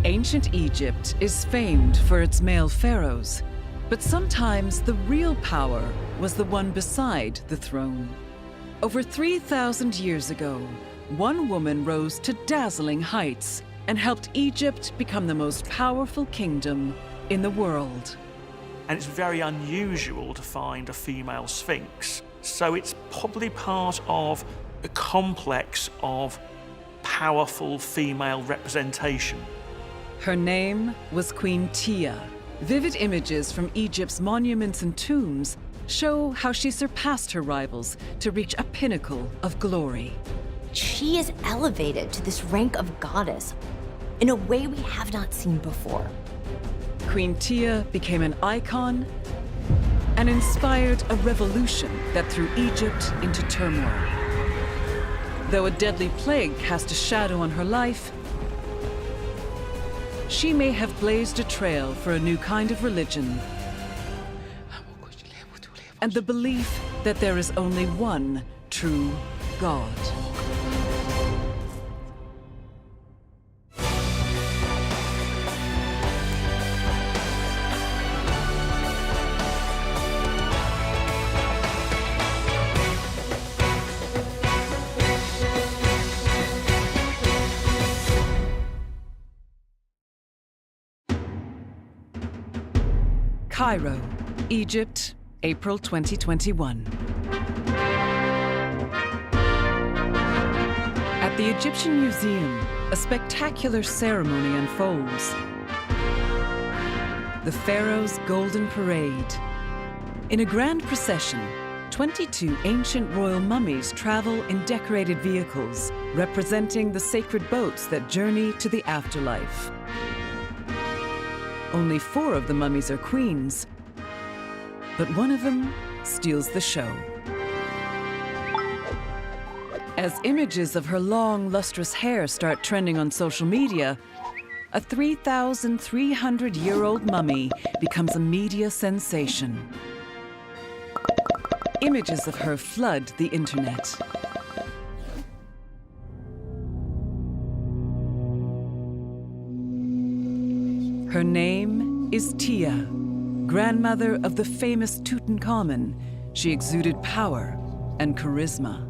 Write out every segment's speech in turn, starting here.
Ancient Egypt is famed for its male pharaohs, but sometimes the real power was the one beside the throne. Over 3,000 years ago, one woman rose to dazzling heights and helped Egypt become the most powerful kingdom in the world. And it's very unusual to find a female sphinx, so it's probably part of a complex of powerful female representation. Her name was Queen Tiye. Vivid images from Egypt's monuments and tombs show how she surpassed her rivals to reach a pinnacle of glory. She is elevated to this rank of goddess in a way we have not seen before. Queen Tiye became an icon and inspired a revolution that threw Egypt into turmoil. Though a deadly plague cast a shadow on her life, she may have blazed a trail for a new kind of religion and the belief that there is only one true God. Cairo, Egypt, April 2021. At the Egyptian Museum, a spectacular ceremony unfolds. The Pharaoh's Golden Parade. In a grand procession, 22 ancient royal mummies travel in decorated vehicles, representing the sacred boats that journey to the afterlife. Only 4 of the mummies are queens, but one of them steals the show. As images of her long, lustrous hair start trending on social media, a 3,300-year-old mummy becomes a media sensation. Images of her flood the internet. Her name is Tiye. Grandmother of the famous Tutankhamun, she exuded power and charisma.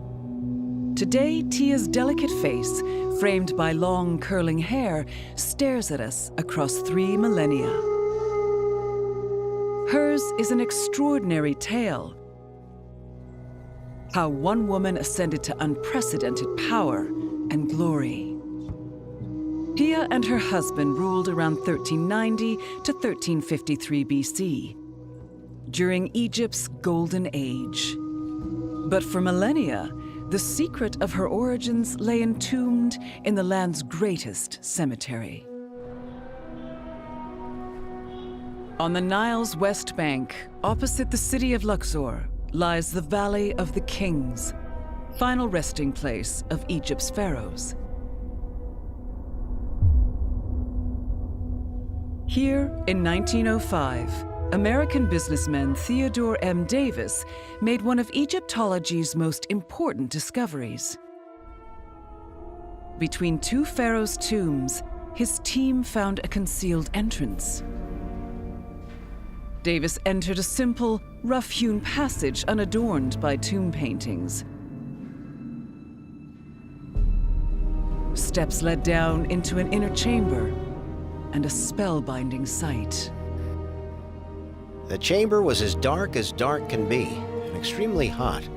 Today, Tiye's delicate face, framed by long curling hair, stares at us across 3 millennia. Hers is an extraordinary tale. How one woman ascended to unprecedented power and glory. Tiye and her husband ruled around 1390 to 1353 BC, during Egypt's Golden Age. But for millennia, the secret of her origins lay entombed in the land's greatest cemetery. On the Nile's west bank, opposite the city of Luxor, lies the Valley of the Kings, final resting place of Egypt's pharaohs. Here, in 1905, American businessman Theodore M. Davis made one of Egyptology's most important discoveries. Between 2 pharaohs' tombs, his team found a concealed entrance. Davis entered a simple, rough-hewn passage unadorned by tomb paintings. Steps led down into an inner chamber and a spellbinding sight. The chamber was as dark can be, and extremely hot.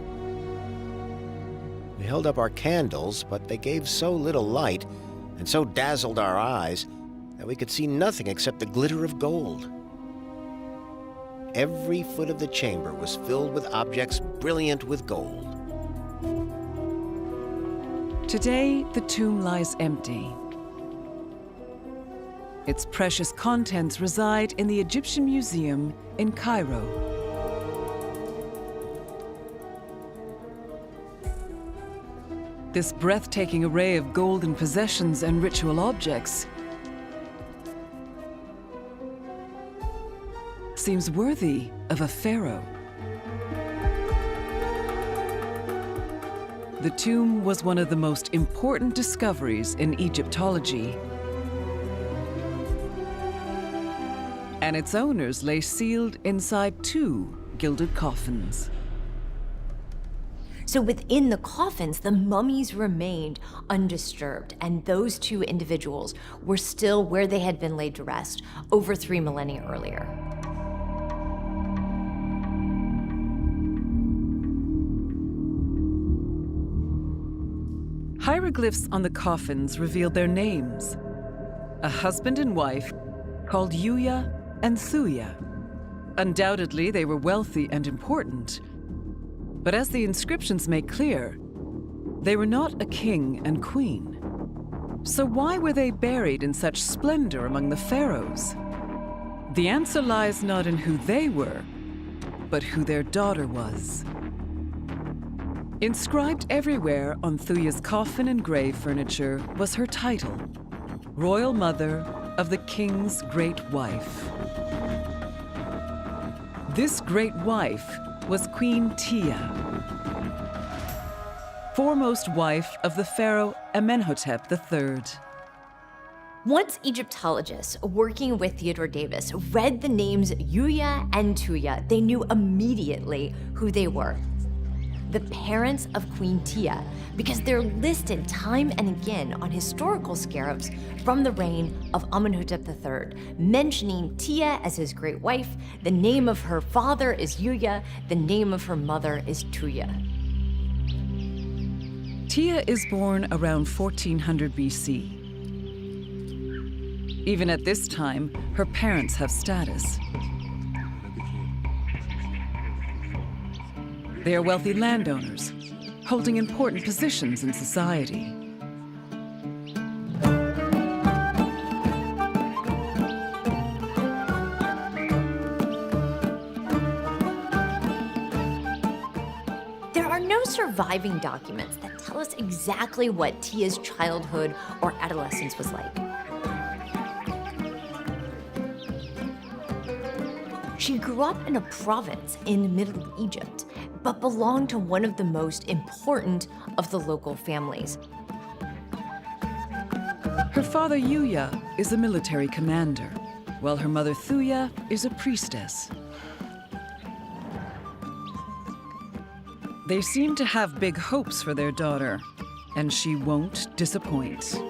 We held up our candles, but they gave so little light and so dazzled our eyes that we could see nothing except the glitter of gold. Every foot of the chamber was filled with objects brilliant with gold. Today, the tomb lies empty. Its precious contents reside in the Egyptian Museum in Cairo. This breathtaking array of golden possessions and ritual objects seems worthy of a pharaoh. The tomb was one of the most important discoveries in Egyptology. and its owners lay sealed inside 2 gilded coffins. So within the coffins, the mummies remained undisturbed, and those 2 individuals were still where they had been laid to rest over 3 millennia earlier. Hieroglyphs on the coffins revealed their names: a husband and wife called Yuya and Thuya. Undoubtedly, they were wealthy and important, but as the inscriptions make clear, they were not a king and queen. So why were they buried in such splendor among the pharaohs? The answer lies not in who they were, but who their daughter was. Inscribed everywhere on Thuya's coffin and grave furniture was her title, Royal Mother of the King's Great Wife. This great wife was Queen Tiye, foremost wife of the Pharaoh Amenhotep III. Once Egyptologists working with Theodore Davis read the names Yuya and Thuya, they knew immediately who they were: the parents of Queen Tiye, because they're listed time and again on historical scarabs from the reign of Amenhotep III, mentioning Tiye as his great wife. The name of her father is Yuya, the name of her mother is Thuya. Tiye is born around 1400 BC. Even at this time, her parents have status. They are wealthy landowners, holding important positions in society. There are no surviving documents that tell us exactly what Tiye's childhood or adolescence was like. She grew up in a province in Middle Egypt, but belonged to one of the most important of the local families. Her father Yuya is a military commander, while her mother Thuya is a priestess. They seem to have big hopes for their daughter, and she won't disappoint.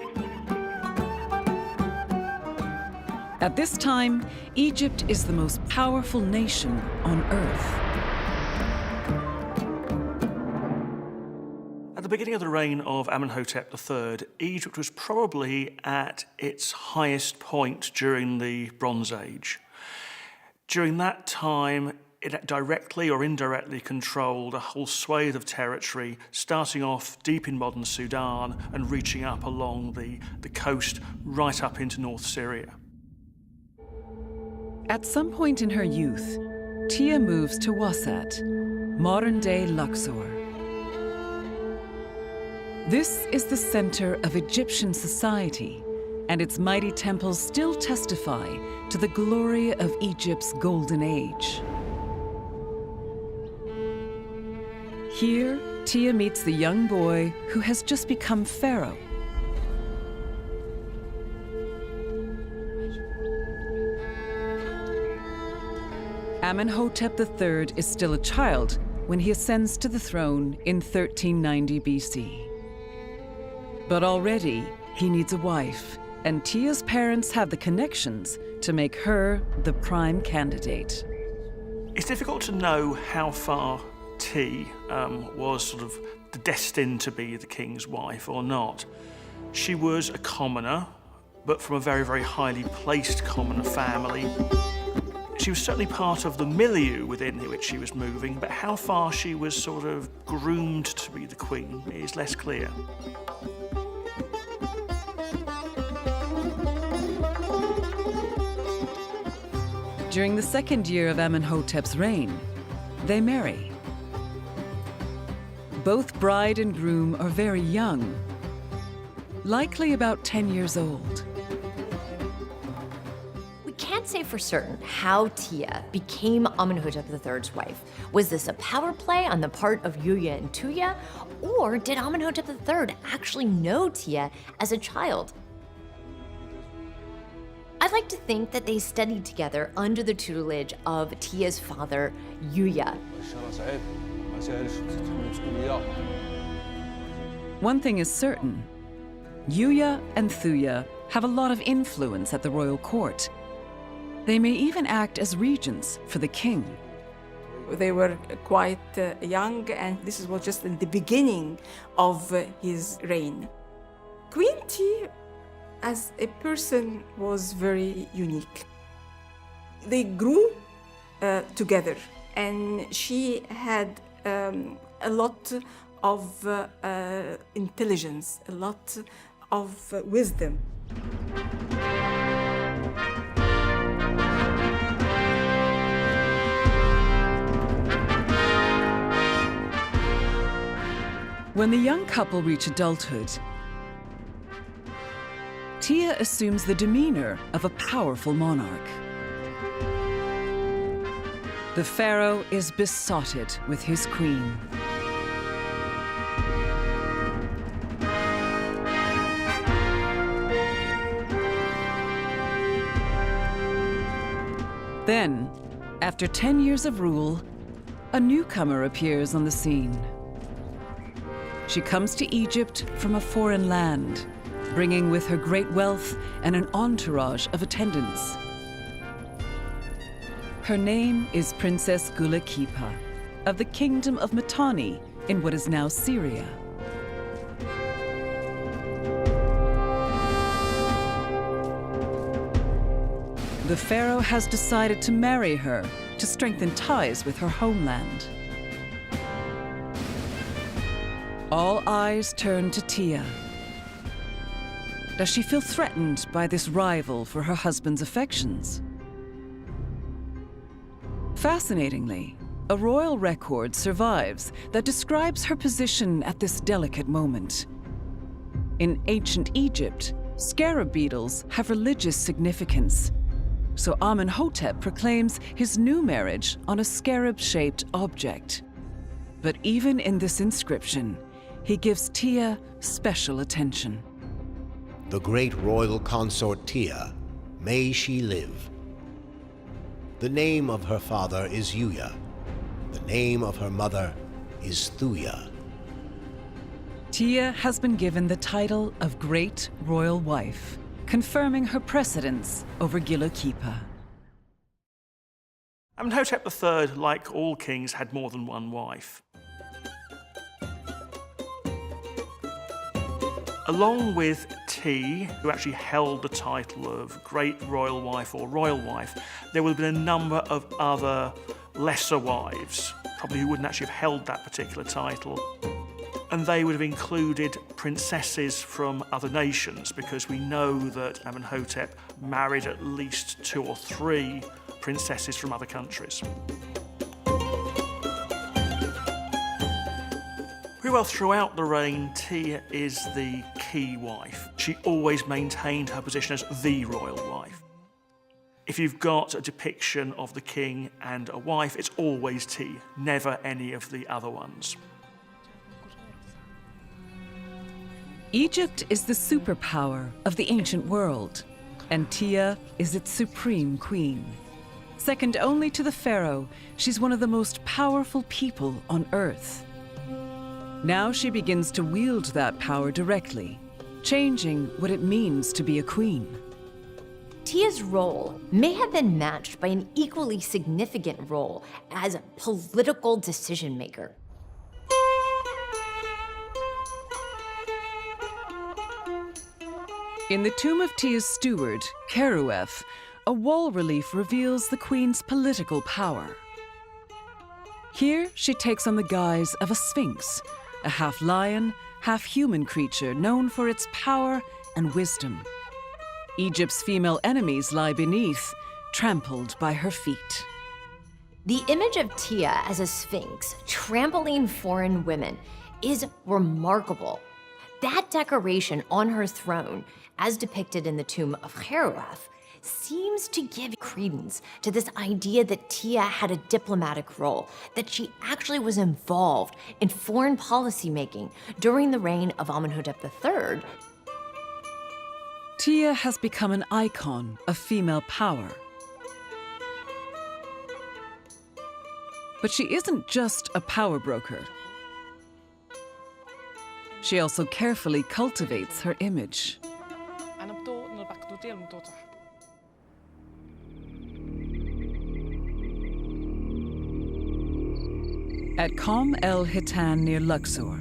At this time, Egypt is the most powerful nation on earth. At the beginning of the reign of Amenhotep III, Egypt was probably at its highest point during the Bronze Age. During that time, it directly or indirectly controlled a whole swathe of territory, starting off deep in modern Sudan and reaching up along the coast right up into North Syria. At some point in her youth, Tiye moves to Wasat, modern-day Luxor. This is the center of Egyptian society, and its mighty temples still testify to the glory of Egypt's golden age. Here, Tiye meets the young boy who has just become pharaoh. Amenhotep III is still a child when he ascends to the throne in 1390 BC. But already, he needs a wife, and Tiye's parents have the connections to make her the prime candidate. It's difficult to know how far Tiye was sort of destined to be the king's wife or not. She was a commoner, but from a very, very highly placed commoner family. She was certainly part of the milieu within which she was moving, but how far she was sort of groomed to be the queen is less clear. During the second year of Amenhotep's reign, they marry. Both bride and groom are very young, likely about 10 years old. We can't say for certain how Tiye became Amenhotep III's wife. Was this a power play on the part of Yuya and Thuya, or did Amenhotep III actually know Tiye as a child? I'd like to think that they studied together under the tutelage of Tiye's father, Yuya. One thing is certain. Yuya and Thuya have a lot of influence at the royal court. They may even act as regents for the king. They were quite young, and this was just in the beginning of his reign. Queen Tiye, as a person, was very unique. They grew together, and she had a lot of intelligence, a lot of wisdom. When the young couple reach adulthood, Tiye assumes the demeanor of a powerful monarch. The pharaoh is besotted with his queen. Then, after 10 years of rule, a newcomer appears on the scene. She comes to Egypt from a foreign land, bringing with her great wealth and an entourage of attendants. Her name is Princess Cleopatra of the Kingdom of Mitanni in what is now Syria. The pharaoh has decided to marry her to strengthen ties with her homeland. All eyes turn to Tiye. Does she feel threatened by this rival for her husband's affections? Fascinatingly, a royal record survives that describes her position at this delicate moment. In ancient Egypt, scarab beetles have religious significance, so Amenhotep proclaims his new marriage on a scarab-shaped object. But even in this inscription, he gives Tiye special attention. The great royal consort Tiye, may she live. The name of her father is Yuya. The name of her mother is Thuya. Tiye has been given the title of Great Royal Wife, confirming her precedence over Cleopatra. Amenhotep III, like all kings, had more than one wife. Along with Tiye, who actually held the title of Great Royal Wife or Royal Wife, there would have been a number of other lesser wives, probably who wouldn't actually have held that particular title. And they would have included princesses from other nations, because we know that Amenhotep married at least 2 or 3 princesses from other countries. Pretty well throughout the reign, Tiye is the key wife. She always maintained her position as the royal wife. If you've got a depiction of the king and a wife, it's always Tiye, never any of the other ones. Egypt is the superpower of the ancient world, and Tiye is its supreme queen. Second only to the pharaoh, she's one of the most powerful people on earth. Now she begins to wield that power directly, changing what it means to be a queen. Tiye's role may have been matched by an equally significant role as a political decision maker. In the tomb of Tiye's steward, Keruef, a wall relief reveals the queen's political power. Here, she takes on the guise of a sphinx, a half-lion, half-human creature known for its power and wisdom. Egypt's female enemies lie beneath, trampled by her feet. The image of Tiye as a sphinx trampling foreign women is remarkable. That decoration on her throne, as depicted in the tomb of Keruef, seems to give credence to this idea that Tiye had a diplomatic role, that she actually was involved in foreign policy making during the reign of Amenhotep III. Tiye has become an icon of female power. But she isn't just a power broker. She also carefully cultivates her image. At Qom el-Hitan near Luxor,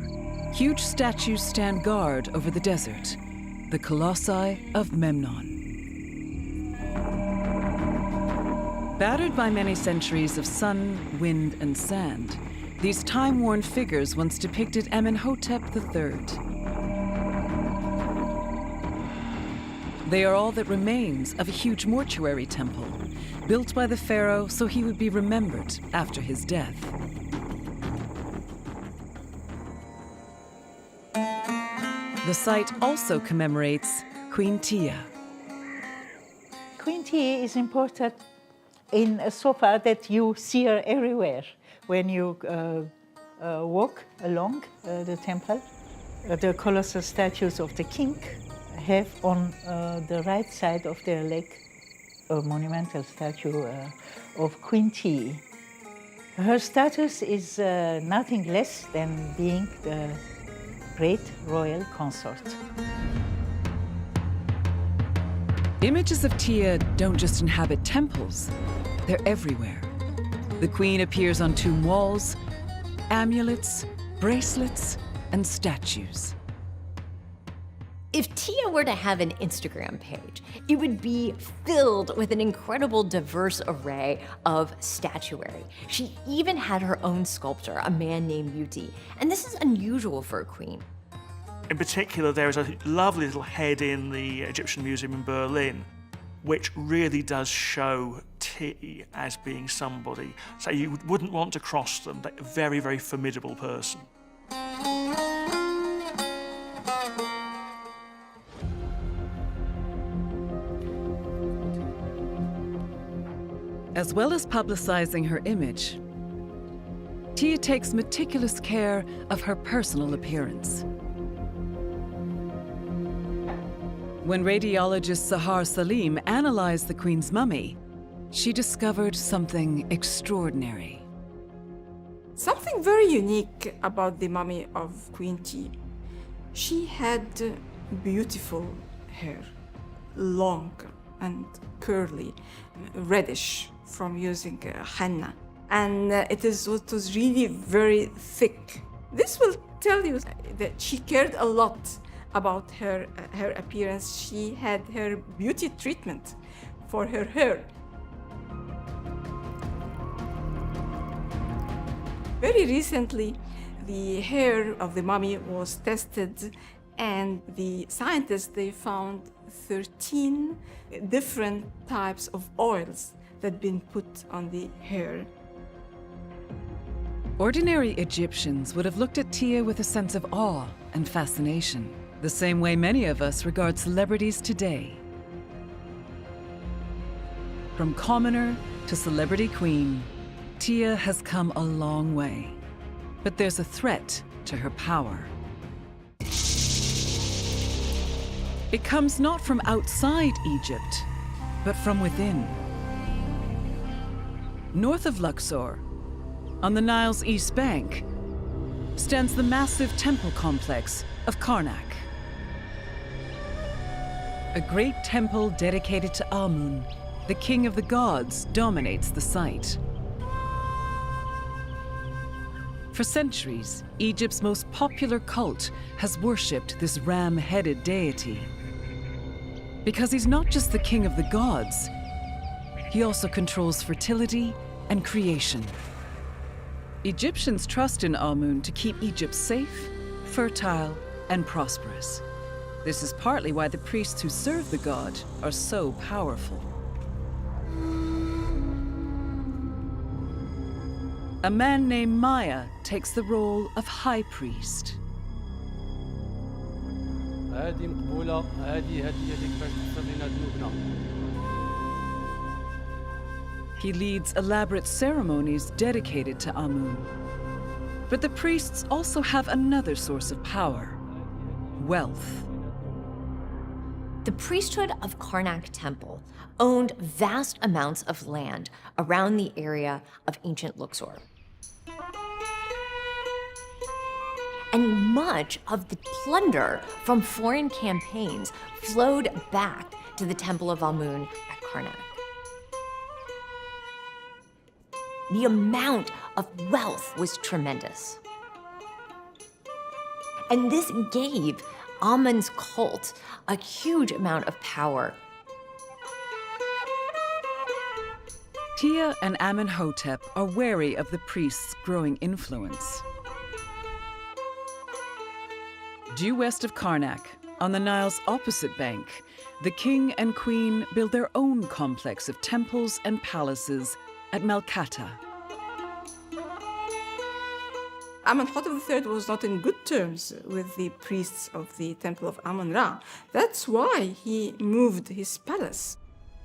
huge statues stand guard over the desert, the Colossi of Memnon. Battered by many centuries of sun, wind, and sand, these time-worn figures once depicted Amenhotep III. They are all that remains of a huge mortuary temple, built by the pharaoh so he would be remembered after his death. The site also commemorates Queen Tiye. Queen Tiye is important in so far that you see her everywhere when you walk along the temple. The colossal statues of the king have on the right side of their leg a monumental statue of Queen Tiye. Her status is nothing less than being the great royal consort. Images of Tiye don't just inhabit temples, they're everywhere. The queen appears on tomb walls, amulets, bracelets, and statues. If Tiye were to have an Instagram page, it would be filled with an incredible diverse array of statuary. She even had her own sculptor, a man named Yuti, and this is unusual for a queen. In particular, there is a lovely little head in the Egyptian Museum in Berlin, which really does show Tiye as being somebody. So you wouldn't want to cross them, a very, very formidable person. As well as publicizing her image, Tiye takes meticulous care of her personal appearance. When radiologist Sahar Salim analyzed the queen's mummy, she discovered something extraordinary. Something very unique about the mummy of Queen Tiye. She had beautiful hair, long and curly, reddish from using henna. And it was really very thick. This will tell you that she cared a lot about her appearance. She had her beauty treatment for her hair. Very recently, the hair of the mummy was tested, and the scientists, they found 13 different types of oils that had been put on the hair. Ordinary Egyptians would have looked at Tiye with a sense of awe and fascination, the same way many of us regard celebrities today. From commoner to celebrity queen, Tiye has come a long way. But there's a threat to her power. It comes not from outside Egypt, but from within. North of Luxor, on the Nile's east bank, stands the massive temple complex of Karnak. A great temple dedicated to Amun, the king of the gods, dominates the site. For centuries, Egypt's most popular cult has worshipped this ram-headed deity. Because he's not just the king of the gods, he also controls fertility and creation. Egyptians trust in Amun to keep Egypt safe, fertile, and prosperous. This is partly why the priests who serve the god are so powerful. A man named Maya takes the role of high priest. He leads elaborate ceremonies dedicated to Amun. But the priests also have another source of power: wealth. The priesthood of Karnak Temple owned vast amounts of land around the area of ancient Luxor. And much of the plunder from foreign campaigns flowed back to the Temple of Amun at Karnak. The amount of wealth was tremendous. And this gave Amun's cult a huge amount of power. Tiye and Amenhotep are wary of the priest's growing influence. Due west of Karnak, on the Nile's opposite bank, the king and queen build their own complex of temples and palaces at Malkata. Amenhotep III was not in good terms with the priests of the Temple of Amun-Ra. That's why he moved his palace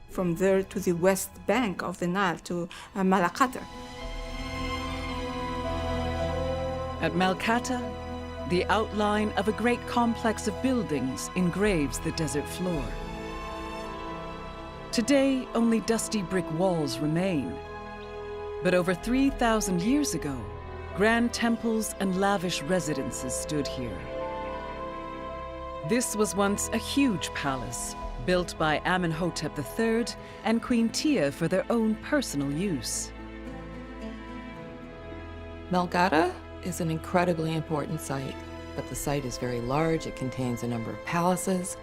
from there to the west bank of the Nile, to Malakata. At Malkata, the outline of a great complex of buildings engraves the desert floor. Today, only dusty brick walls remain. But over 3,000 years ago, grand temples and lavish residences stood here. This was once a huge palace, built by Amenhotep III and Queen Tiye for their own personal use. Malkata is an incredibly important site, but the site is very large. It contains a number of palaces,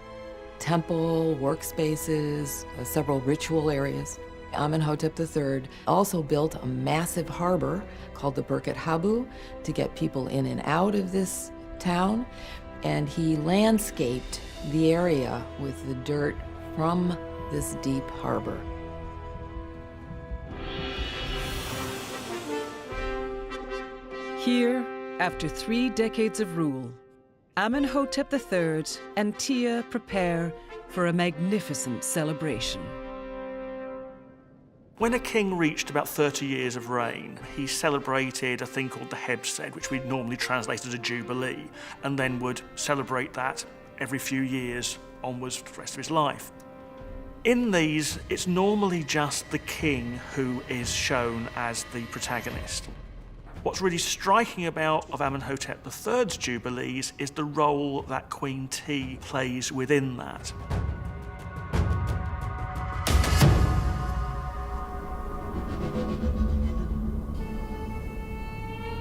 temple, workspaces, several ritual areas. Amenhotep III also built a massive harbor called the Birket Habu to get people in and out of this town, and he landscaped the area with the dirt from this deep harbor. Here, after 3 decades of rule, Amenhotep III and Tiye prepare for a magnificent celebration. When a king reached about 30 years of reign, he celebrated a thing called the Hebsed, which we'd normally translate as a jubilee, and then would celebrate that every few years onwards for the rest of his life. In these, it's normally just the king who is shown as the protagonist. What's really striking about Amenhotep III's jubilees is the role that Queen Tiye plays within that.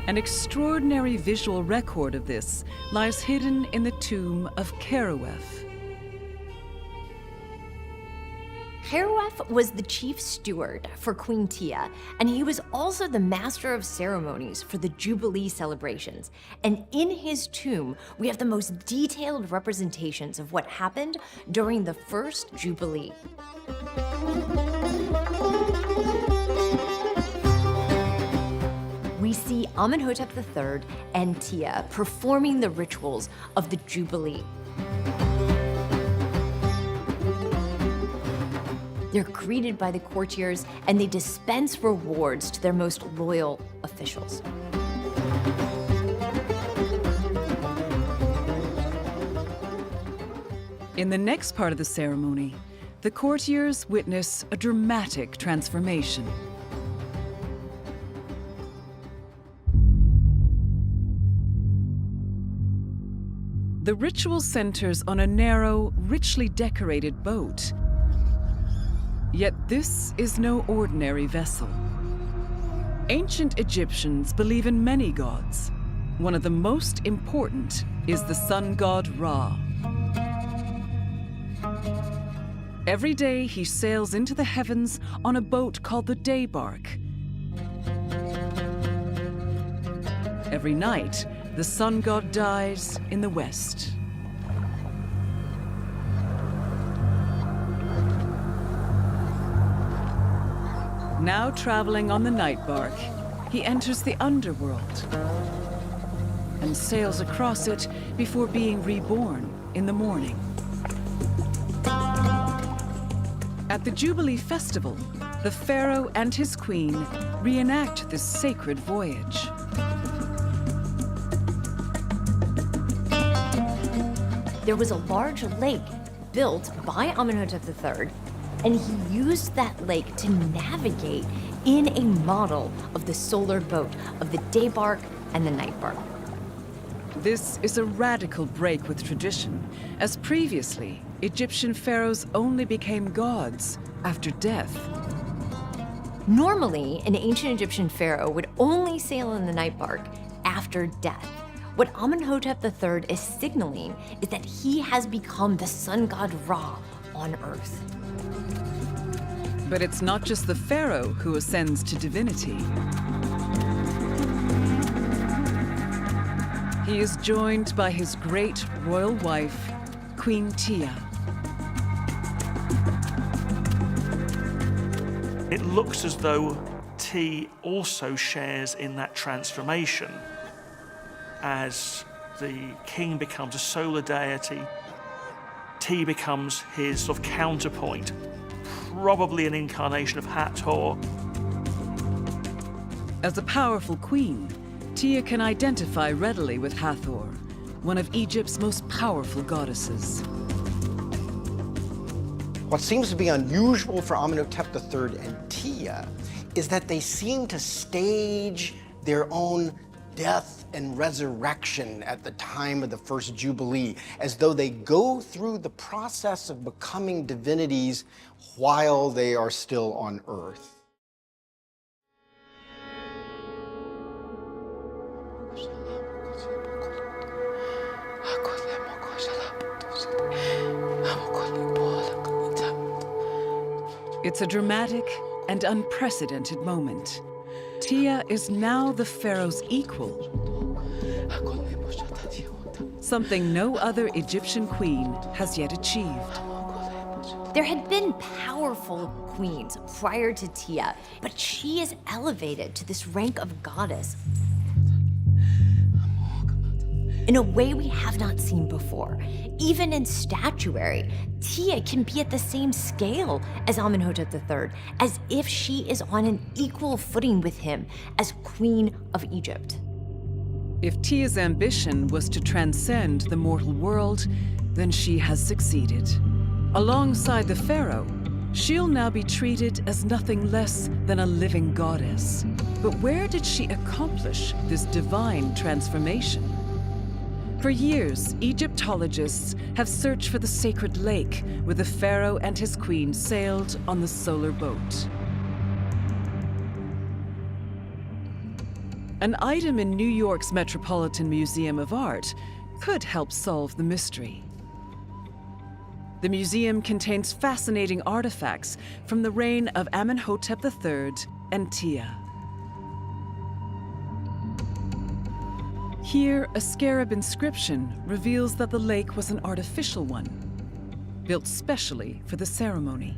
An extraordinary visual record of this lies hidden in the tomb of Kerouef. Kerouef was the chief steward for Queen Tiye, and he was also the master of ceremonies for the Jubilee celebrations. And in his tomb, we have the most detailed representations of what happened during the first Jubilee. We see Amenhotep III and Tiye performing the rituals of the Jubilee. They're greeted by the courtiers, and they dispense rewards to their most loyal officials. In the next part of the ceremony, the courtiers witness a dramatic transformation. The ritual centers on a narrow, richly decorated boat. Yet this is no ordinary vessel. Ancient Egyptians believe in many gods. One of the most important is the sun god Ra. Every day he sails into the heavens on a boat called the Day Bark. Every night, the sun god dies in the west. Now traveling on the night bark, he enters the underworld and sails across it before being reborn in the morning. At the Jubilee Festival, the pharaoh and his queen reenact this sacred voyage. There was a large lake built by Amenhotep III, and he used that lake to navigate in a model of the solar boat, of the day bark and the night bark. This is a radical break with tradition, as previously, Egyptian pharaohs only became gods after death. Normally, an ancient Egyptian pharaoh would only sail in the night bark after death. What Amenhotep III is signaling is that he has become the sun god Ra on Earth. But it's not just the pharaoh who ascends to divinity. He is joined by his great royal wife, Queen Tiye. It looks as though Tiye also shares in that transformation. As the king becomes a solar deity, Tiye becomes his sort of counterpoint, probably an incarnation of Hathor. As a powerful queen, Tiye can identify readily with Hathor, one of Egypt's most powerful goddesses. What seems to be unusual for Amenhotep III and Tiye is that they seem to stage their own death and resurrection at the time of the first Jubilee, as though they go through the process of becoming divinities while they are still on Earth. It's a dramatic and unprecedented moment. Tiye is now the pharaoh's equal, something no other Egyptian queen has yet achieved. There had been powerful queens prior to Tiye, but she is elevated to this rank of goddess in a way we have not seen before. Even in statuary, Tiye can be at the same scale as Amenhotep III, as if she is on an equal footing with him as Queen of Egypt. If Tiye's ambition was to transcend the mortal world, then she has succeeded. Alongside the pharaoh, she'll now be treated as nothing less than a living goddess. But where did she accomplish this divine transformation? For years, Egyptologists have searched for the sacred lake where the pharaoh and his queen sailed on the solar boat. An item in New York's Metropolitan Museum of Art could help solve the mystery. The museum contains fascinating artifacts from the reign of Amenhotep III and Tiye. Here, a scarab inscription reveals that the lake was an artificial one, built specially for the ceremony.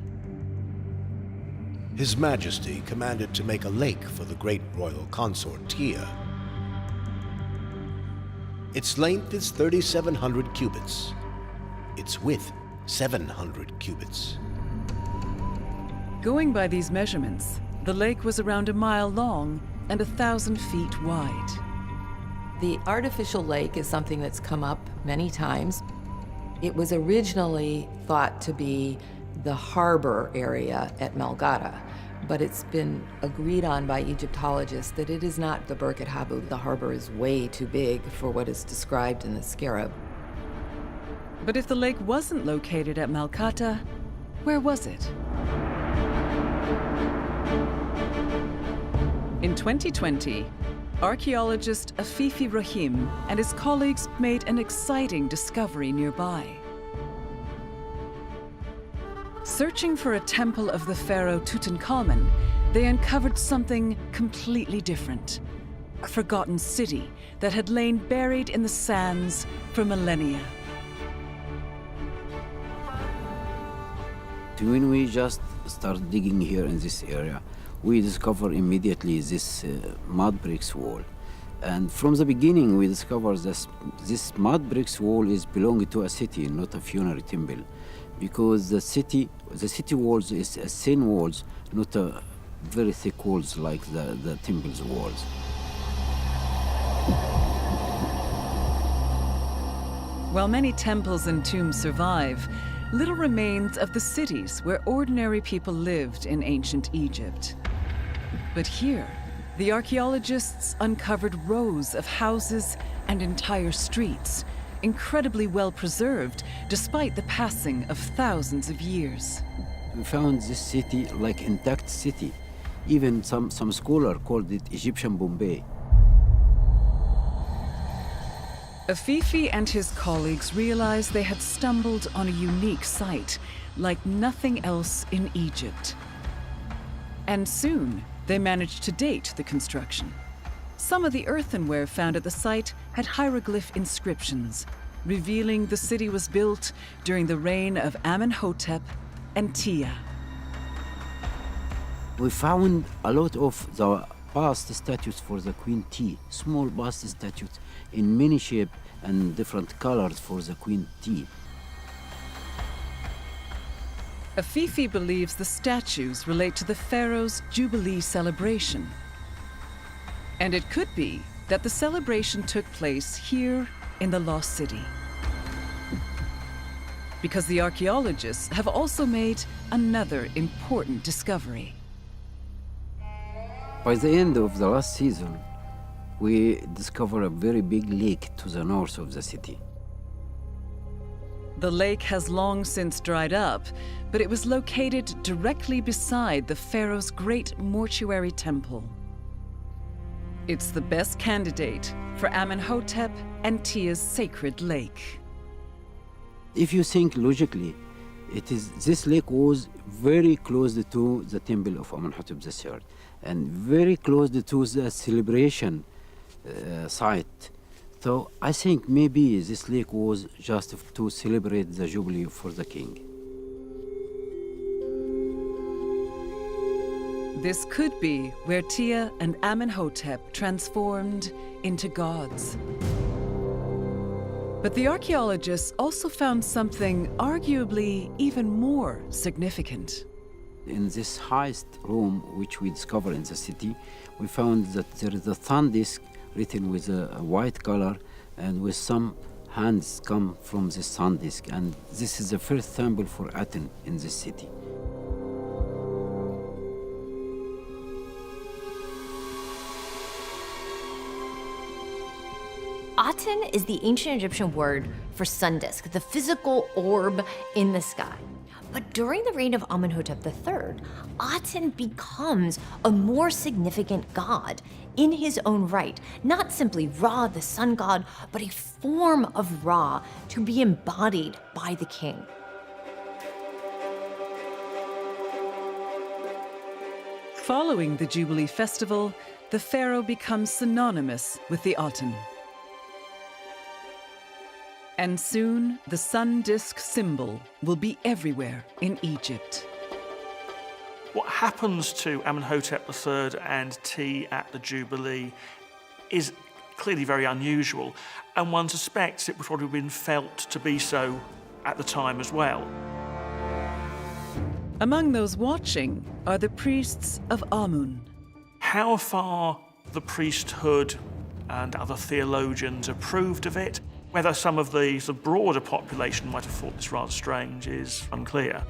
His Majesty commanded to make a lake for the great royal consort Tiye. Its length is 3,700 cubits. Its width, 700 cubits. Going by these measurements, the lake was around a mile long and 1,000 feet wide. The artificial lake is something that's come up many times. It was originally thought to be the harbor area at Malgata, but it's been agreed on by Egyptologists that it is not the Birket Habu. The harbor is way too big for what is described in the scarab. But if the lake wasn't located at Malkata, where was it? In 2020, archaeologist Afifi Rahim and his colleagues made an exciting discovery nearby. Searching for a temple of the pharaoh Tutankhamun, they uncovered something completely different. A forgotten city that had lain buried in the sands for millennia. When we just start digging here in this area, we discover immediately this mud bricks wall. And from the beginning, we discover this mud bricks wall is belonging to a city, not a funerary temple, because the city walls is thin walls, not a very thick walls like the temple's walls. While many temples and tombs survive, little remains of the cities where ordinary people lived in ancient Egypt. But here, the archaeologists uncovered rows of houses and entire streets, incredibly well preserved despite the passing of thousands of years. We found this city like intact city. Even some scholar called it Egyptian Bombay. Afifi and his colleagues realized they had stumbled on a unique site, like nothing else in Egypt. And soon, they managed to date the construction. Some of the earthenware found at the site had hieroglyph inscriptions, revealing the city was built during the reign of Amenhotep and Tiye. We found a lot of the bust statues for the Queen Tiye, small bust statues in many shapes and different colors for the Queen Tiye. Afifi believes the statues relate to the pharaoh's Jubilee celebration. And it could be that the celebration took place here in the Lost City. Because the archaeologists have also made another important discovery. By the end of the last season, we discovered a very big lake to the north of the city. The lake has long since dried up, but it was located directly beside the pharaoh's great mortuary temple. It's the best candidate for Amenhotep and Tiye's sacred lake. If you think logically, this lake was very close to the temple of Amenhotep III and very close to the celebration site. So I think maybe this lake was just to celebrate the Jubilee for the king. This could be where Tiye and Amenhotep transformed into gods. But the archaeologists also found something arguably even more significant. In this highest room, which we discovered in the city, we found that there is a sun disk written with a white color and with some hands come from the sun disk. And this is the first symbol for Aten in this city. Aten is the ancient Egyptian word for sun disk, the physical orb in the sky. But during the reign of Amenhotep III, Aten becomes a more significant god in his own right, not simply Ra, the sun god, but a form of Ra to be embodied by the king. Following the Jubilee festival, the pharaoh becomes synonymous with the Aten. And soon, the sun disk symbol will be everywhere in Egypt. What happens to Amenhotep III and Tiye at the Jubilee is clearly very unusual, and one suspects it would probably have been felt to be so at the time as well. Among those watching are the priests of Amun. How far the priesthood and other theologians approved of it, whether some of the broader population might have thought this rather strange, is unclear.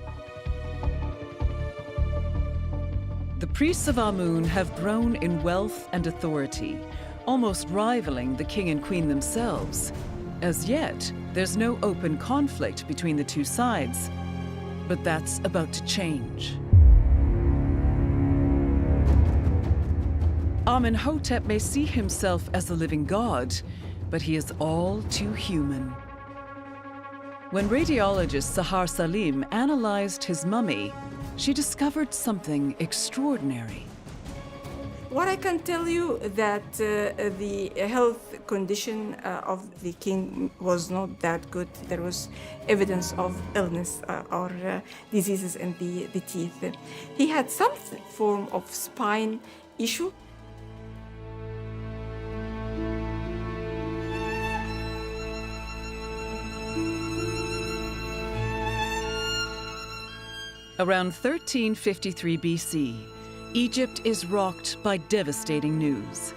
The priests of Amun have grown in wealth and authority, almost rivaling the king and queen themselves. As yet, there's no open conflict between the two sides, but that's about to change. Amenhotep may see himself as the living god, but he is all too human. When radiologist Sahar Salim analyzed his mummy, she discovered something extraordinary. What I can tell you that the health condition of the king was not that good. There was evidence of illness or diseases in the teeth. He had some form of spine issue. Around 1353 BC, Egypt is rocked by devastating news.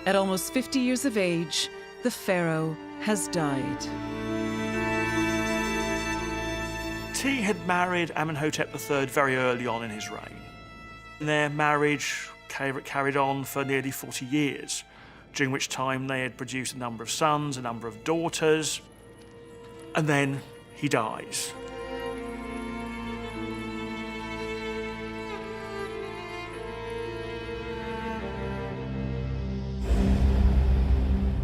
At almost 50 years of age, the pharaoh has died. Tiye had married Amenhotep III very early on in his reign. Their marriage carried on for nearly 40 years, during which time they had produced a number of sons, a number of daughters, and then he dies.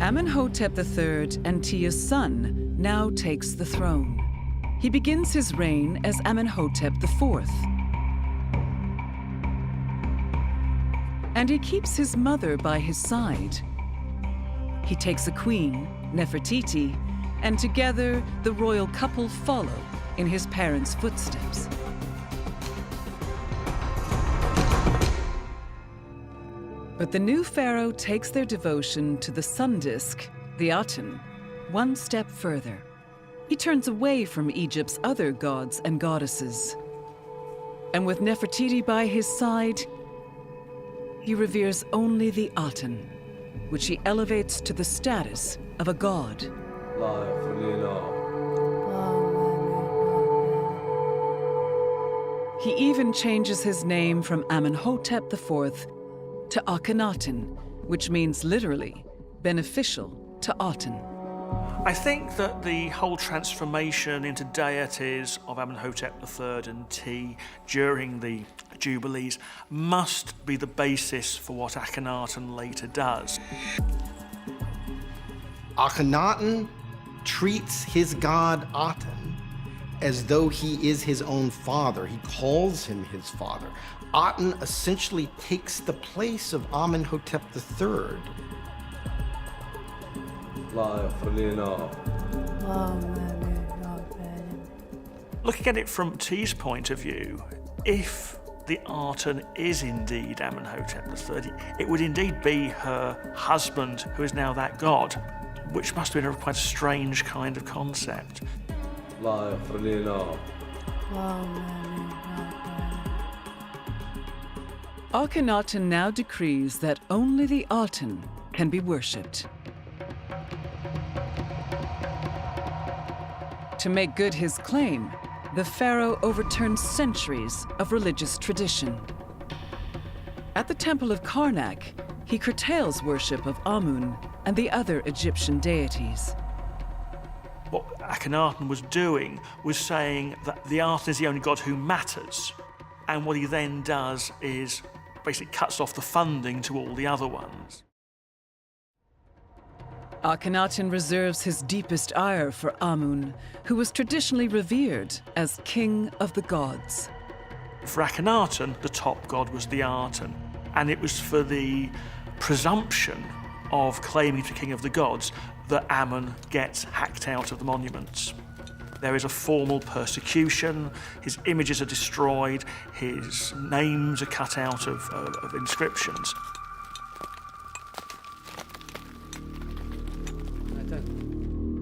Amenhotep III and Tiye's son now takes the throne. He begins his reign as Amenhotep IV. And he keeps his mother by his side. He takes a queen, Nefertiti, and together the royal couple follow in his parents' footsteps. But the new pharaoh takes their devotion to the sun disk, the Aten, one step further. He turns away from Egypt's other gods and goddesses. And with Nefertiti by his side, he reveres only the Aten, which he elevates to the status of a god. He even changes his name from Amenhotep IV to Akhenaten, which means literally beneficial to Aten. I think that the whole transformation into deities of Amenhotep III and Tiye during the Jubilees must be the basis for what Akhenaten later does. Akhenaten treats his god Aten as though he is his own father. He calls him his father. Aten essentially takes the place of Amenhotep III. Looking at it from Tiye's point of view, if the Aten is indeed Amenhotep III, it would indeed be her husband who is now that god, which must have been quite a strange kind of concept. Akhenaten now decrees that only the Aten can be worshipped. To make good his claim, the pharaoh overturns centuries of religious tradition. At the temple of Karnak, he curtails worship of Amun and the other Egyptian deities. What Akhenaten was doing was saying that the Aten is the only god who matters, and what he then does is basically cuts off the funding to all the other ones. Akhenaten reserves his deepest ire for Amun, who was traditionally revered as king of the gods. For Akhenaten, the top god was the Aten, and it was for the presumption of claiming to be king of the gods that Amun gets hacked out of the monuments. There is a formal persecution, his images are destroyed, his names are cut out of inscriptions.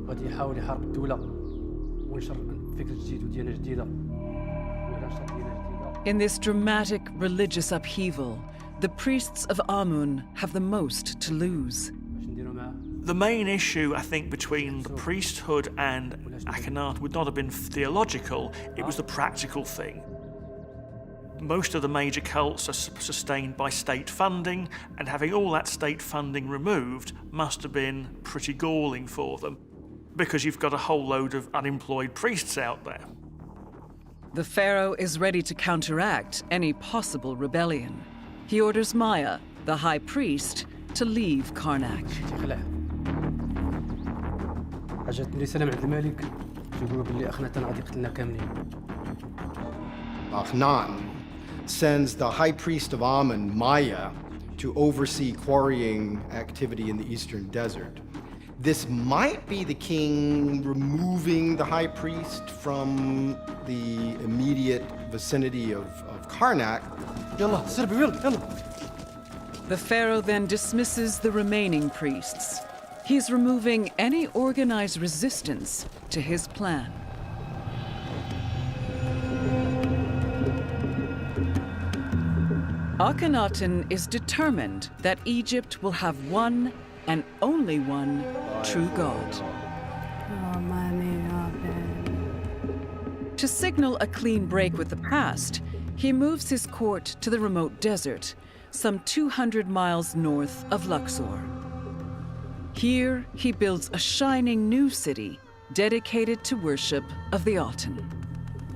غادي يحاول يحارب الدولة وينشر فكر جديد وديانة جديدة وينشر ديانة جديدة. In this dramatic religious upheaval, the priests of Amun have the most to lose. The main issue, I think, between the priesthood and Akhenaten would not have been theological, it was the practical thing. Most of the major cults are sustained by state funding, and having all that state funding removed must have been pretty galling for them, because you've got a whole load of unemployed priests out there. The pharaoh is ready to counteract any possible rebellion. He orders Maya, the high priest, to leave Karnak. جاتني رسالة من عند الملك يقولوا باللي أخناتن غادي يقتلنا كاملين. Akhenaten sends the high priest of Amun, Maya, to oversee quarrying activity in the eastern desert. This might be the king removing the high priest from the immediate vicinity of Karnak. يلا سربوا يلا. The pharaoh then dismisses the remaining priests. He's removing any organized resistance to his plan. Akhenaten is determined that Egypt will have one and only one true God. To signal a clean break with the past, he moves his court to the remote desert, some 200 miles north of Luxor. Here, he builds a shining new city dedicated to worship of the Aten.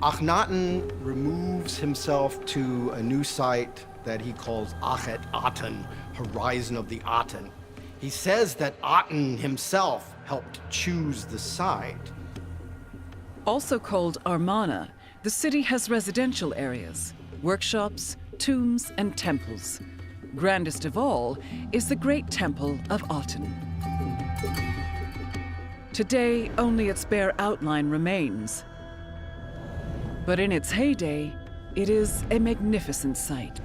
Akhenaten removes himself to a new site that he calls Akhet Aten, horizon of the Aten. He says that Aten himself helped choose the site. Also called Amarna, the city has residential areas, workshops, tombs, and temples. Grandest of all is the Great Temple of Aten. Today, only its bare outline remains. But in its heyday, it is a magnificent sight.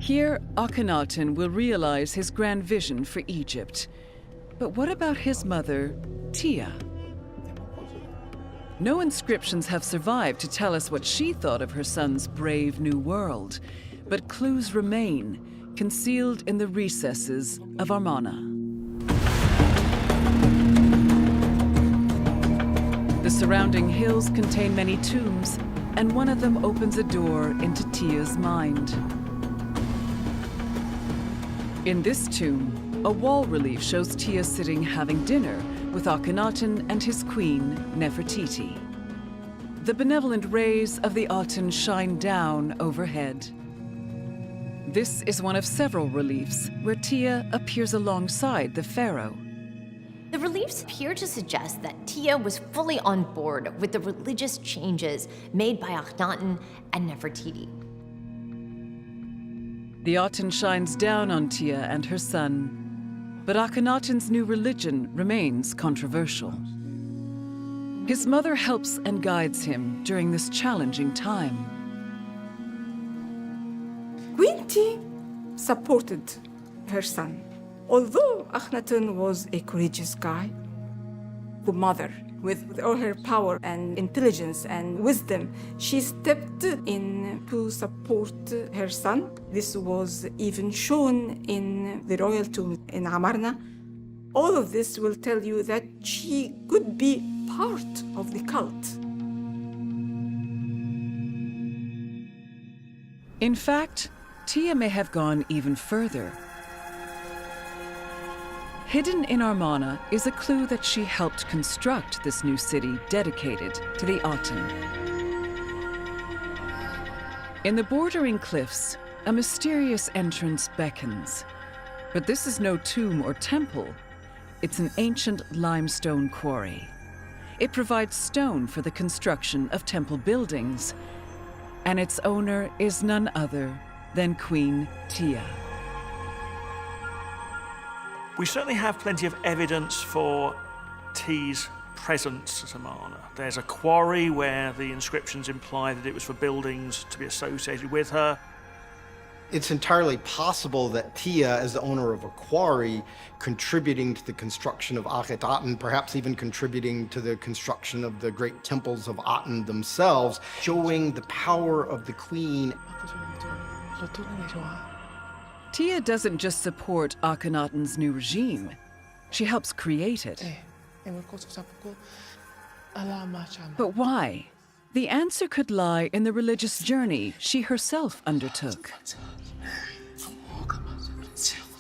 Here, Akhenaten will realize his grand vision for Egypt. But what about his mother, Tiye? No inscriptions have survived to tell us what she thought of her son's brave new world, but clues remain, concealed in the recesses of Amarna. The surrounding hills contain many tombs, and one of them opens a door into Tiye's mind. In this tomb, a wall relief shows Tiye sitting having dinner with Akhenaten and his queen, Nefertiti. The benevolent rays of the Aten shine down overhead. This is one of several reliefs where Tiye appears alongside the pharaoh. The reliefs appear to suggest that Tiye was fully on board with the religious changes made by Akhenaten and Nefertiti. The Aten shines down on Tiye and her son, but Akhenaten's new religion remains controversial. His mother helps and guides him during this challenging time. Queen Tiye supported her son. Although Akhenaten was a courageous guy, the mother, with all her power and intelligence and wisdom, she stepped in to support her son. This was even shown in the royal tomb in Amarna. All of this will tell you that she could be part of the cult. In fact, Tiye may have gone even further. Hidden in Amarna is a clue that she helped construct this new city dedicated to the Aten. In the bordering cliffs, a mysterious entrance beckons. But this is no tomb or temple. It's an ancient limestone quarry. It provides stone for the construction of temple buildings, and its owner is none other than Queen Tiye. We certainly have plenty of evidence for Tiye's presence at Amarna. There's a quarry where the inscriptions imply that it was for buildings to be associated with her. It's entirely possible that Tiye, as the owner of a quarry, contributing to the construction of Akhet Aten, perhaps even contributing to the construction of the great temples of Aten themselves, showing the power of the queen. Tiye doesn't just support Akhenaten's new regime, she helps create it. But why? The answer could lie in the religious journey she herself undertook.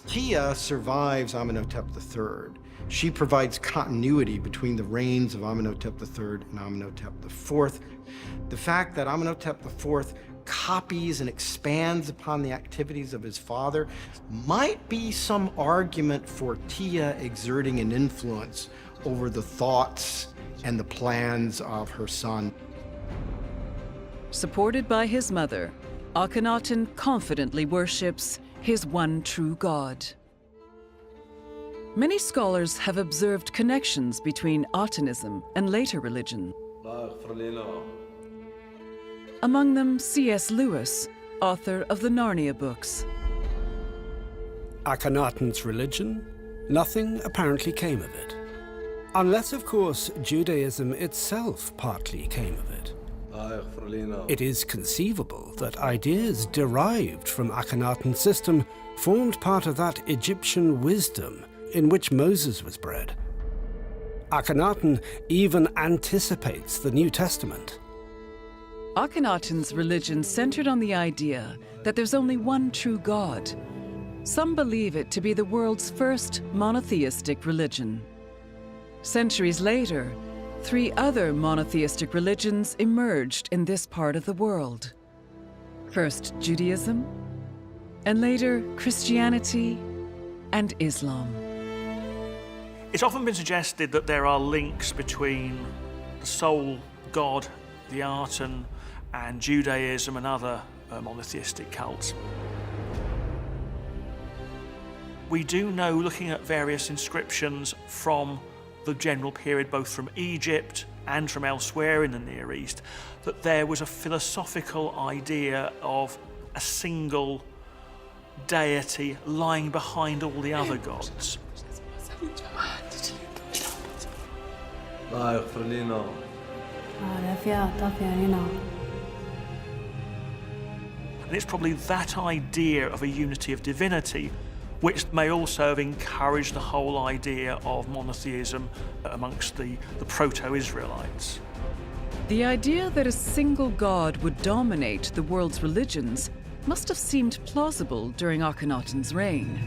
Tiye survives Amenhotep III. She provides continuity between the reigns of Amenhotep III and Amenhotep IV. The fact that Amenhotep IV copies and expands upon the activities of his father might be some argument for Tiye exerting an influence over the thoughts and the plans of her son. Supported by his mother, Akhenaten confidently worships his one true God. Many scholars have observed connections between Atenism and later religion. Among them, C.S. Lewis, author of the Narnia books. Akhenaten's religion? Nothing apparently came of it. Unless, of course, Judaism itself partly came of it. It is conceivable that ideas derived from Akhenaten's system formed part of that Egyptian wisdom in which Moses was bred. Akhenaten even anticipates the New Testament. Akhenaten's religion centered on the idea that there's only one true God. Some believe it to be the world's first monotheistic religion. Centuries later, 3 other monotheistic religions emerged in this part of the world. First Judaism, and later Christianity and Islam. It's often been suggested that there are links between the sole god, the Aten, and Judaism and other monotheistic cults. We do know, looking at various inscriptions from the general period, both from Egypt and from elsewhere in the Near East, that there was a philosophical idea of a single deity lying behind all the other gods. And it's probably that idea of a unity of divinity which may also have encouraged the whole idea of monotheism amongst the proto-Israelites. The idea that a single god would dominate the world's religions must have seemed plausible during Akhenaten's reign.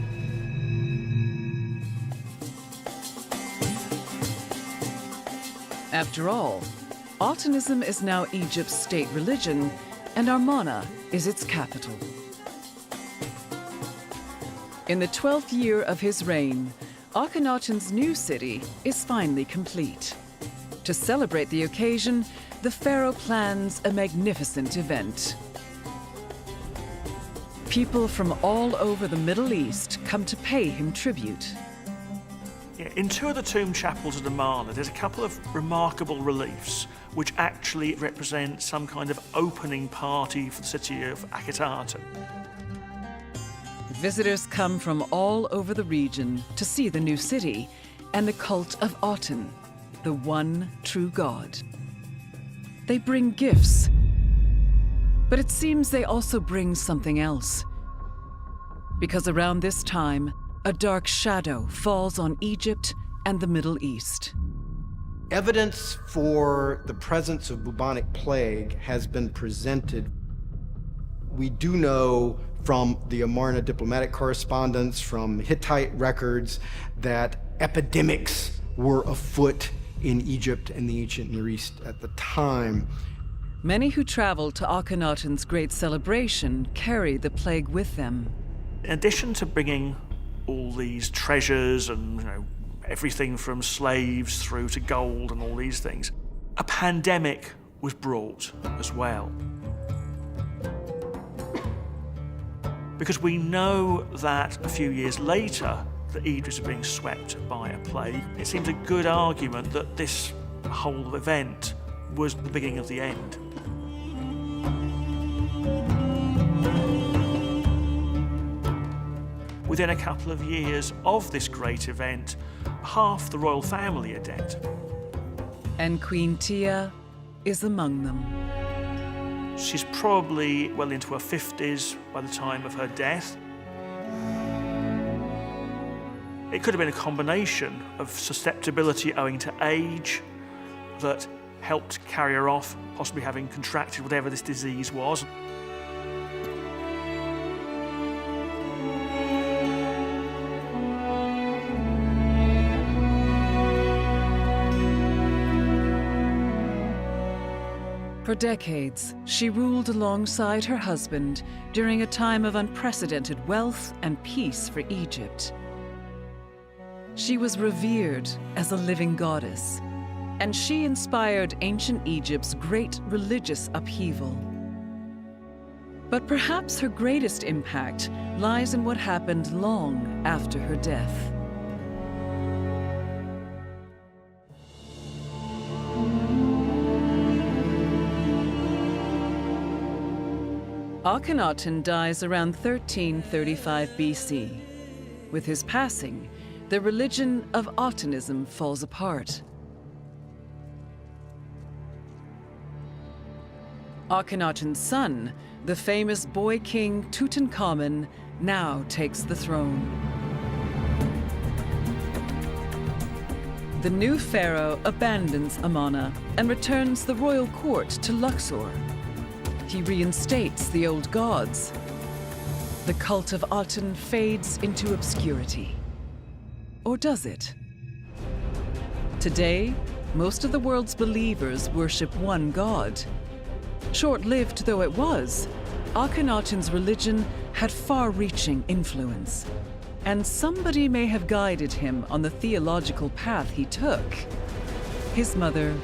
After all, Atenism is now Egypt's state religion, and Amarna is its capital. In the 12th year of his reign, Akhenaten's new city is finally complete. To celebrate the occasion, the pharaoh plans a magnificent event. People from all over the Middle East come to pay him tribute. In 2 of the tomb chapels at Amarna, there's a couple of remarkable reliefs which actually represent some kind of opening party for the city of Akhenaten. Visitors come from all over the region to see the new city and the cult of Aten, the one true god. They bring gifts, but it seems they also bring something else. Because around this time, a dark shadow falls on Egypt and the Middle East. Evidence for the presence of bubonic plague has been presented. We do know from the Amarna diplomatic correspondence, from Hittite records, that epidemics were afoot in Egypt and the ancient Near East at the time. Many who traveled to Akhenaten's great celebration carried the plague with them. In addition to bringing all these treasures and everything from slaves through to gold and all these things, a pandemic was brought as well. Because we know that a few years later, the Egypt is being swept by a plague. It seems a good argument that this whole event was the beginning of the end. Within a couple of years of this great event, half the royal family are dead. And Queen Tiye is among them. She's probably well into her 50s by the time of her death. It could have been a combination of susceptibility owing to age that helped carry her off, possibly having contracted whatever this disease was. For decades, she ruled alongside her husband during a time of unprecedented wealth and peace for Egypt. She was revered as a living goddess, and she inspired ancient Egypt's great religious upheaval. But perhaps her greatest impact lies in what happened long after her death. Akhenaten dies around 1335 BC. With his passing, the religion of Atenism falls apart. Akhenaten's son, the famous boy king Tutankhamun, now takes the throne. The new pharaoh abandons Amarna and returns the royal court to Luxor. He reinstates the old gods. The cult of Aten fades into obscurity. Or does it? Today, most of the world's believers worship one god. Short-lived though it was, Akhenaten's religion had far-reaching influence. And somebody may have guided him on the theological path he took. His mother,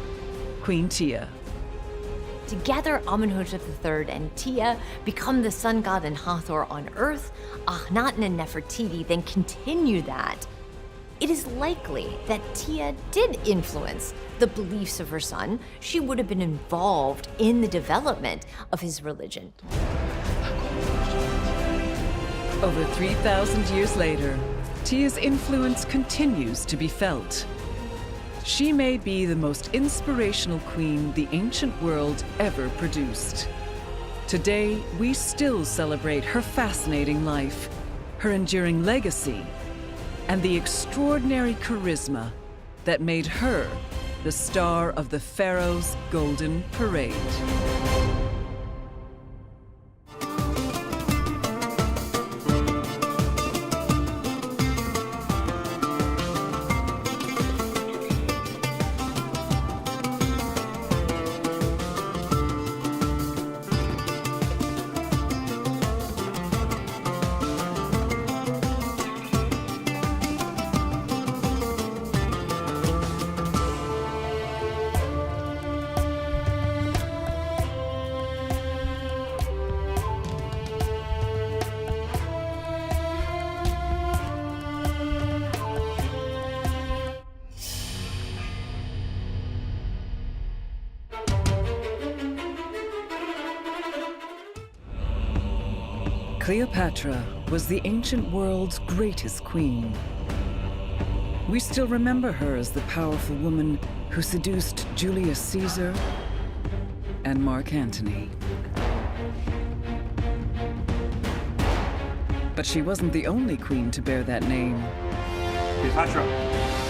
Queen Tiye. Together, Amenhotep III and Tiye become the sun god and Hathor on earth. Akhenaten and Nefertiti then continue that. It is likely that Tiye did influence the beliefs of her son. She would have been involved in the development of his religion. Over 3,000 years later, Tiye's influence continues to be felt. She may be the most inspirational queen the ancient world ever produced. Today, we still celebrate her fascinating life, her enduring legacy, and the extraordinary charisma that made her the star of the Pharaoh's Golden Parade. Cleopatra was the ancient world's greatest queen. We still remember her as the powerful woman who seduced Julius Caesar and Mark Antony. But she wasn't the only queen to bear that name. Cleopatra.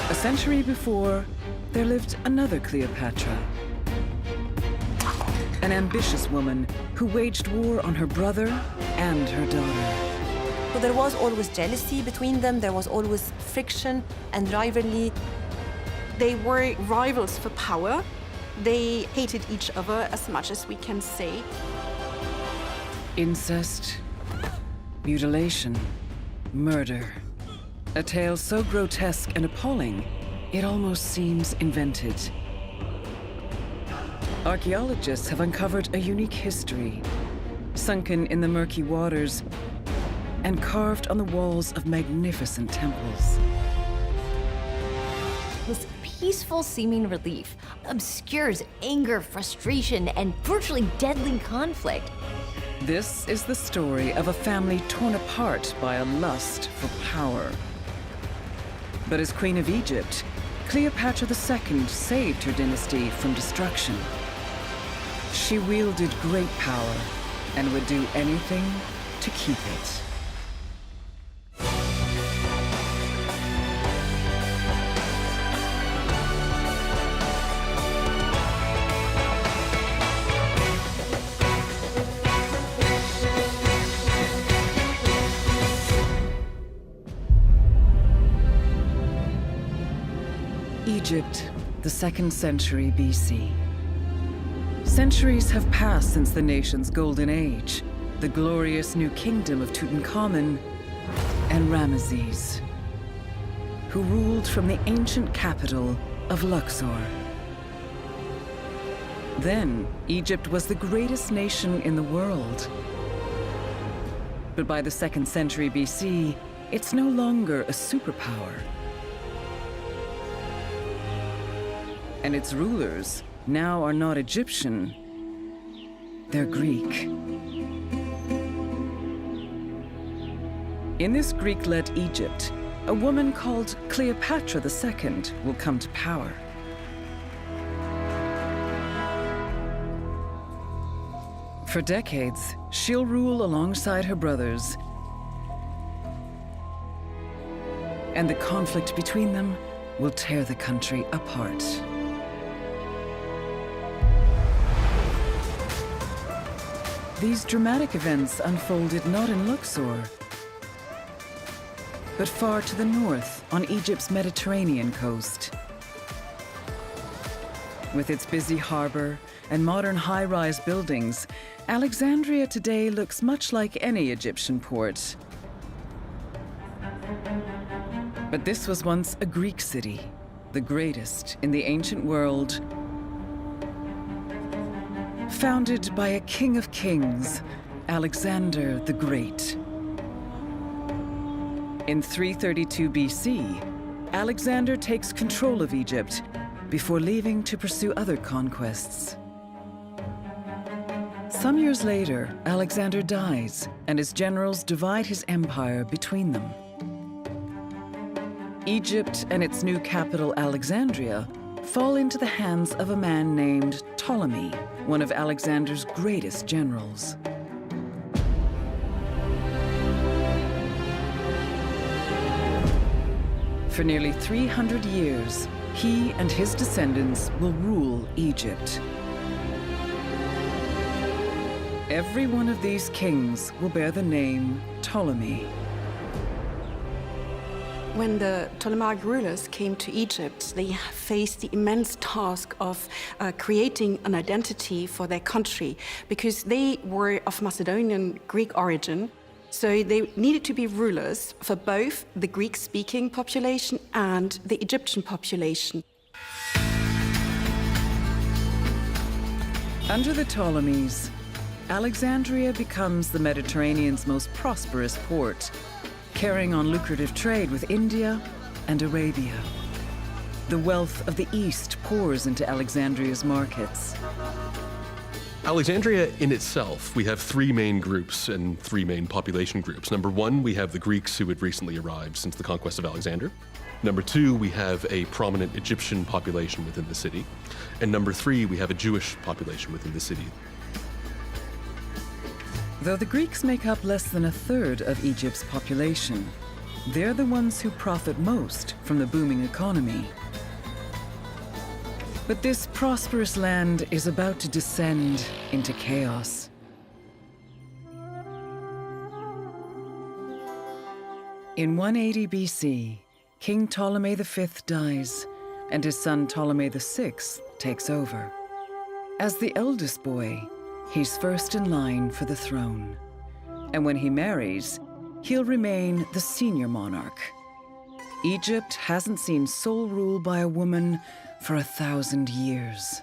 A century before, there lived another Cleopatra. An ambitious woman who waged war on her brother and her daughter. So there was always jealousy between them, there was always friction and rivalry. They were rivals for power. They hated each other as much as we can say. Incest, mutilation, murder. A tale so grotesque and appalling, it almost seems invented. Archaeologists have uncovered a unique history, sunken in the murky waters and carved on the walls of magnificent temples. This peaceful seeming relief obscures anger, frustration, and virtually deadly conflict. This is the story of a family torn apart by a lust for power. But as Queen of Egypt, Cleopatra II saved her dynasty from destruction. She wielded great power and would do anything to keep it. Egypt, the 2nd century BC. Centuries have passed since the nation's golden age, the glorious new kingdom of Tutankhamun and Ramesses, who ruled from the ancient capital of Luxor. Then, Egypt was the greatest nation in the world. But by the 2nd century BC, it's no longer a superpower. And its rulers now are not Egyptian, they're Greek. In this Greek-led Egypt, a woman called Cleopatra II will come to power. For decades, she'll rule alongside her brothers, and the conflict between them will tear the country apart. These dramatic events unfolded not in Luxor, but far to the north on Egypt's Mediterranean coast. With its busy harbor and modern high-rise buildings, Alexandria today looks much like any Egyptian port. But this was once a Greek city, the greatest in the ancient world, founded by a king of kings, Alexander the Great. In 332 BC, Alexander takes control of Egypt before leaving to pursue other conquests. Some years later, Alexander dies, and his generals divide his empire between them. Egypt and its new capital, Alexandria, fall into the hands of a man named Ptolemy, one of Alexander's greatest generals. For nearly 300 years, he and his descendants will rule Egypt. Every one of these kings will bear the name Ptolemy. When the Ptolemaic rulers came to Egypt, they faced the immense task of creating an identity for their country, because they were of Macedonian Greek origin. So they needed to be rulers for both the Greek-speaking population and the Egyptian population. Under the Ptolemies, Alexandria becomes the Mediterranean's most prosperous port, carrying on lucrative trade with India and Arabia. The wealth of the East pours into Alexandria's markets. Alexandria in itself, we have three main groups and three main population groups. Number one, we have the Greeks who had recently arrived since the conquest of Alexander. Number two, we have a prominent Egyptian population within the city. And number three, we have a Jewish population within the city. Though the Greeks make up less than a third of Egypt's population, they're the ones who profit most from the booming economy. But this prosperous land is about to descend into chaos. In 180 BC, King Ptolemy V dies, and his son Ptolemy VI takes over. As the eldest boy, he's first in line for the throne. And when he marries, he'll remain the senior monarch. Egypt hasn't seen sole rule by a woman for 1,000 years.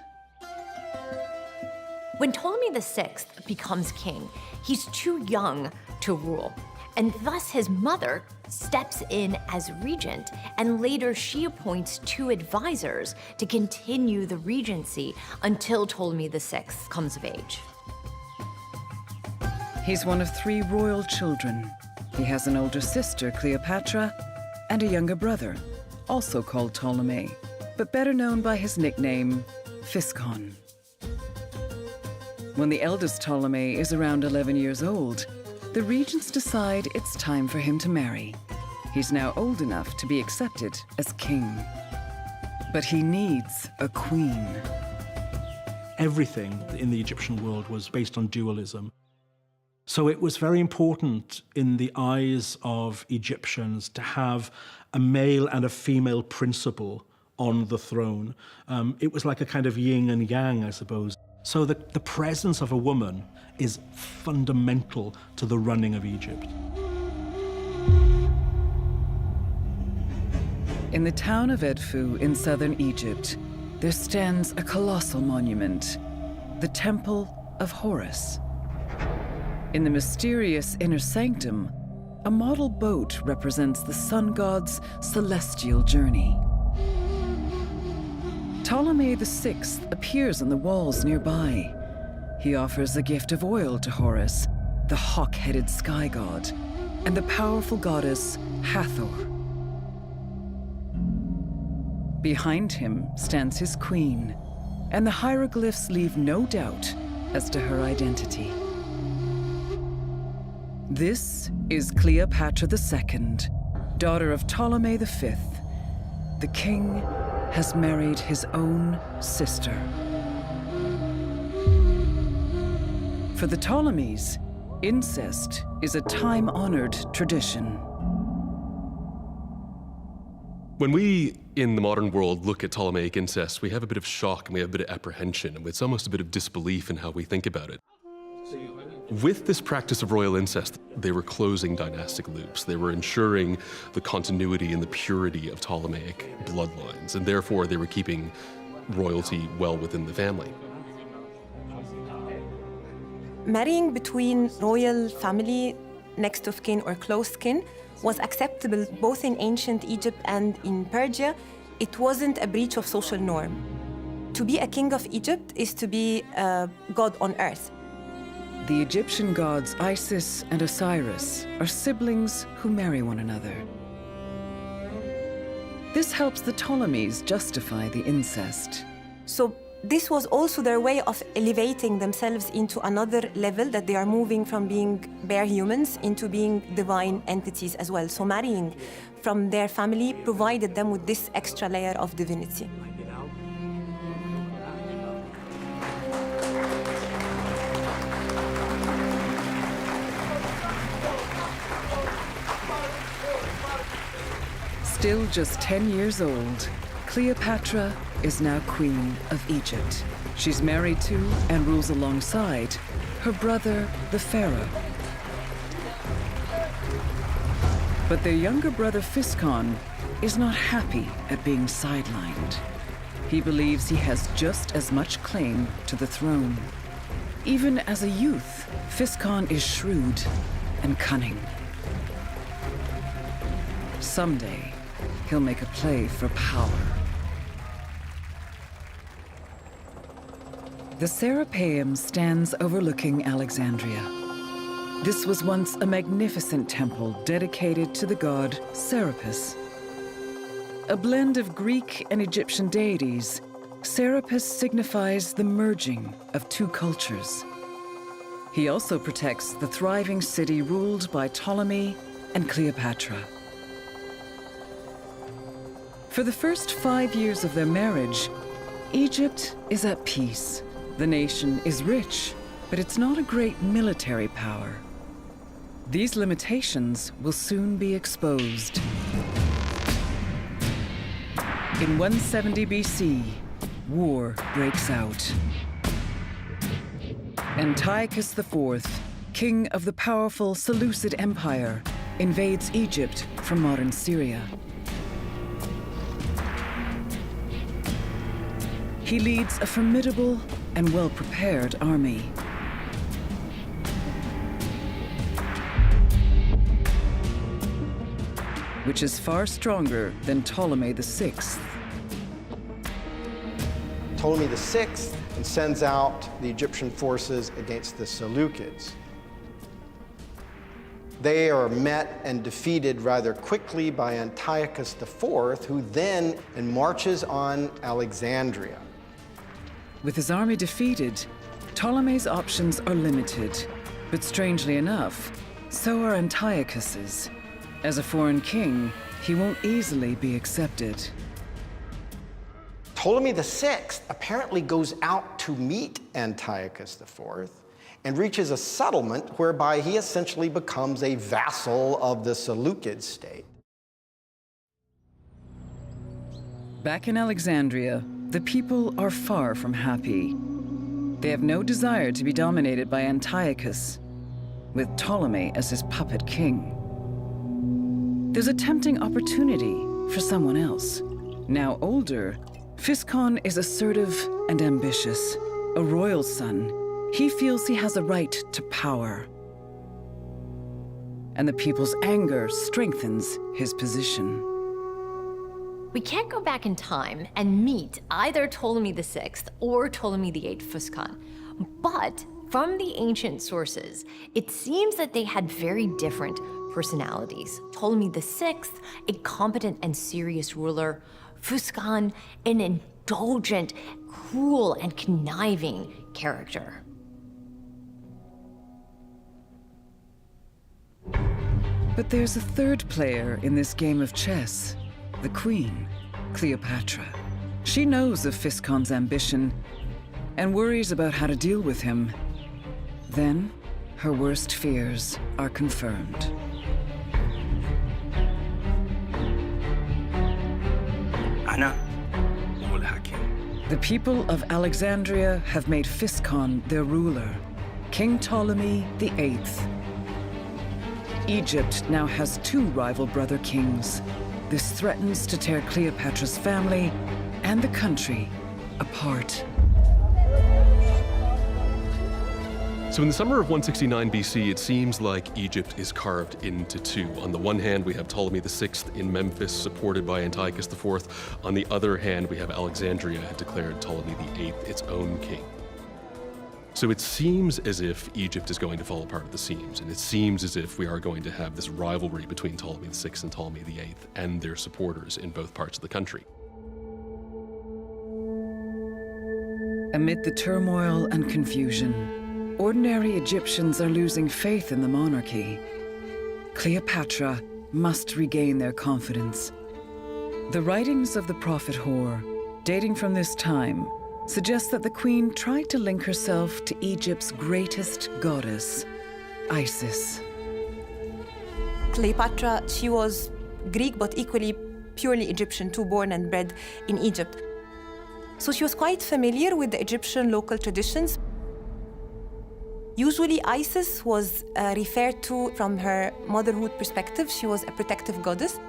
When Ptolemy VI becomes king, he's too young to rule, and thus his mother steps in as regent, and later she appoints 2 advisors to continue the regency until Ptolemy VI comes of age. He's one of 3 royal children. He has an older sister, Cleopatra, and a younger brother, also called Ptolemy, but better known by his nickname, Physcon. When the eldest Ptolemy is around 11 years old, the regents decide it's time for him to marry. He's now old enough to be accepted as king. But he needs a queen. Everything in the Egyptian world was based on dualism. So it was very important in the eyes of Egyptians to have a male and a female principle on the throne. It was like a kind of yin and yang, I suppose. So the presence of a woman is fundamental to the running of Egypt. In the town of Edfu in southern Egypt, there stands a colossal monument, the Temple of Horus. In the mysterious inner sanctum, a model boat represents the sun god's celestial journey. Ptolemy VI appears on the walls nearby. He offers a gift of oil to Horus, the hawk-headed sky god, and the powerful goddess Hathor. Behind him stands his queen, and the hieroglyphs leave no doubt as to her identity. This is Cleopatra II, daughter of Ptolemy V, the king has married his own sister. For the Ptolemies, incest is a time-honored tradition. When we, in the modern world, look at Ptolemaic incest, we have a bit of shock and we have a bit of apprehension, and it's almost a bit of disbelief in how we think about it. With this practice of royal incest, they were closing dynastic loops. They were ensuring the continuity and the purity of Ptolemaic bloodlines, and therefore they were keeping royalty well within the family. Marrying between royal family, next of kin or close kin, was acceptable both in ancient Egypt and in Persia. It wasn't a breach of social norm. To be a king of Egypt is to be a god on earth. The Egyptian gods Isis and Osiris are siblings who marry one another. This helps the Ptolemies justify the incest. So this was also their way of elevating themselves into another level, that they are moving from being bare humans into being divine entities as well. So marrying from their family provided them with this extra layer of divinity. Still just 10 years old, Cleopatra is now Queen of Egypt. She's married to and rules alongside her brother, the Pharaoh. But their younger brother, Physcon, is not happy at being sidelined. He believes he has just as much claim to the throne. Even as a youth, Physcon is shrewd and cunning. Someday, he'll make a play for power. The Serapeum stands overlooking Alexandria. This was once a magnificent temple dedicated to the god Serapis. A blend of Greek and Egyptian deities, Serapis signifies the merging of two cultures. He also protects the thriving city ruled by Ptolemy and Cleopatra. For the first 5 years of their marriage, Egypt is at peace. The nation is rich, but it's not a great military power. These limitations will soon be exposed. In 170 BC, war breaks out. Antiochus IV, king of the powerful Seleucid Empire, invades Egypt from modern Syria. He leads a formidable and well-prepared army. Which is far stronger than Ptolemy VI. Ptolemy VI sends out the Egyptian forces against the Seleucids. They are met and defeated rather quickly by Antiochus IV, who then marches on Alexandria. With his army defeated, Ptolemy's options are limited. But strangely enough, so are Antiochus's. As a foreign king, he won't easily be accepted. Ptolemy VI apparently goes out to meet Antiochus IV and reaches a settlement whereby he essentially becomes a vassal of the Seleucid state. Back in Alexandria, the people are far from happy. They have no desire to be dominated by Antiochus, with Ptolemy as his puppet king. There's a tempting opportunity for someone else. Now older, Physcon is assertive and ambitious. A royal son, he feels he has a right to power. And the people's anger strengthens his position. We can't go back in time and meet either Ptolemy VI or Ptolemy VIII Physcon, but from the ancient sources, it seems that they had very different personalities. Ptolemy VI, a competent and serious ruler; Physcon, an indulgent, cruel, and conniving character. But there's a third player in this game of chess, the queen. Cleopatra. She knows of Physcon's ambition and worries about how to deal with him. Then, her worst fears are confirmed. The people of Alexandria have made Physcon their ruler, King Ptolemy VIII. Egypt now has two rival brother kings. This threatens to tear Cleopatra's family and the country apart. So in the summer of 169 BC, it seems like Egypt is carved into two. On the one hand, we have Ptolemy VI in Memphis, supported by Antiochus IV. On the other hand, we have Alexandria had declared Ptolemy VIII its own king. So it seems as if Egypt is going to fall apart at the seams, and it seems as if we are going to have this rivalry between Ptolemy VI and Ptolemy VIII and their supporters in both parts of the country. Amid the turmoil and confusion, ordinary Egyptians are losing faith in the monarchy. Cleopatra must regain their confidence. The writings of the prophet Hor, dating from this time, suggest that the queen tried to link herself to Egypt's greatest goddess, Isis. Cleopatra, she was Greek but equally purely Egyptian too, born and bred in Egypt. So she was quite familiar with the Egyptian local traditions. Usually Isis was referred to from her motherhood perspective. She was a protective goddess.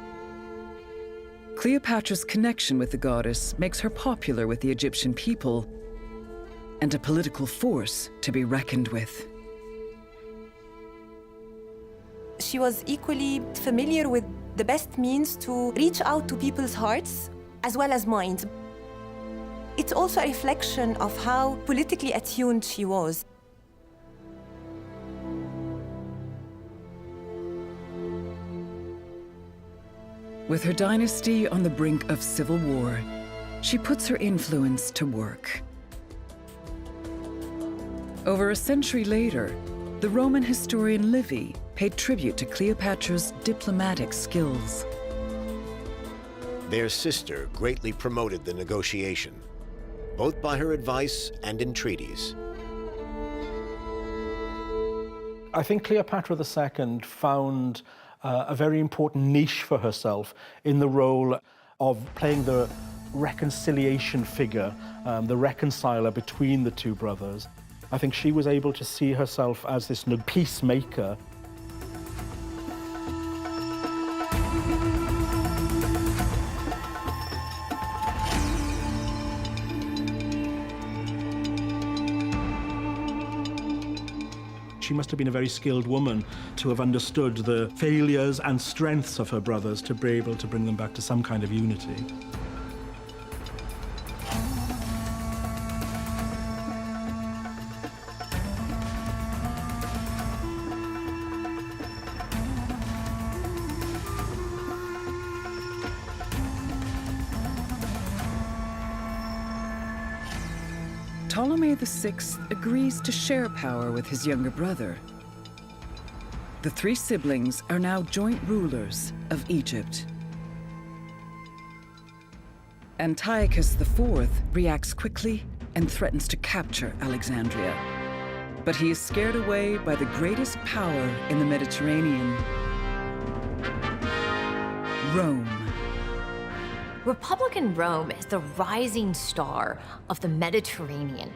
Cleopatra's connection with the goddess makes her popular with the Egyptian people and a political force to be reckoned with. She was equally familiar with the best means to reach out to people's hearts as well as minds. It's also a reflection of how politically attuned she was. With her dynasty on the brink of civil war, she puts her influence to work. Over a century later, the Roman historian Livy paid tribute to Cleopatra's diplomatic skills. Their sister greatly promoted the negotiation, both by her advice and entreaties. I think Cleopatra II found a very important niche for herself in the role of playing the reconciliation figure, the reconciler between the two brothers. I think she was able to see herself as this peacemaker. She must have been a very skilled woman to have understood the failures and strengths of her brothers to be able to bring them back to some kind of unity. Ptolemy VI agrees to share power with his younger brother. The three siblings are now joint rulers of Egypt. Antiochus IV reacts quickly and threatens to capture Alexandria. But he is scared away by the greatest power in the Mediterranean, Rome. Republican Rome is the rising star of the Mediterranean.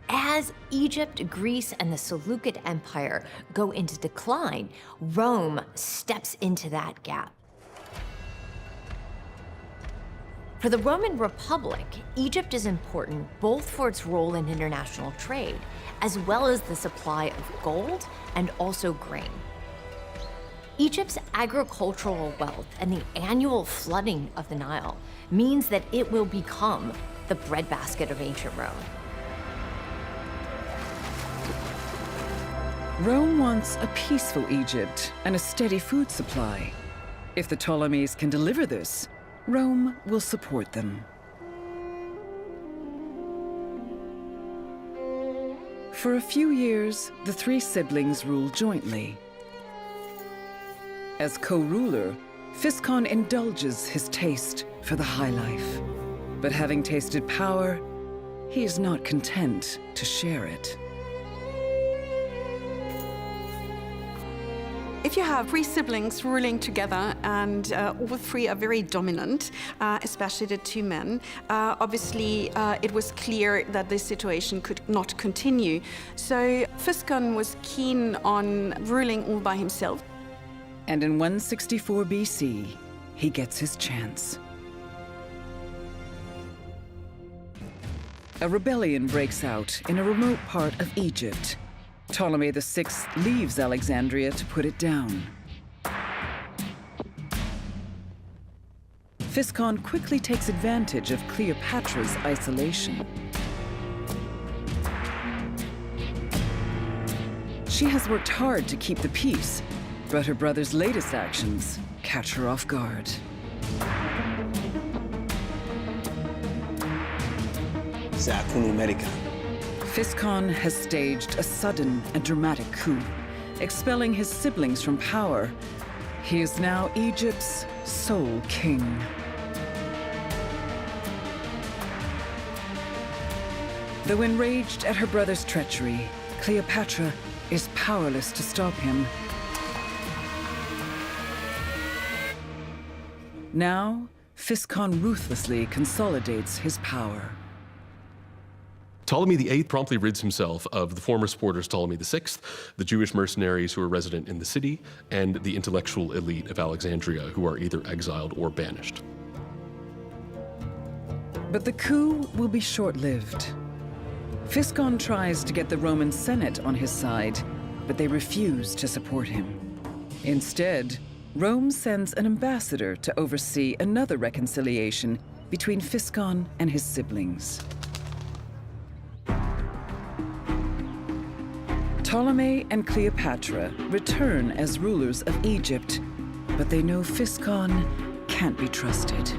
As Egypt, Greece, and the Seleucid Empire go into decline, Rome steps into that gap. For the Roman Republic, Egypt is important both for its role in international trade, as well as the supply of gold and also grain. Egypt's agricultural wealth and the annual flooding of the Nile means that it will become the breadbasket of ancient Rome. Rome wants a peaceful Egypt and a steady food supply. If the Ptolemies can deliver this, Rome will support them. For a few years, the three siblings rule jointly. As co-ruler, Physcon indulges his taste for the high life. But having tasted power, he is not content to share it. If you have three siblings ruling together and all three are very dominant, especially the two men, obviously it was clear that this situation could not continue. So Physcon was keen on ruling all by himself. And in 164 BC, he gets his chance. A rebellion breaks out in a remote part of Egypt. Ptolemy VI leaves Alexandria to put it down. Physcon quickly takes advantage of Cleopatra's isolation. She has worked hard to keep the peace, but her brother's latest actions catch her off guard. Physcon has staged a sudden and dramatic coup, expelling his siblings from power. He is now Egypt's sole king. Though enraged at her brother's treachery, Cleopatra is powerless to stop him. Now, Physcon ruthlessly consolidates his power. Ptolemy VIII promptly rids himself of the former supporters Ptolemy VI, the Jewish mercenaries who are resident in the city, and the intellectual elite of Alexandria who are either exiled or banished. But the coup will be short-lived. Physcon tries to get the Roman Senate on his side, but they refuse to support him. Instead, Rome sends an ambassador to oversee another reconciliation between Physcon and his siblings. Ptolemy and Cleopatra return as rulers of Egypt, but they know Physcon can't be trusted.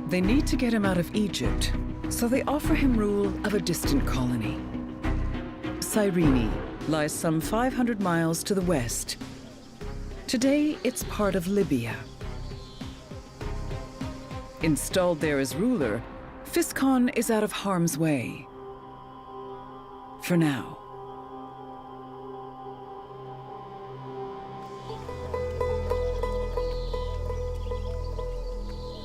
They need to get him out of Egypt, so they offer him rule of a distant colony. Cyrene lies some 500 miles to the west. Today, it's part of Libya. Installed there as ruler, Physcon is out of harm's way. For now.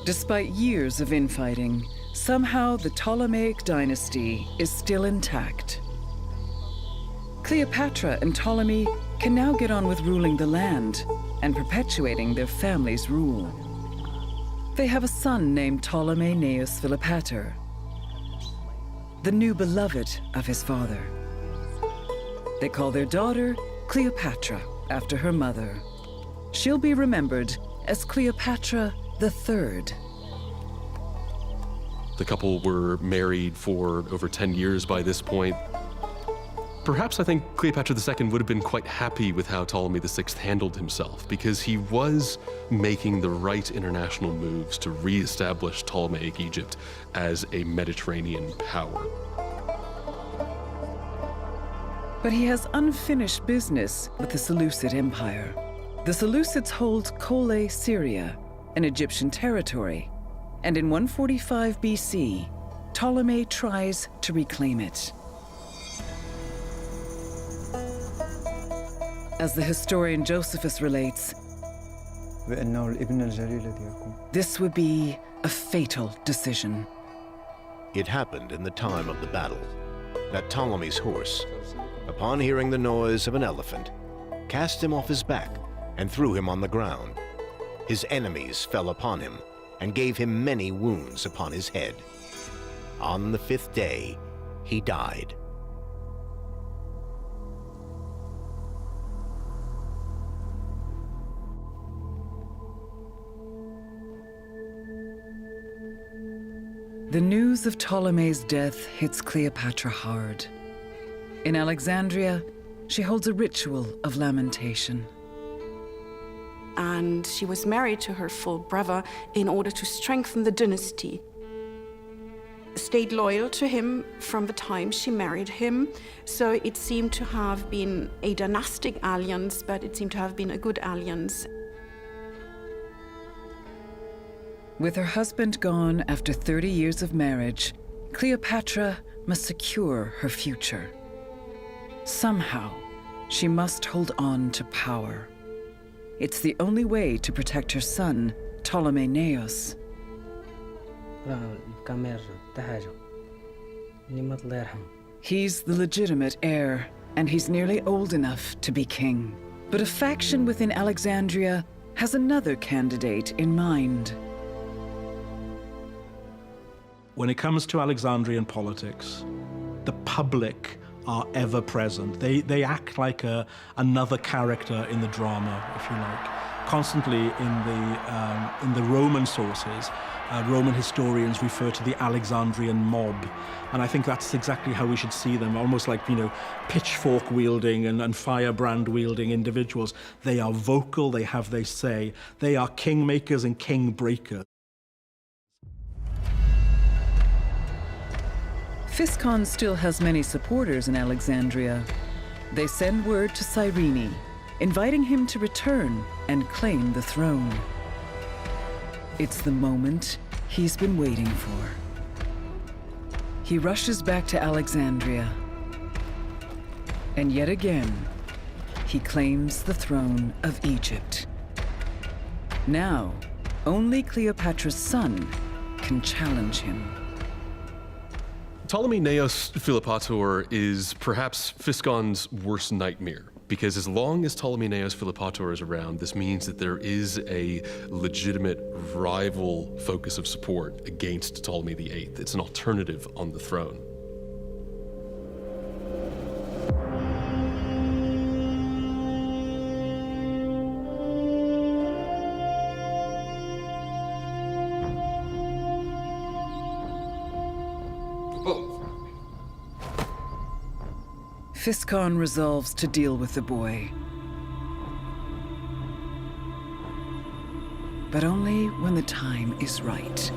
Despite years of infighting, somehow the Ptolemaic dynasty is still intact. Cleopatra and Ptolemy can now get on with ruling the land and perpetuating their family's rule. They have a son named Ptolemy Neos Philopator, the new beloved of his father. They call their daughter Cleopatra after her mother. She'll be remembered as Cleopatra III. The couple were married for over 10 years by this point. Perhaps I think Cleopatra II would have been quite happy with how Ptolemy VI handled himself, because he was making the right international moves to re-establish Ptolemaic Egypt as a Mediterranean power. But he has unfinished business with the Seleucid Empire. The Seleucids hold Kole, Syria, an Egyptian territory, and in 145 BC, Ptolemy tries to reclaim it. As the historian Josephus relates, this would be a fatal decision. It happened in the time of the battle that Ptolemy's horse, upon hearing the noise of an elephant, cast him off his back and threw him on the ground. His enemies fell upon him and gave him many wounds upon his head. On the 5th day, he died. The news of Ptolemy's death hits Cleopatra hard. In Alexandria, she holds a ritual of lamentation. And she was married to her full brother in order to strengthen the dynasty. Stayed loyal to him from the time she married him, so it seemed to have been a dynastic alliance, but it seemed to have been a good alliance. With her husband gone after 30 years of marriage, Cleopatra must secure her future. Somehow, she must hold on to power. It's the only way to protect her son, Ptolemaeus. He's the legitimate heir, and he's nearly old enough to be king. But a faction within Alexandria has another candidate in mind. When it comes to Alexandrian politics, the public are ever present. They act like another character in the drama, if you like. Constantly in the Roman sources, Roman historians refer to the Alexandrian mob, and I think that's exactly how we should see them, almost like, you know, pitchfork-wielding and firebrand-wielding individuals. They are vocal, they have their say. They are kingmakers and king-breakers. Physcon still has many supporters in Alexandria. They send word to Cyrene, inviting him to return and claim the throne. It's the moment he's been waiting for. He rushes back to Alexandria. And yet again, he claims the throne of Egypt. Now, only Cleopatra's son can challenge him. Ptolemaeus Philopator is perhaps Physcon's worst nightmare, because as long as Ptolemaeus Philopator is around, this means that there is a legitimate rival focus of support against Ptolemy VIII. It's an alternative on the throne. Physcon resolves to deal with the boy. But only when the time is right.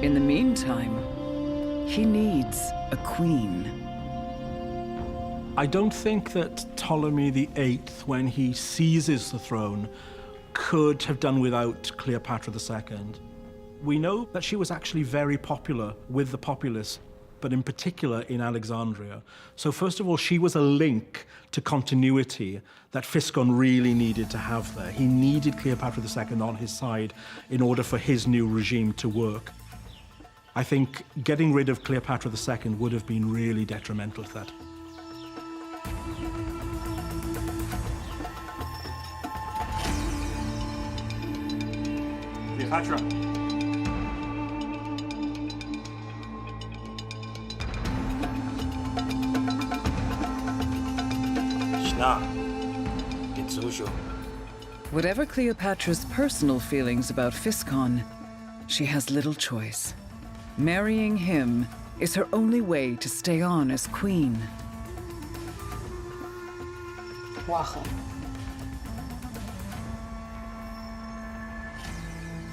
In the meantime, he needs a queen. I don't think that Ptolemy VIII, when he seizes the throne, could have done without Cleopatra II. We know that she was actually very popular with the populace, but in particular in Alexandria. So first of all, she was a link to continuity that Physcon really needed to have there. He needed Cleopatra II on his side in order for his new regime to work. I think getting rid of Cleopatra II would have been really detrimental to that. Cleopatra. Whatever Cleopatra's personal feelings about Physcon, she has little choice. Marrying him is her only way to stay on as queen.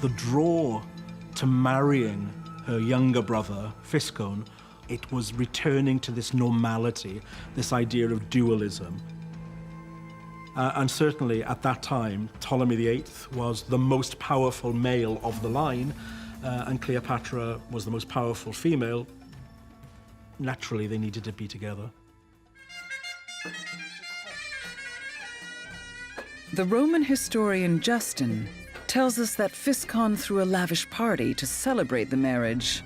The draw to marrying her younger brother, Physcon, it was returning to this normality, this idea of dualism. And certainly at that time, Ptolemy VIII was the most powerful male of the line, and Cleopatra was the most powerful female. Naturally, they needed to be together. The Roman historian Justin tells us that Physcon threw a lavish party to celebrate the marriage.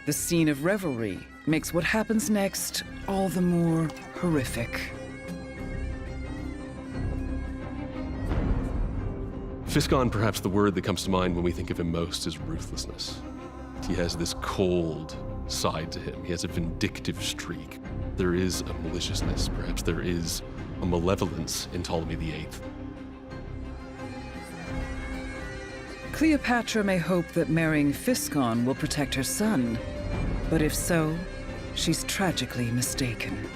The scene of revelry makes what happens next all the more horrific. Physcon, perhaps the word that comes to mind when we think of him most is ruthlessness. He has this cold side to him. He has a vindictive streak. There is a maliciousness, perhaps there is a malevolence in Ptolemy VIII. Cleopatra may hope that marrying Physcon will protect her son, but if so, she's tragically mistaken.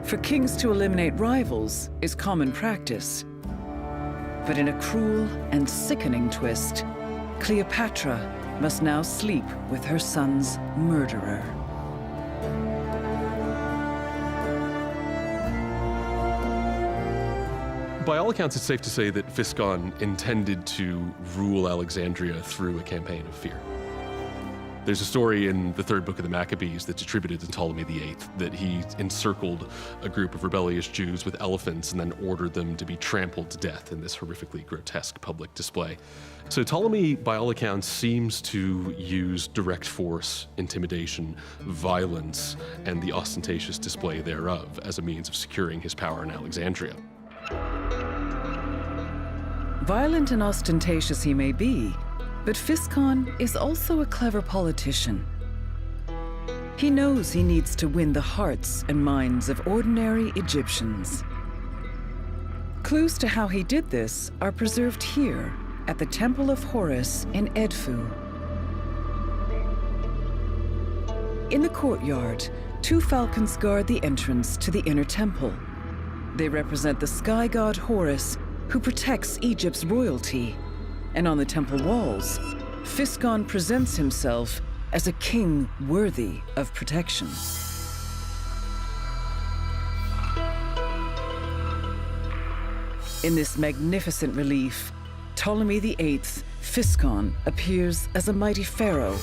For kings to eliminate rivals is common practice. But in a cruel and sickening twist, Cleopatra must now sleep with her son's murderer. By all accounts, it's safe to say that Physcon intended to rule Alexandria through a campaign of fear. There's a story in the third book of the Maccabees that's attributed to Ptolemy VIII that he encircled a group of rebellious Jews with elephants and then ordered them to be trampled to death in this horrifically grotesque public display. So Ptolemy, by all accounts, seems to use direct force, intimidation, violence, and the ostentatious display thereof as a means of securing his power in Alexandria. Violent and ostentatious he may be, but Physcon is also a clever politician. He knows he needs to win the hearts and minds of ordinary Egyptians. Clues to how he did this are preserved here at the Temple of Horus in Edfu. In the courtyard, 2 falcons guard the entrance to the inner temple. They represent the sky god Horus, who protects Egypt's royalty. And on the temple walls, Physcon presents himself as a king worthy of protection. In this magnificent relief, Ptolemy VIII, Physcon, appears as a mighty pharaoh,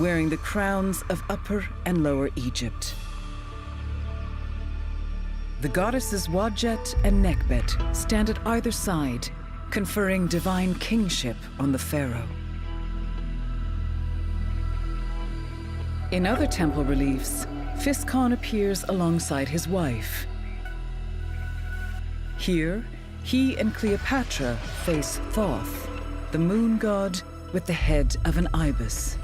wearing the crowns of Upper and Lower Egypt. The goddesses Wadjet and Nekbet stand at either side, conferring divine kingship on the pharaoh. In other temple reliefs, Physcon appears alongside his wife. Here, he and Cleopatra face Thoth, the moon god with the head of an ibis.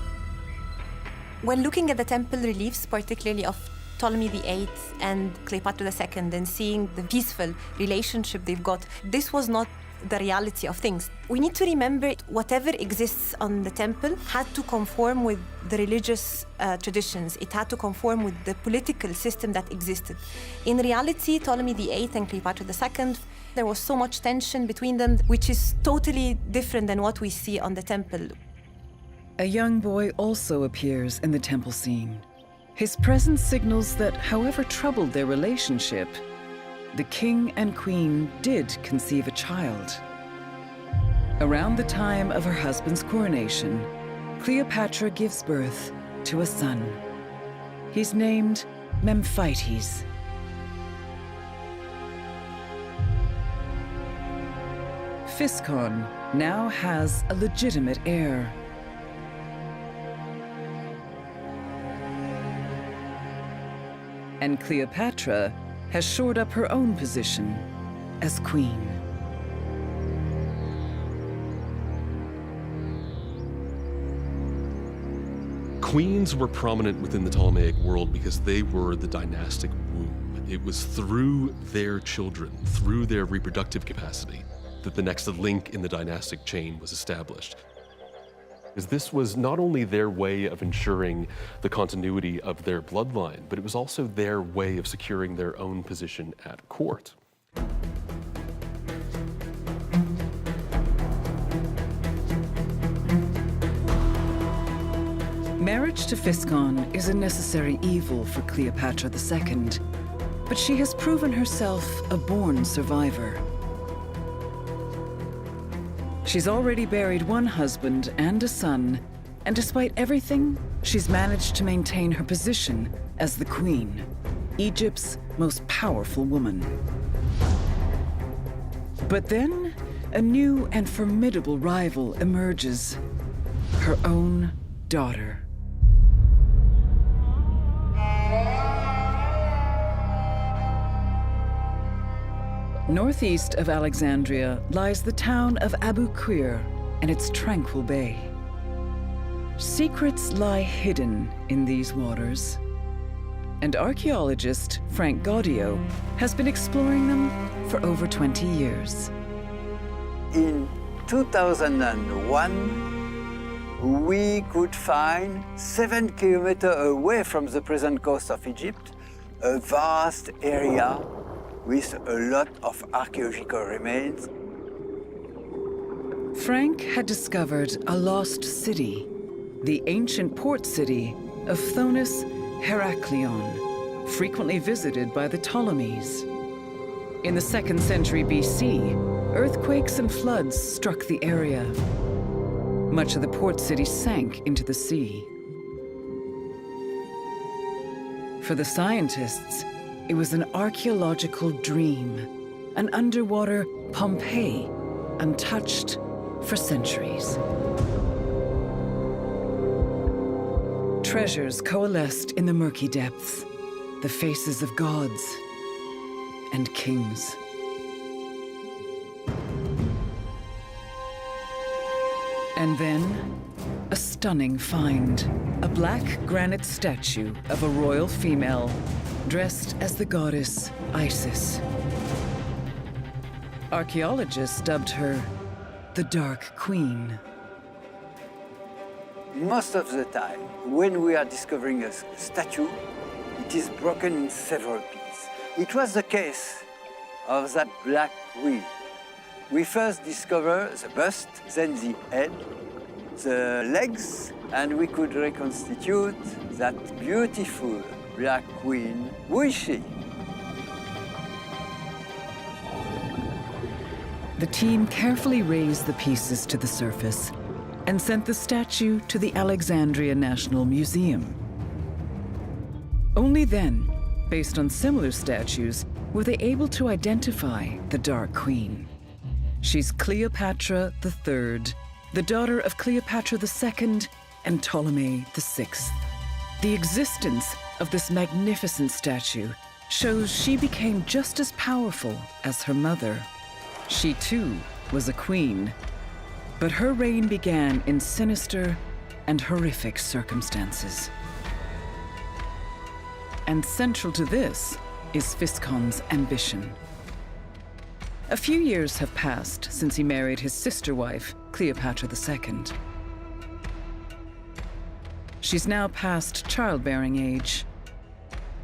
When looking at the temple reliefs, particularly of Ptolemy VIII and Cleopatra II, and seeing the peaceful relationship they've got, this was not the reality of things. We need to remember whatever exists on the temple had to conform with the religious traditions. It had to conform with the political system that existed. In reality, Ptolemy VIII and Cleopatra II, there was so much tension between them, which is totally different than what we see on the temple. A young boy also appears in the temple scene. His presence signals that, however troubled their relationship, the king and queen did conceive a child. Around the time of her husband's coronation, Cleopatra gives birth to a son. He's named Memphites. Physcon now has a legitimate heir. And Cleopatra has shored up her own position as queen. Queens were prominent within the Ptolemaic world because they were the dynastic womb. It was through their children, through their reproductive capacity, that the next link in the dynastic chain was established. Because this was not only their way of ensuring the continuity of their bloodline, but it was also their way of securing their own position at court. Marriage to Physcon is a necessary evil for Cleopatra II, but she has proven herself a born survivor. She's already buried one husband and a son, and despite everything, she's managed to maintain her position as the queen, Egypt's most powerful woman. But then, a new and formidable rival emerges, her own daughter. Northeast of Alexandria lies the town of Abu Qir and its tranquil bay. Secrets lie hidden in these waters, and archaeologist Frank Gaudio has been exploring them for over 20 years. In 2001, we could find 7 kilometers away from the present coast of Egypt a vast area with a lot of archaeological remains. Frank had discovered a lost city, the ancient port city of Thonis Heraklion, frequently visited by the Ptolemies. In the 2nd century BC, earthquakes and floods struck the area. Much of the port city sank into the sea. For the scientists, it was an archaeological dream, an underwater Pompeii, untouched for centuries. Treasures coalesced in the murky depths, the faces of gods and kings. And then, a stunning find. A black granite statue of a royal female dressed as the goddess Isis. Archaeologists dubbed her the Dark Queen. Most of the time, when we are discovering a statue, it is broken in several pieces. It was the case of that Black Queen. We first discover the bust, then the head, the legs, and we could reconstitute that beautiful Black Queen. Who is she? The team carefully raised the pieces to the surface and sent the statue to the Alexandria National Museum. Only then, based on similar statues, were they able to identify the Dark Queen. She's Cleopatra III, the daughter of Cleopatra II and Ptolemy VI. The existence of this magnificent statue shows she became just as powerful as her mother. She too was a queen, but her reign began in sinister and horrific circumstances. And central to this is Physcon's ambition. A few years have passed since he married his sister wife, Cleopatra II. She's now past childbearing age.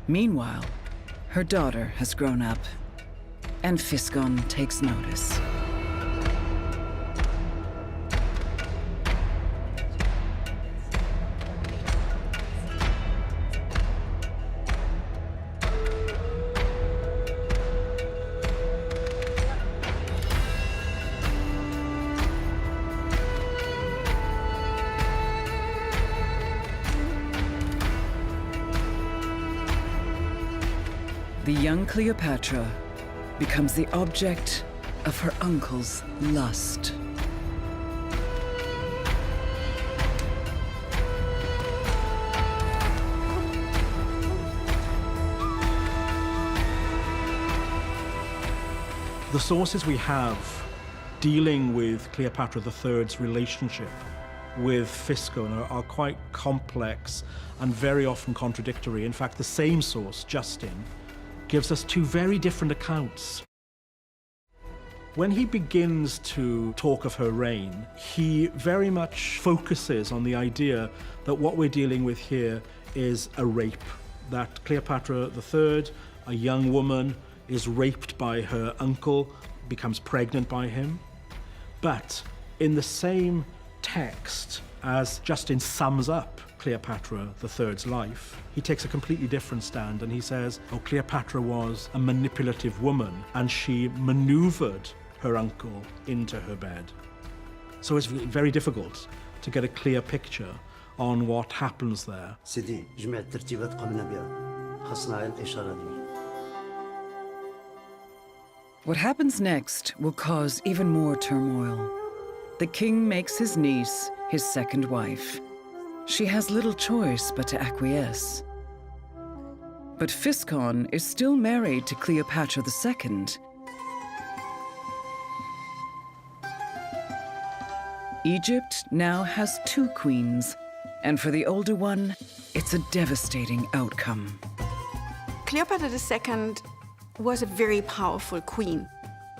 Meanwhile, her daughter has grown up, and Physcon takes notice. The young Cleopatra becomes the object of her uncle's lust. The sources we have dealing with Cleopatra III's relationship with Physcon are quite complex and very often contradictory. In fact, the same source, Justin, gives us two very different accounts. When he begins to talk of her reign, he very much focuses on the idea that what we're dealing with here is a rape, that Cleopatra III, a young woman, is raped by her uncle, becomes pregnant by him. But in the same text, as Justin sums up Cleopatra III's life, he takes a completely different stand and he says, oh, Cleopatra was a manipulative woman and she maneuvered her uncle into her bed. So it's very difficult to get a clear picture on what happens there. What happens next will cause even more turmoil. The king makes his niece his second wife. She has little choice but to acquiesce. But Physcon is still married to Cleopatra II. Egypt now has two queens, and for the older one, it's a devastating outcome. Cleopatra II was a very powerful queen.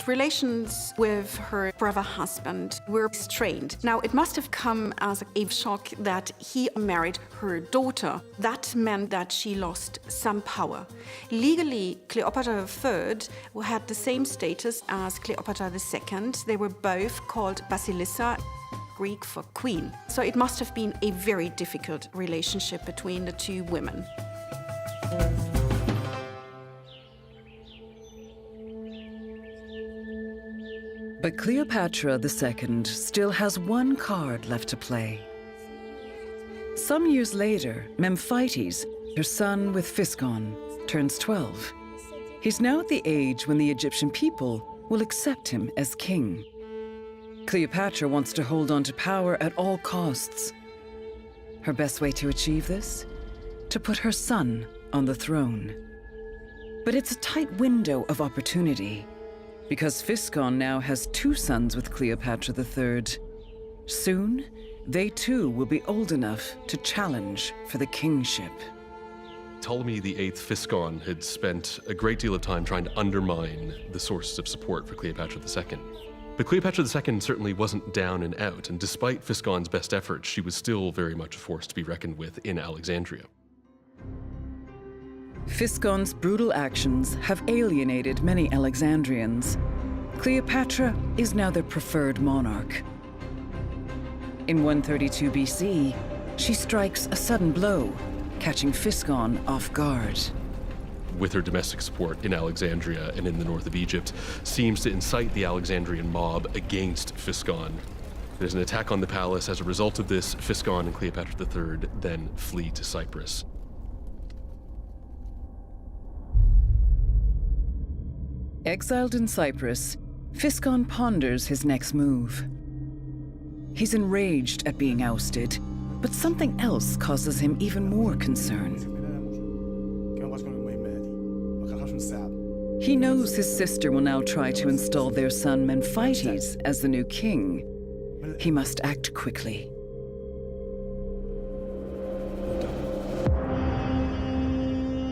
Relations with her brother husband were strained. Now, it must have come as a shock that he married her daughter. That meant that she lost some power. Legally, Cleopatra III had the same status as Cleopatra II. They were both called Basilissa, Greek for queen. So it must have been a very difficult relationship between the two women. But Cleopatra II still has one card left to play. Some years later, Memphites, her son with Physcon, turns 12. He's now at the age when the Egyptian people will accept him as king. Cleopatra wants to hold on to power at all costs. Her best way to achieve this? To put her son on the throne. But it's a tight window of opportunity, because Physcon now has 2 sons with Cleopatra III. Soon, they too will be old enough to challenge for the kingship. Ptolemy VIII Physcon had spent a great deal of time trying to undermine the sources of support for Cleopatra II. But Cleopatra II certainly wasn't down and out, and despite Physcon's best efforts, she was still very much a force to be reckoned with in Alexandria. Physcon's brutal actions have alienated many Alexandrians. Cleopatra is now their preferred monarch. In 132 BC, she strikes a sudden blow, catching Physcon off guard. With her domestic support in Alexandria and in the north of Egypt, seems to incite the Alexandrian mob against Physcon. There's an attack on the palace. As a result of this, Physcon and Cleopatra III then flee to Cyprus. Exiled in Cyprus, Physcon ponders his next move. He's enraged at being ousted, but something else causes him even more concern. He knows his sister will now try to install their son Memphites as the new king. He must act quickly.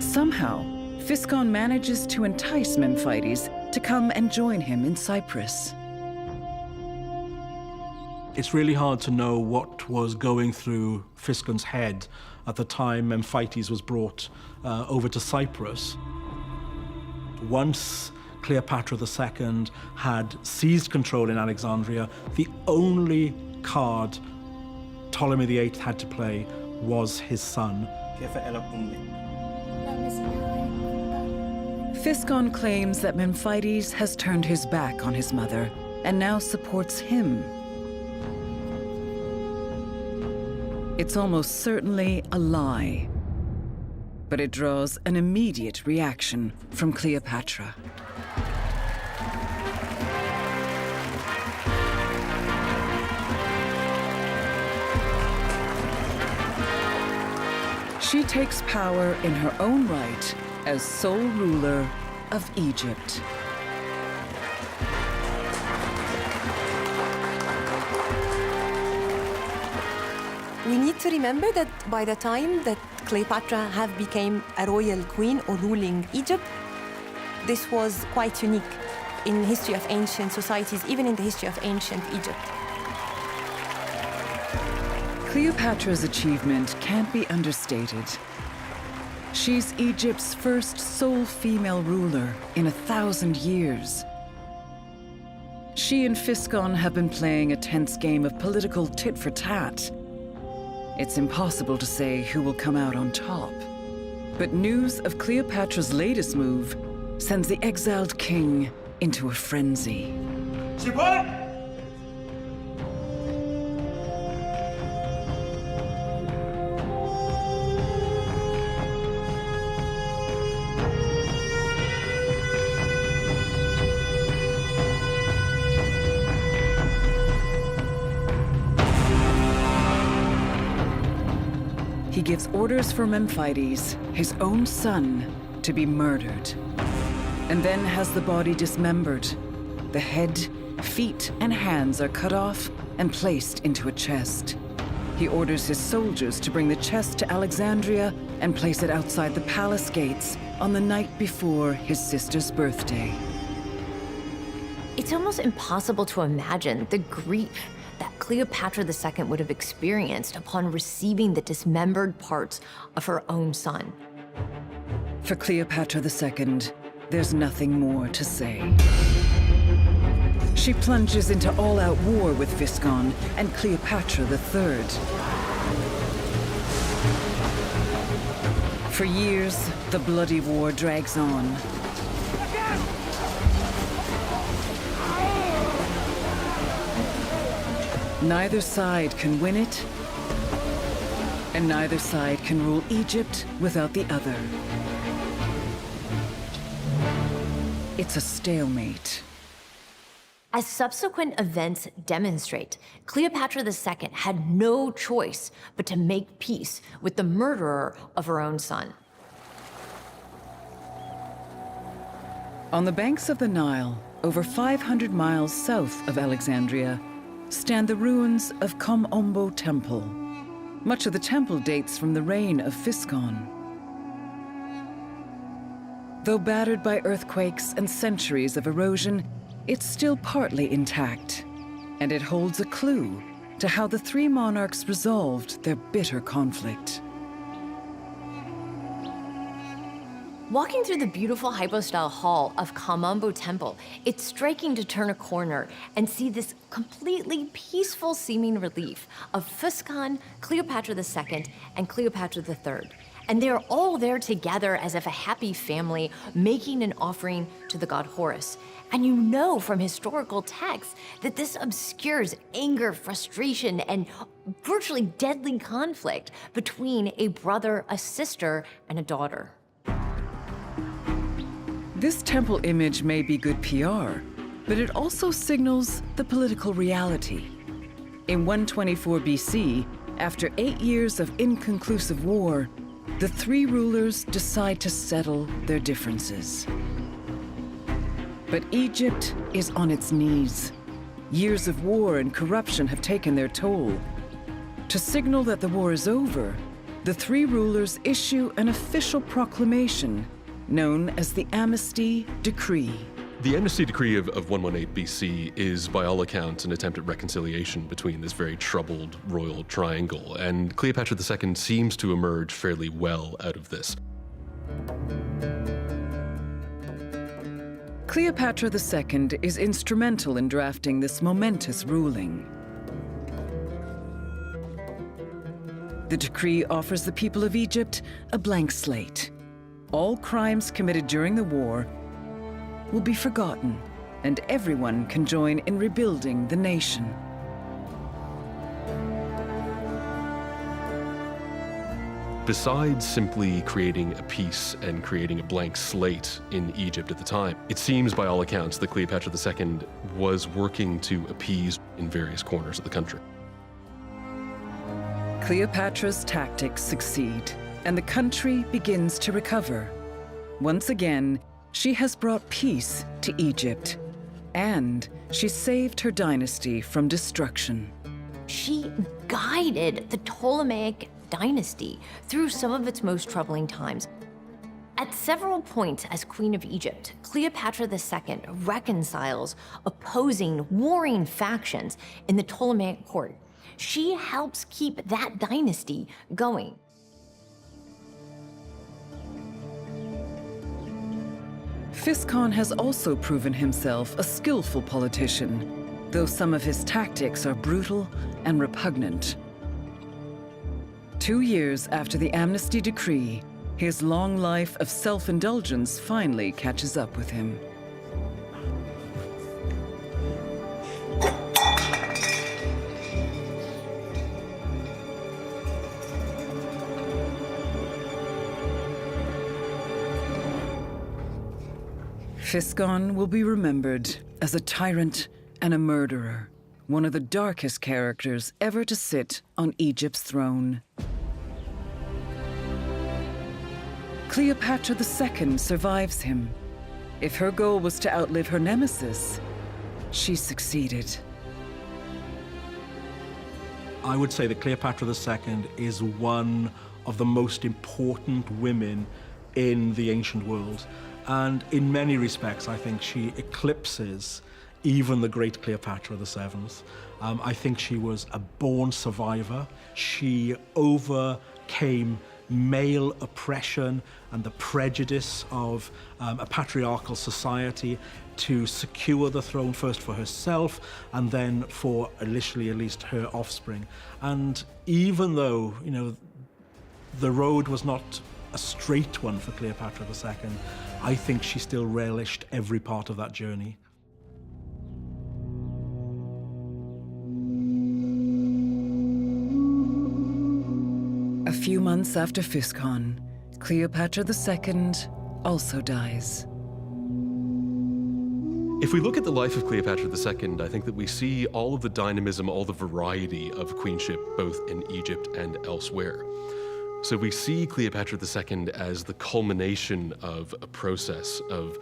Somehow, Physcon manages to entice Memphites to come and join him in Cyprus. It's really hard to know what was going through Physcon's head at the time Memphites was brought over to Cyprus. Once Cleopatra II had seized control in Alexandria, the only card Ptolemy VIII had to play was his son. Physcon claims that Memphites has turned his back on his mother and now supports him. It's almost certainly a lie, but it draws an immediate reaction from Cleopatra. She takes power in her own right as sole ruler of Egypt. We need to remember that by the time that Cleopatra have become a royal queen or ruling Egypt, this was quite unique in the history of ancient societies, even in the history of ancient Egypt. Cleopatra's achievement can't be understated. She's Egypt's first sole female ruler in 1,000 years. She and Physcon have been playing a tense game of political tit-for-tat. It's impossible to say who will come out on top. But news of Cleopatra's latest move sends the exiled king into a frenzy. He gives orders for Memphites, his own son, to be murdered, and then has the body dismembered. The head, feet, and hands are cut off and placed into a chest. He orders his soldiers to bring the chest to Alexandria and place it outside the palace gates on the night before his sister's birthday. It's almost impossible to imagine the grief that Cleopatra II would have experienced upon receiving the dismembered parts of her own son. For Cleopatra II, there's nothing more to say. She plunges into all-out war with Physcon and Cleopatra III. For years, the bloody war drags on. Neither side can win it, and neither side can rule Egypt without the other. It's a stalemate. As subsequent events demonstrate, Cleopatra II had no choice but to make peace with the murderer of her own son. On the banks of the Nile, over 500 miles south of Alexandria, stand the ruins of Kom-Ombo Temple. Much of the temple dates from the reign of Physcon. Though battered by earthquakes and centuries of erosion, it's still partly intact, and it holds a clue to how the three monarchs resolved their bitter conflict. Walking through the beautiful hypostyle hall of Kom-Ombo Temple, it's striking to turn a corner and see this completely peaceful seeming relief of Physcon, Cleopatra II, and Cleopatra III. And they're all there together as if a happy family making an offering to the god Horus. And you know from historical texts that this obscures anger, frustration, and virtually deadly conflict between a brother, a sister, and a daughter. This temple image may be good PR, but it also signals the political reality. In 124 BC, after 8 years of inconclusive war, the three rulers decide to settle their differences. But Egypt is on its knees. Years of war and corruption have taken their toll. To signal that the war is over, the three rulers issue an official proclamation known as the Amnesty Decree. The Amnesty Decree of 118 BC is, by all accounts, an attempt at reconciliation between this very troubled royal triangle, and Cleopatra II seems to emerge fairly well out of this. Cleopatra II is instrumental in drafting this momentous ruling. The decree offers the people of Egypt a blank slate. All crimes committed during the war will be forgotten, and everyone can join in rebuilding the nation. Besides simply creating a peace and creating a blank slate in Egypt at the time, it seems by all accounts that Cleopatra II was working to appease in various corners of the country. Cleopatra's tactics succeed, and the country begins to recover. Once again, she has brought peace to Egypt, and she saved her dynasty from destruction. She guided the Ptolemaic dynasty through some of its most troubling times. At several points as Queen of Egypt, Cleopatra II reconciles opposing, warring factions in the Ptolemaic court. She helps keep that dynasty going. Physcon has also proven himself a skillful politician, though some of his tactics are brutal and repugnant. 2 years after the Amnesty Decree, his long life of self-indulgence finally catches up with him. Physcon will be remembered as a tyrant and a murderer, one of the darkest characters ever to sit on Egypt's throne. Cleopatra II survives him. If her goal was to outlive her nemesis, she succeeded. I would say that Cleopatra II is one of the most important women in the ancient world. And in many respects, I think she eclipses even the great Cleopatra VII. I think she was a born survivor. She overcame male oppression and the prejudice of a patriarchal society to secure the throne, first for herself and then for initially at least her offspring. And even though, you know, the road was not a straight one for Cleopatra II, I think she still relished every part of that journey. A few months after Physcon, Cleopatra II also dies. If we look at the life of Cleopatra II, I think that we see all of the dynamism, all the variety of queenship, both in Egypt and elsewhere. So we see Cleopatra II as the culmination of a process of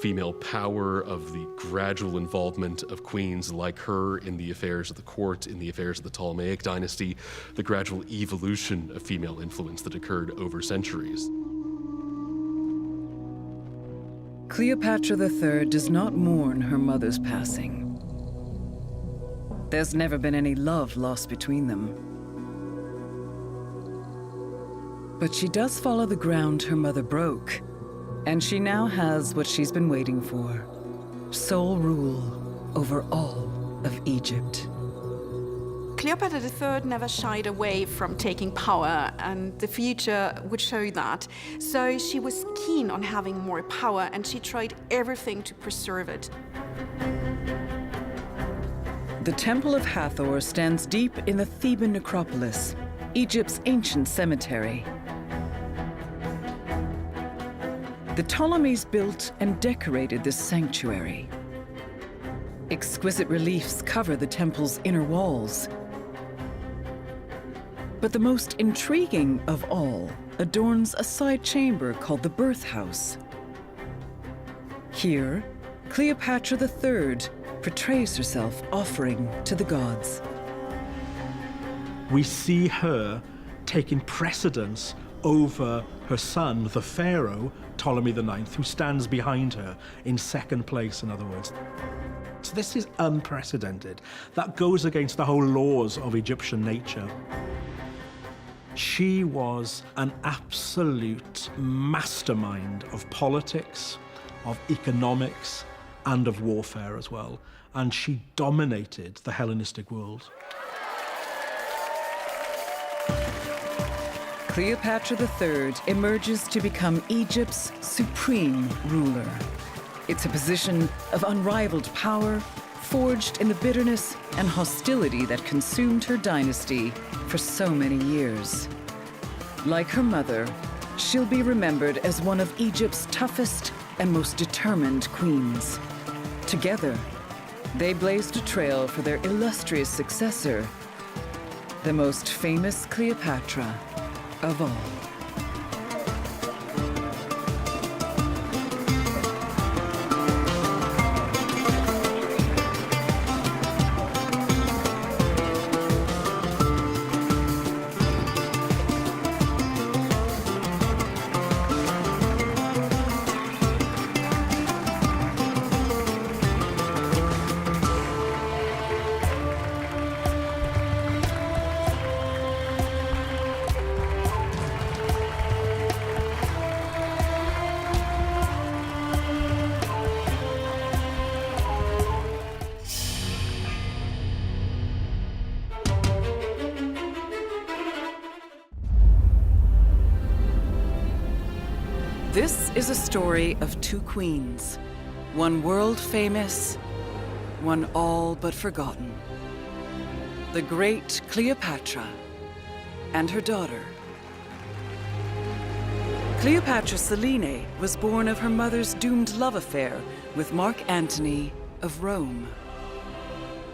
female power, of the gradual involvement of queens like her in the affairs of the court, in the affairs of the Ptolemaic dynasty, the gradual evolution of female influence that occurred over centuries. Cleopatra III does not mourn her mother's passing. There's never been any love lost between them. But she does follow the ground her mother broke, and she now has what she's been waiting for: sole rule over all of Egypt. Cleopatra III never shied away from taking power, and the future would show that. So she was keen on having more power, and she tried everything to preserve it. The Temple of Hathor stands deep in the Theban necropolis, Egypt's ancient cemetery. The Ptolemies built and decorated this sanctuary. Exquisite reliefs cover the temple's inner walls. But the intriguing intriguing of all adorns a side chamber called the birth house. Here, Cleopatra III portrays herself offering to the gods. We see her taking precedence over her son, the pharaoh, Ptolemy IX, who stands behind her in second place, in other words. So this is unprecedented. That goes against the whole laws of Egyptian nature. She was an absolute mastermind of politics, of economics, and of warfare as well. And she dominated the Hellenistic world. Cleopatra III emerges to become Egypt's supreme ruler. It's a position of unrivaled power, forged in the bitterness and hostility that consumed her dynasty for so many years. Like her mother, she'll be remembered as one of Egypt's toughest and most determined queens. Together, they blazed a trail for their illustrious successor, the most famous Cleopatra of all. This is a story of two queens, one world famous, one all but forgotten. The great Cleopatra and her daughter. Cleopatra Selene was born of her mother's doomed love affair with Mark Antony of Rome.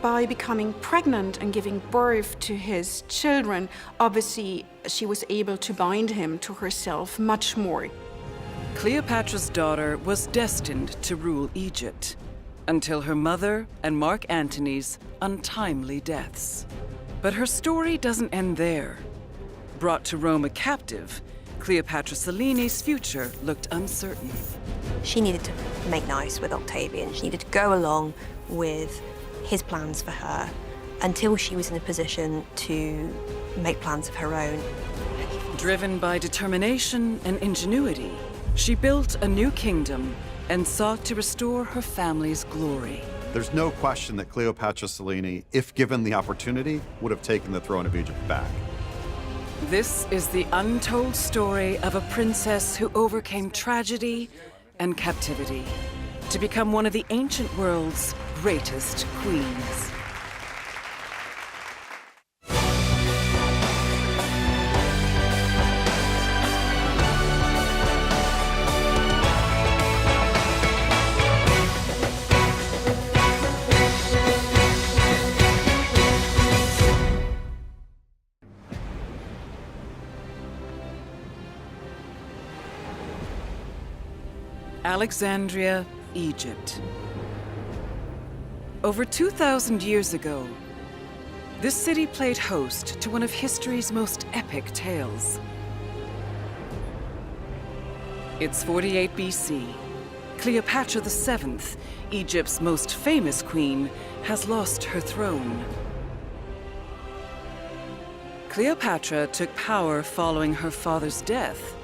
By becoming pregnant and giving birth to his children, obviously she was able to bind him to herself much more. Cleopatra's daughter was destined to rule Egypt until her mother and Mark Antony's untimely deaths. But her story doesn't end there. Brought to Rome a captive, Cleopatra Selene's future looked uncertain. She needed to make nice with Octavian. She needed to go along with his plans for her until she was in a position to make plans of her own. Driven by determination and ingenuity, she built a new kingdom and sought to restore her family's glory. There's no question that Cleopatra Selene, if given the opportunity, would have taken the throne of Egypt back. This is the untold story of a princess who overcame tragedy and captivity to become one of the ancient world's greatest queens. Alexandria, Egypt. Over 2,000 years ago, this city played host to one of history's most epic tales. It's 48 BC. Cleopatra VII, Egypt's most famous queen, has lost her throne. Cleopatra took power following her father's death.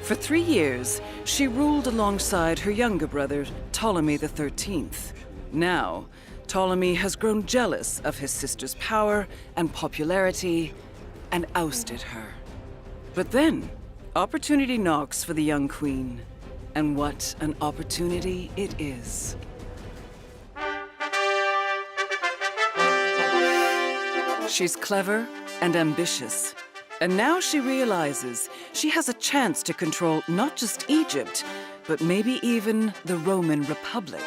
For 3 years, she ruled alongside her younger brother, Ptolemy XIII. Now, Ptolemy has grown jealous of his sister's power and popularity and ousted her. But then, opportunity knocks for the young queen. And what an opportunity it is. She's clever and ambitious. And now she realizes she has a chance to control not just Egypt, but maybe even the Roman Republic.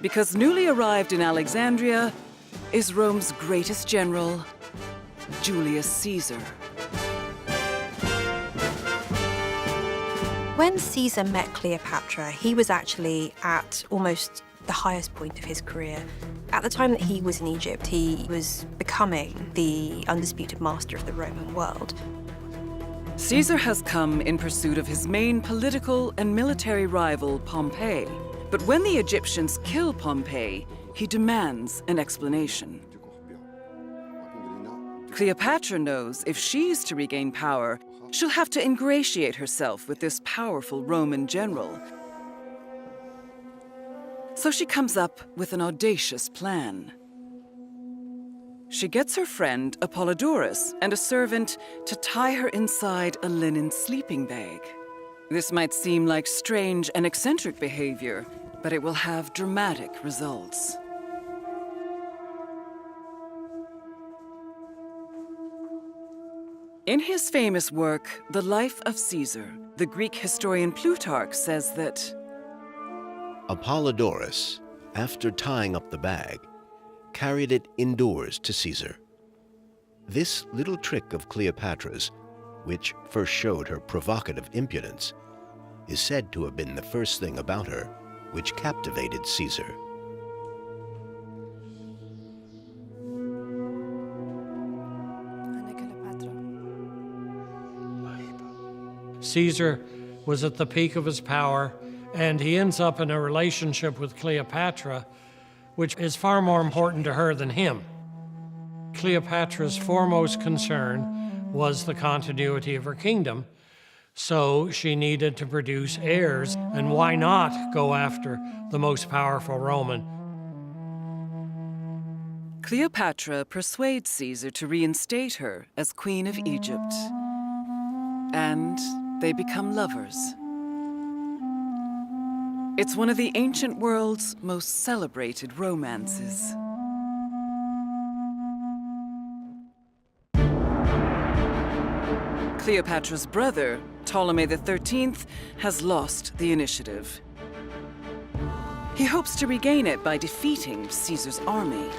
Because newly arrived in Alexandria is Rome's greatest general, Julius Caesar. When Caesar met Cleopatra, he was actually at almost the highest point of his career. At the time that he was in Egypt, he was becoming the undisputed master of the Roman world. Caesar has come in pursuit of his main political and military rival, Pompey. But when the Egyptians kill Pompey, he demands an explanation. Cleopatra knows if she's to regain power, she'll have to ingratiate herself with this powerful Roman general. So she comes up with an audacious plan. She gets her friend Apollodorus and a servant to tie her inside a linen sleeping bag. This might seem like strange and eccentric behavior, but it will have dramatic results. In his famous work, The Life of Caesar, the Greek historian Plutarch says that Apollodorus, after tying up the bag, carried it indoors to Caesar. This little trick of Cleopatra's, which first showed her provocative impudence, is said to have been the first thing about her which captivated Caesar. Caesar was at the peak of his power, and he ends up in a relationship with Cleopatra, which is far more important to her than him. Cleopatra's foremost concern was the continuity of her kingdom, so she needed to produce heirs, and why not go after the most powerful Roman? Cleopatra persuades Caesar to reinstate her as Queen of Egypt. And they become lovers. It's one of the ancient world's most celebrated romances. Cleopatra's brother, Ptolemy XIII, has lost the initiative. He hopes to regain it by defeating Caesar's army.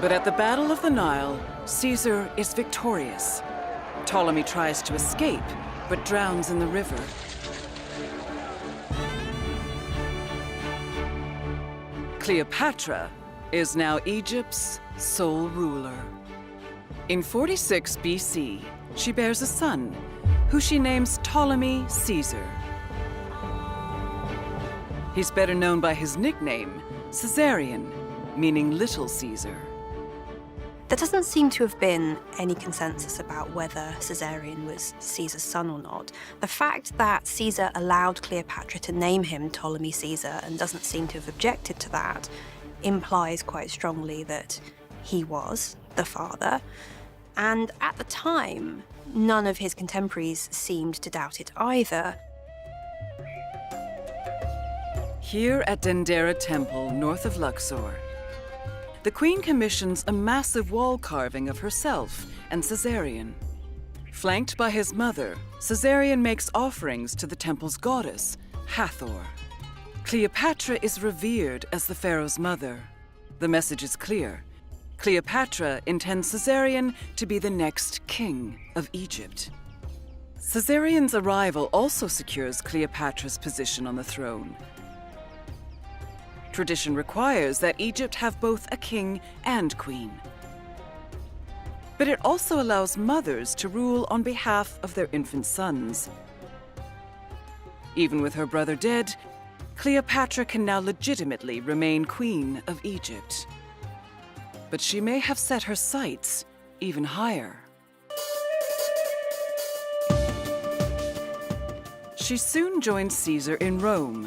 But at the Battle of the Nile, Caesar is victorious. Ptolemy tries to escape, but drowns in the river. Cleopatra is now Egypt's sole ruler. In 46 BC, she bears a son, who she names Ptolemy Caesar. He's better known by his nickname, Caesarion, meaning Little Caesar. There doesn't seem to have been any consensus about whether Caesarion was Caesar's son or not. The fact that Caesar allowed Cleopatra to name him Ptolemy Caesar and doesn't seem to have objected to that implies quite strongly that he was the father. And at the time, none of his contemporaries seemed to doubt it either. Here at Dendera Temple, north of Luxor, the Queen commissions a massive wall carving of herself and Caesarion. Flanked by his mother, Caesarion makes offerings to the temple's goddess, Hathor. Cleopatra is revered as the pharaoh's mother. The message is clear. Cleopatra intends Caesarion to be the next king of Egypt. Caesarion's arrival also secures Cleopatra's position on the throne. Tradition requires that Egypt have both a king and queen. But it also allows mothers to rule on behalf of their infant sons. Even with her brother dead, Cleopatra can now legitimately remain queen of Egypt. But she may have set her sights even higher. She soon joins Caesar in Rome.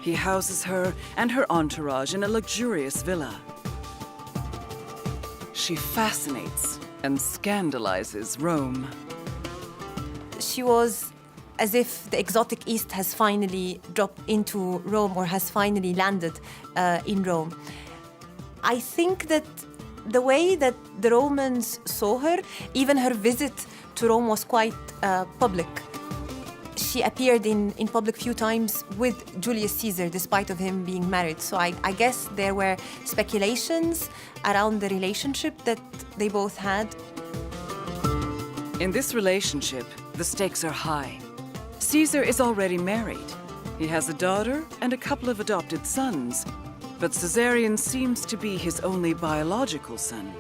He houses her and her entourage in a luxurious villa. She fascinates and scandalizes Rome. She was as if the exotic East has finally dropped into Rome or has finally landed in Rome. I think that the way that the Romans saw her, even her visit to Rome was quite public. She appeared in public few times with Julius Caesar, despite of him being married. So I guess there were speculations around the relationship that they both had. In this relationship, the stakes are high. Caesar is already married. He has a daughter and a couple of adopted sons, but Caesarion seems to be his only biological son.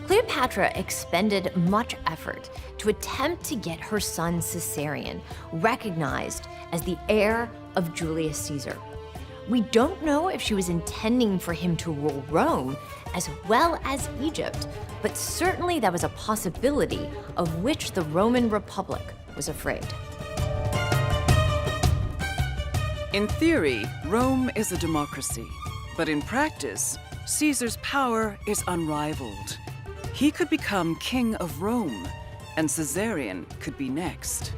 Cleopatra expended much effort to attempt to get her son Caesarion recognized as the heir of Julius Caesar. We don't know if she was intending for him to rule Rome as well as Egypt, but certainly that was a possibility of which the Roman Republic was afraid. In theory, Rome is a democracy, but in practice, Caesar's power is unrivaled. He could become king of Rome, and Caesarion could be next.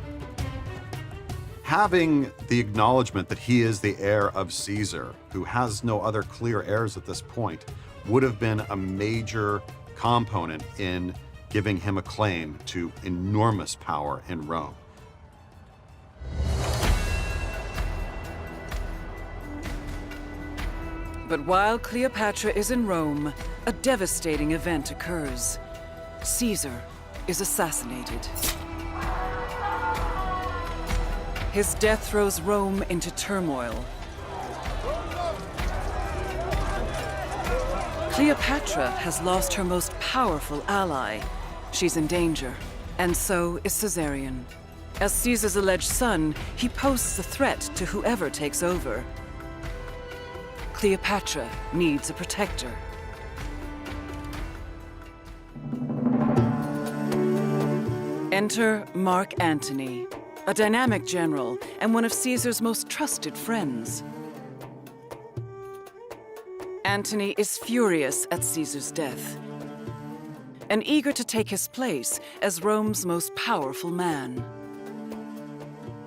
Having the acknowledgement that he is the heir of Caesar, who has no other clear heirs at this point, would have been a major component in giving him a claim to enormous power in Rome. But while Cleopatra is in Rome, a devastating event occurs. Caesar is assassinated. His death throws Rome into turmoil. Cleopatra has lost her most powerful ally. She's in danger, and so is Caesarion. As Caesar's alleged son, he poses a threat to whoever takes over. Cleopatra needs a protector. Enter Mark Antony, a dynamic general and one of Caesar's most trusted friends. Antony is furious at Caesar's death and eager to take his place as Rome's most powerful man.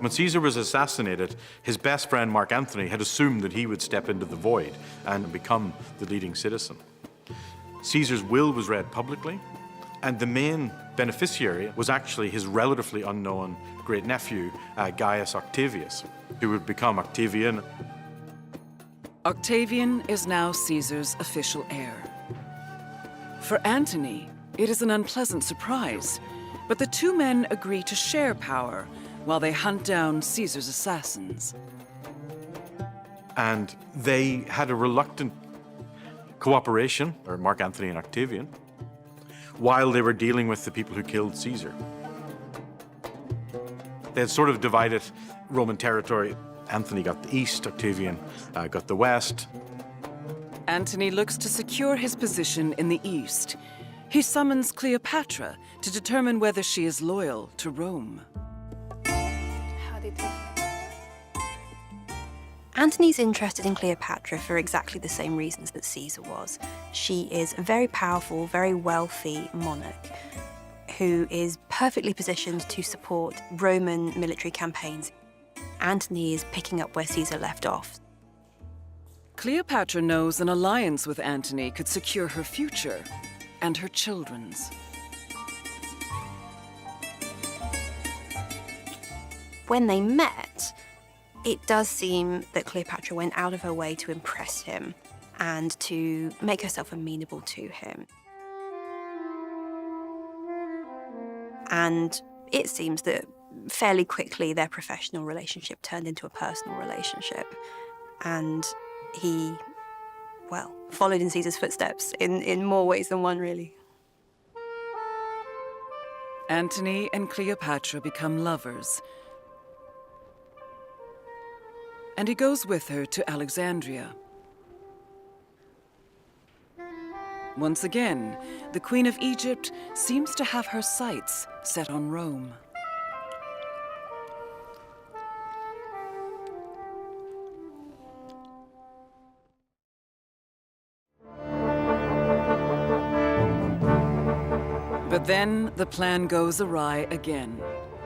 When Caesar was assassinated, his best friend Mark Antony had assumed that he would step into the void and become the leading citizen. Caesar's will was read publicly, and the main beneficiary was actually his relatively unknown great-nephew, Gaius Octavius, who would become Octavian. Octavian is now Caesar's official heir. For Antony, it is an unpleasant surprise, but the two men agree to share power while they hunt down Caesar's assassins. And they had a reluctant cooperation, or Mark Antony and Octavian, while they were dealing with the people who killed Caesar. They had sort of divided Roman territory. Antony got the east, Octavian got the west. Antony looks to secure his position in the east. He summons Cleopatra to determine whether she is loyal to Rome. Antony's interested in Cleopatra for exactly the same reasons that Caesar was. She is a very powerful, very wealthy monarch who is perfectly positioned to support Roman military campaigns. Antony is picking up where Caesar left off. Cleopatra knows an alliance with Antony could secure her future and her children's. When they met, it does seem that Cleopatra went out of her way to impress him and to make herself amenable to him. And it seems that fairly quickly their professional relationship turned into a personal relationship. And he, well, followed in Caesar's footsteps in more ways than one, really. Antony and Cleopatra become lovers, and he goes with her to Alexandria. Once again, the Queen of Egypt seems to have her sights set on Rome. But then the plan goes awry again.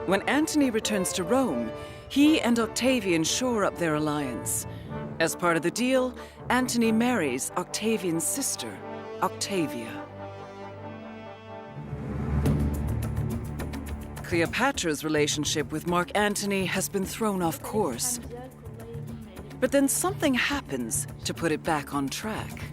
When Antony returns to Rome, he and Octavian shore up their alliance. As part of the deal, Antony marries Octavian's sister, Octavia. Cleopatra's relationship with Mark Antony has been thrown off course. But then something happens to put it back on track.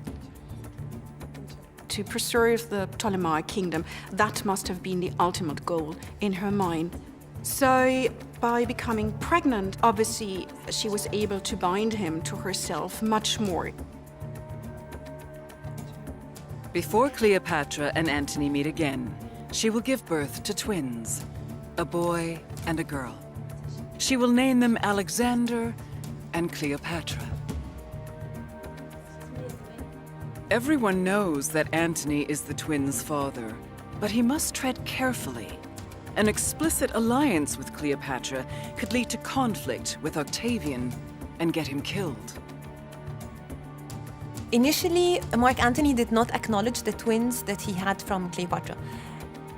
To preserve the Ptolemaic kingdom, that must have been the ultimate goal in her mind. So, by becoming pregnant, obviously, she was able to bind him to herself much more. Before Cleopatra and Antony meet again, she will give birth to twins, a boy and a girl. She will name them Alexander and Cleopatra. Everyone knows that Antony is the twins' father, but he must tread carefully. An explicit alliance with Cleopatra could lead to conflict with Octavian and get him killed. Initially, Mark Antony did not acknowledge the twins that he had from Cleopatra.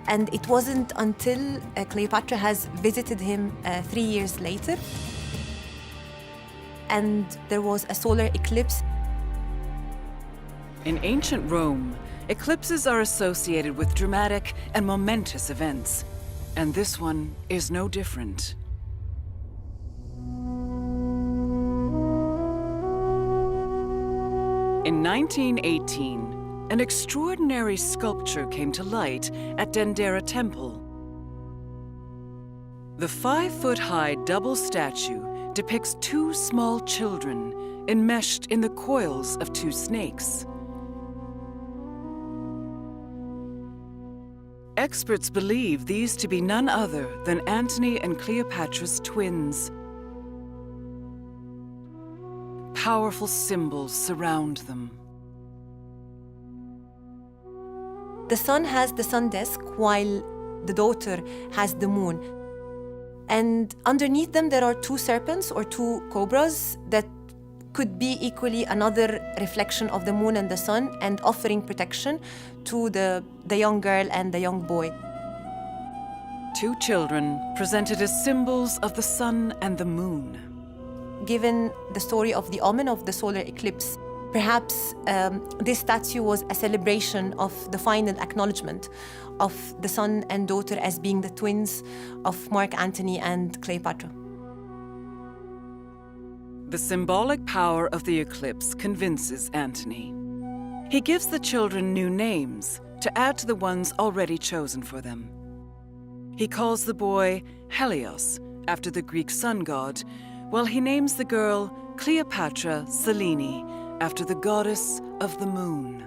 And it wasn't until Cleopatra has visited him 3 years later, and there was a solar eclipse. In ancient Rome, eclipses are associated with dramatic and momentous events, and this one is no different. In 1918, an extraordinary sculpture came to light at Dendera Temple. The 5-foot-high double statue depicts 2 small children enmeshed in the coils of 2 snakes. Experts believe these to be none other than Antony and Cleopatra's twins. Powerful symbols surround them. The sun has the sun disk, while the daughter has the moon. And underneath them, there are 2 serpents or 2 cobras that could be equally another reflection of the moon and the sun and offering protection to the young girl and the young boy. 2 children presented as symbols of the sun and the moon. Given the story of the omen of the solar eclipse, perhaps this statue was a celebration of the final acknowledgement of the son and daughter as being the twins of Mark Antony and Cleopatra. The symbolic power of the eclipse convinces Antony. He gives the children new names to add to the ones already chosen for them. He calls the boy Helios, after the Greek sun god, while he names the girl Cleopatra Selene, after the goddess of the moon.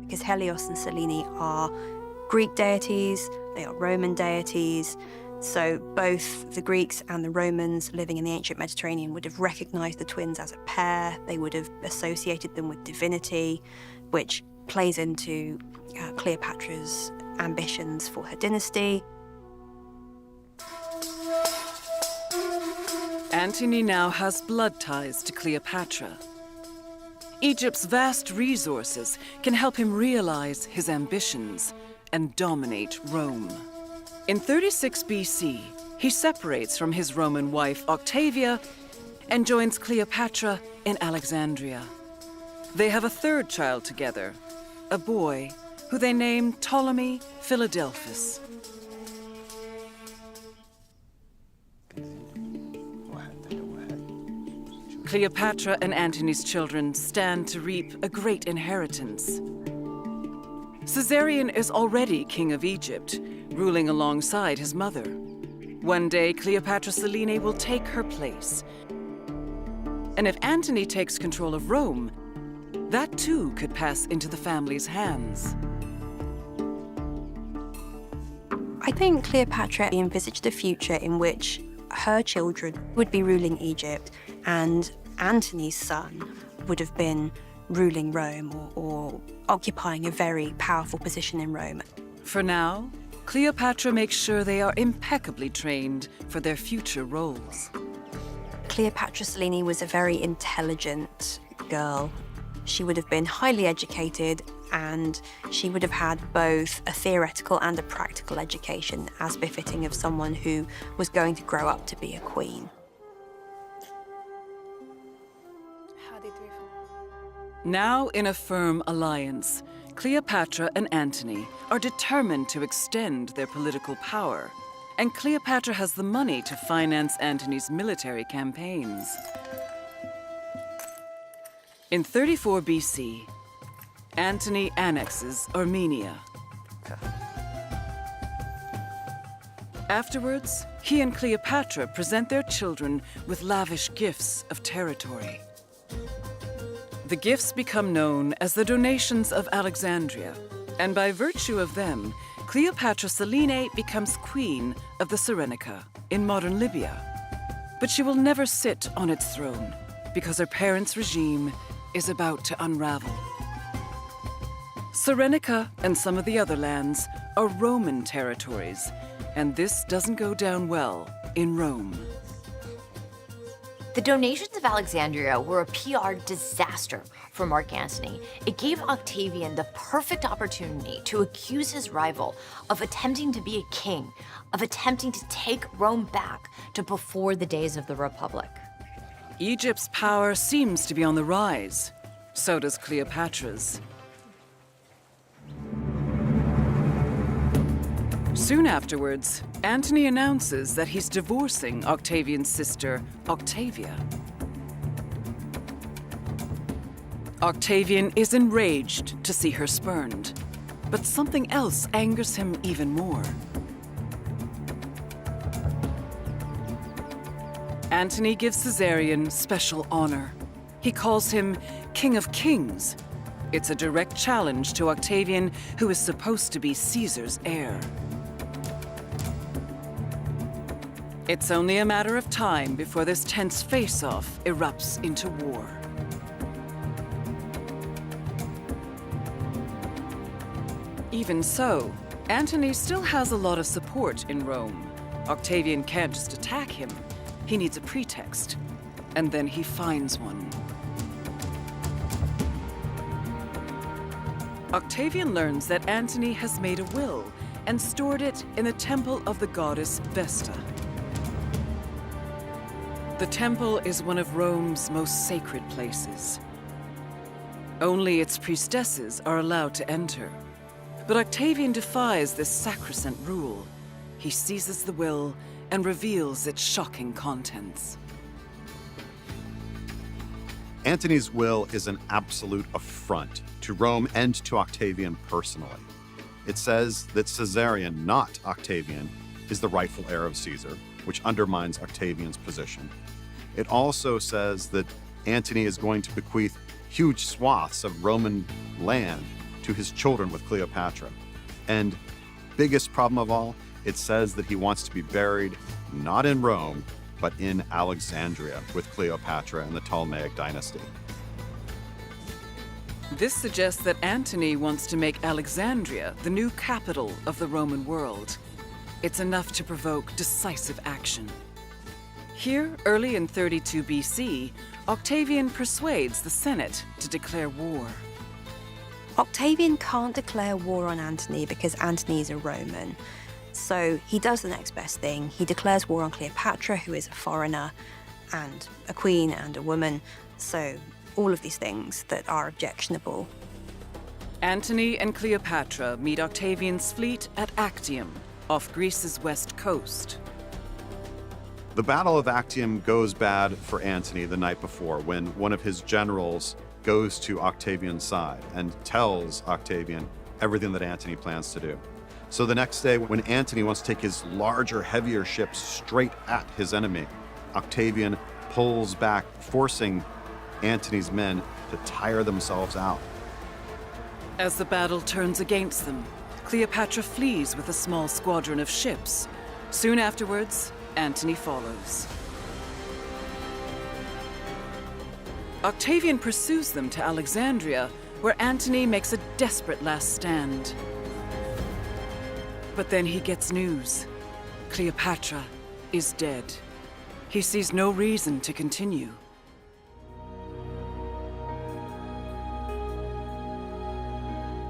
Because Helios and Selene are Greek deities, they are Roman deities. So both the Greeks and the Romans living in the ancient Mediterranean would have recognized the twins as a pair. They would have associated them with divinity, which plays into Cleopatra's ambitions for her dynasty. Antony now has blood ties to Cleopatra. Egypt's vast resources can help him realize his ambitions and dominate Rome. In 36 BC, he separates from his Roman wife Octavia and joins Cleopatra in Alexandria. They have a third child together, a boy who they name Ptolemy Philadelphus. Cleopatra and Antony's children stand to reap a great inheritance. Caesarion is already king of Egypt, ruling alongside his mother. One day, Cleopatra Selene will take her place. And if Antony takes control of Rome, that too could pass into the family's hands. I think Cleopatra envisaged a future in which her children would be ruling Egypt and Antony's son would have been ruling Rome or occupying a very powerful position in Rome. For now, Cleopatra makes sure they are impeccably trained for their future roles. Cleopatra Selene was a very intelligent girl. She would have been highly educated and she would have had both a theoretical and a practical education, as befitting of someone who was going to grow up to be a queen. Now in a firm alliance, Cleopatra and Antony are determined to extend their political power, and Cleopatra has the money to finance Antony's military campaigns. In 34 BC, Antony annexes Armenia. Afterwards, he and Cleopatra present their children with lavish gifts of territory. The gifts become known as the donations of Alexandria, and by virtue of them, Cleopatra Selene becomes queen of the Cyrenaica in modern Libya. But she will never sit on its throne because her parents' regime is about to unravel. Cyrenaica and some of the other lands are Roman territories, and this doesn't go down well in Rome. The donations of Alexandria were a PR disaster for Mark Antony. It gave Octavian the perfect opportunity to accuse his rival of attempting to be a king, of attempting to take Rome back to before the days of the Republic. Egypt's power seems to be on the rise. So does Cleopatra's. Soon afterwards, Antony announces that he's divorcing Octavian's sister, Octavia. Octavian is enraged to see her spurned, but something else angers him even more. Antony gives Caesarion special honor. He calls him King of Kings. It's a direct challenge to Octavian, who is supposed to be Caesar's heir. It's only a matter of time before this tense face-off erupts into war. Even so, Antony still has a lot of support in Rome. Octavian can't just attack him. He needs a pretext, and then he finds one. Octavian learns that Antony has made a will and stored it in the temple of the goddess Vesta. The temple is one of Rome's most sacred places. Only its priestesses are allowed to enter. But Octavian defies this sacrosanct rule. He seizes the will and reveals its shocking contents. Antony's will is an absolute affront to Rome and to Octavian personally. It says that Caesarion, not Octavian, is the rightful heir of Caesar, which undermines Octavian's position. It also says that Antony is going to bequeath huge swaths of Roman land to his children with Cleopatra. And biggest problem of all, it says that he wants to be buried not in Rome, but in Alexandria with Cleopatra and the Ptolemaic dynasty. This suggests that Antony wants to make Alexandria the new capital of the Roman world. It's enough to provoke decisive action. Here, early in 32 BC, Octavian persuades the Senate to declare war. Octavian can't declare war on Antony because Antony is a Roman. So he does the next best thing. He declares war on Cleopatra, who is a foreigner, and a queen and a woman. So all of these things that are objectionable. Antony and Cleopatra meet Octavian's fleet at Actium, off Greece's west coast. The Battle of Actium goes bad for Antony the night before when one of his generals goes to Octavian's side and tells Octavian everything that Antony plans to do. So the next day, when Antony wants to take his larger, heavier ships straight at his enemy, Octavian pulls back, forcing Antony's men to tire themselves out. As the battle turns against them, Cleopatra flees with a small squadron of ships. Soon afterwards, Antony follows. Octavian pursues them to Alexandria, where Antony makes a desperate last stand. But then he gets news. Cleopatra is dead. He sees no reason to continue.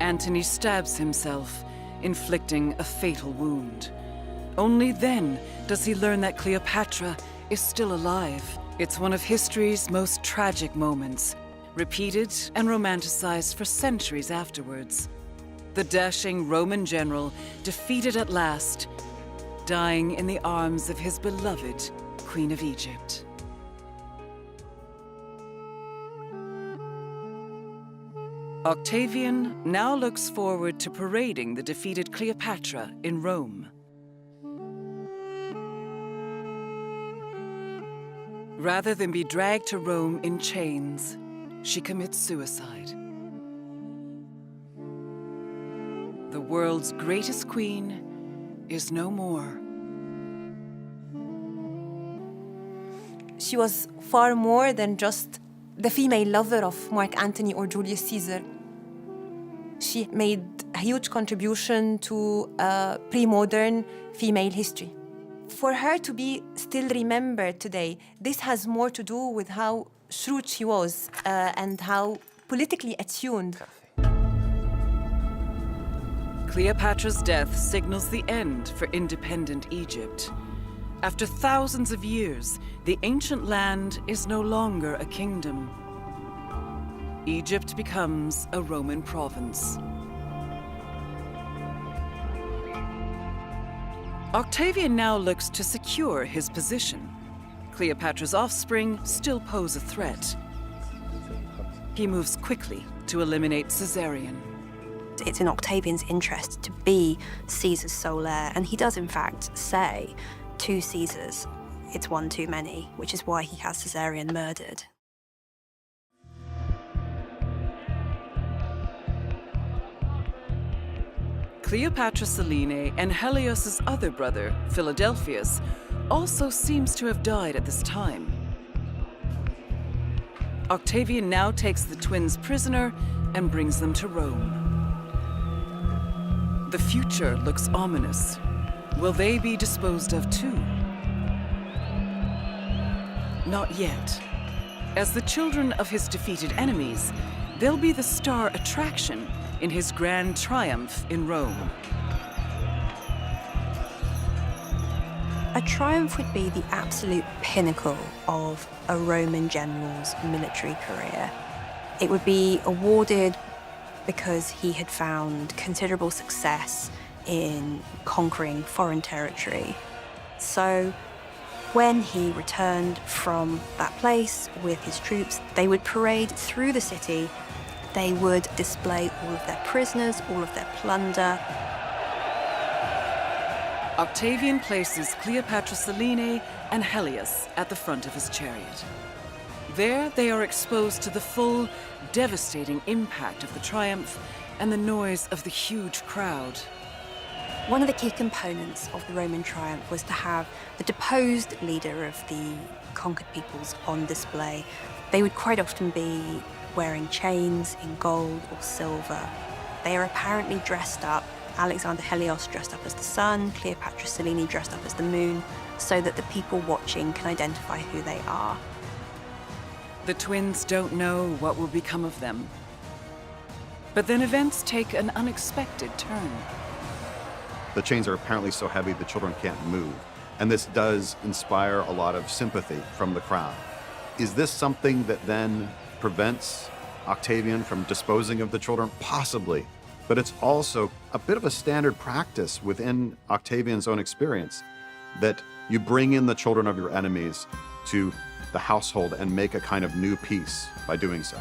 Antony stabs himself, inflicting a fatal wound. Only then does he learn that Cleopatra is still alive. It's one of history's most tragic moments, repeated and romanticized for centuries afterwards. The dashing Roman general defeated at last, dying in the arms of his beloved Queen of Egypt. Octavian now looks forward to parading the defeated Cleopatra in Rome. Rather than be dragged to Rome in chains, she commits suicide. The world's greatest queen is no more. She was far more than just the female lover of Mark Antony or Julius Caesar. She made a huge contribution to pre-modern female history. For her to be still remembered today, this has more to do with how shrewd she was and how politically attuned. Cleopatra's death signals the end for independent Egypt. After thousands of years, the ancient land is no longer a kingdom. Egypt becomes a Roman province. Octavian now looks to secure his position. Cleopatra's offspring still pose a threat. He moves quickly to eliminate Caesarion. It's in Octavian's interest to be Caesar's sole heir, and he does in fact say to Caesars, it's one too many, which is why he has Caesarion murdered. Cleopatra Selene and Helios's other brother, Philadelphus, also seems to have died at this time. Octavian now takes the twins prisoner and brings them to Rome. The future looks ominous. Will they be disposed of too? Not yet. As the children of his defeated enemies, they'll be the star attraction in his grand triumph in Rome. A triumph would be the absolute pinnacle of a Roman general's military career. It would be awarded because he had found considerable success in conquering foreign territory. So when he returned from that place with his troops, they would parade through the city. They would display all of their prisoners, all of their plunder. Octavian places Cleopatra Selene and Helios at the front of his chariot. There they are exposed to the full, devastating impact of the triumph and the noise of the huge crowd. One of the key components of the Roman triumph was to have the deposed leader of the conquered peoples on display. They would quite often be wearing chains in gold or silver. They are apparently dressed up. Alexander Helios dressed up as the sun, Cleopatra Selene dressed up as the moon, so that the people watching can identify who they are. The twins don't know what will become of them. But then events take an unexpected turn. The chains are apparently so heavy the children can't move, and this does inspire a lot of sympathy from the crowd. Is this something that then prevents Octavian from disposing of the children? Possibly, but it's also a bit of a standard practice within Octavian's own experience that you bring in the children of your enemies to the household and make a kind of new peace by doing so.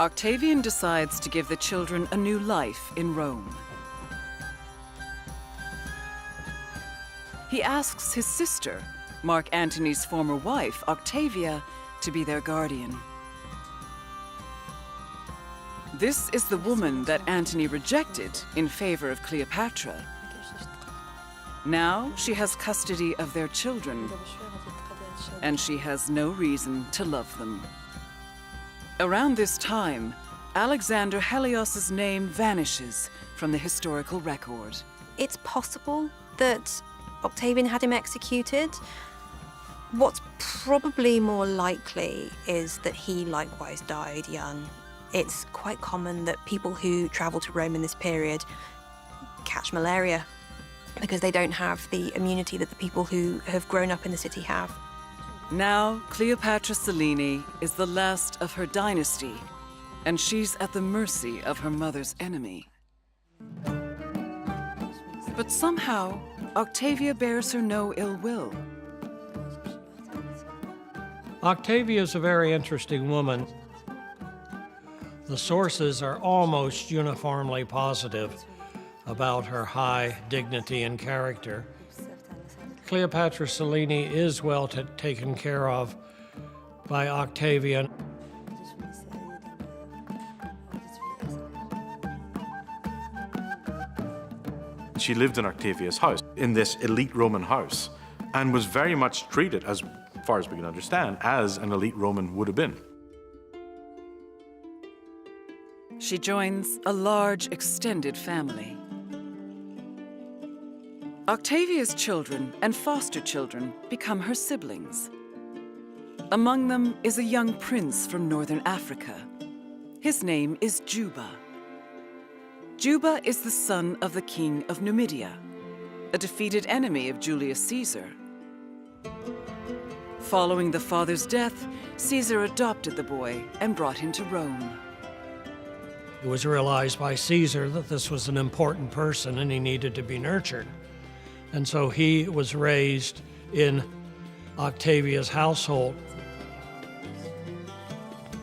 Octavian decides to give the children a new life in Rome. He asks his sister, Mark Antony's former wife, Octavia, to be their guardian. This is the woman that Antony rejected in favor of Cleopatra. Now she has custody of their children, and she has no reason to love them. Around this time, Alexander Helios's name vanishes from the historical record. It's possible that Octavian had him executed. What's probably more likely is that he likewise died young. It's quite common that people who travel to Rome in this period catch malaria because they don't have the immunity that the people who have grown up in the city have. Now, Cleopatra Selene is the last of her dynasty, and she's at the mercy of her mother's enemy. But somehow, Octavia bears her no ill will. Octavia is a very interesting woman. The sources are almost uniformly positive about her high dignity and character. Cleopatra Selene is well taken care of by Octavian. She lived in Octavia's house, in this elite Roman house, and was very much treated, as far as we can understand, as an elite Roman would have been. She joins a large, extended family. Octavia's children and foster children become her siblings. Among them is a young prince from northern Africa. His name is Juba. Juba is the son of the king of Numidia, a defeated enemy of Julius Caesar. Following the father's death, Caesar adopted the boy and brought him to Rome. It was realized by Caesar that this was an important person and he needed to be nurtured. And so he was raised in Octavia's household.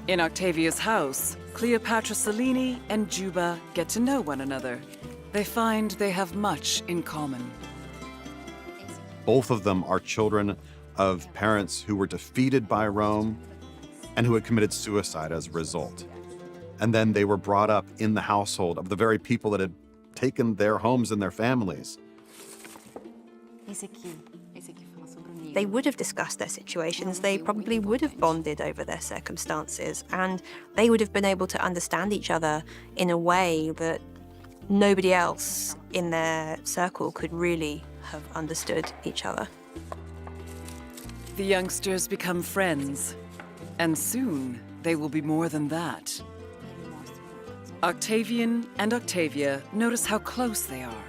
In Octavia's house, Cleopatra Selene and Juba get to know one another. They find they have much in common. Both of them are children of parents who were defeated by Rome and who had committed suicide as a result. And then they were brought up in the household of the very people that had taken their homes and their families. They would have discussed their situations, they probably would have bonded over their circumstances, and they would have been able to understand each other in a way that nobody else in their circle could really have understood each other. The youngsters become friends, and soon they will be more than that. Octavian and Octavia notice how close they are.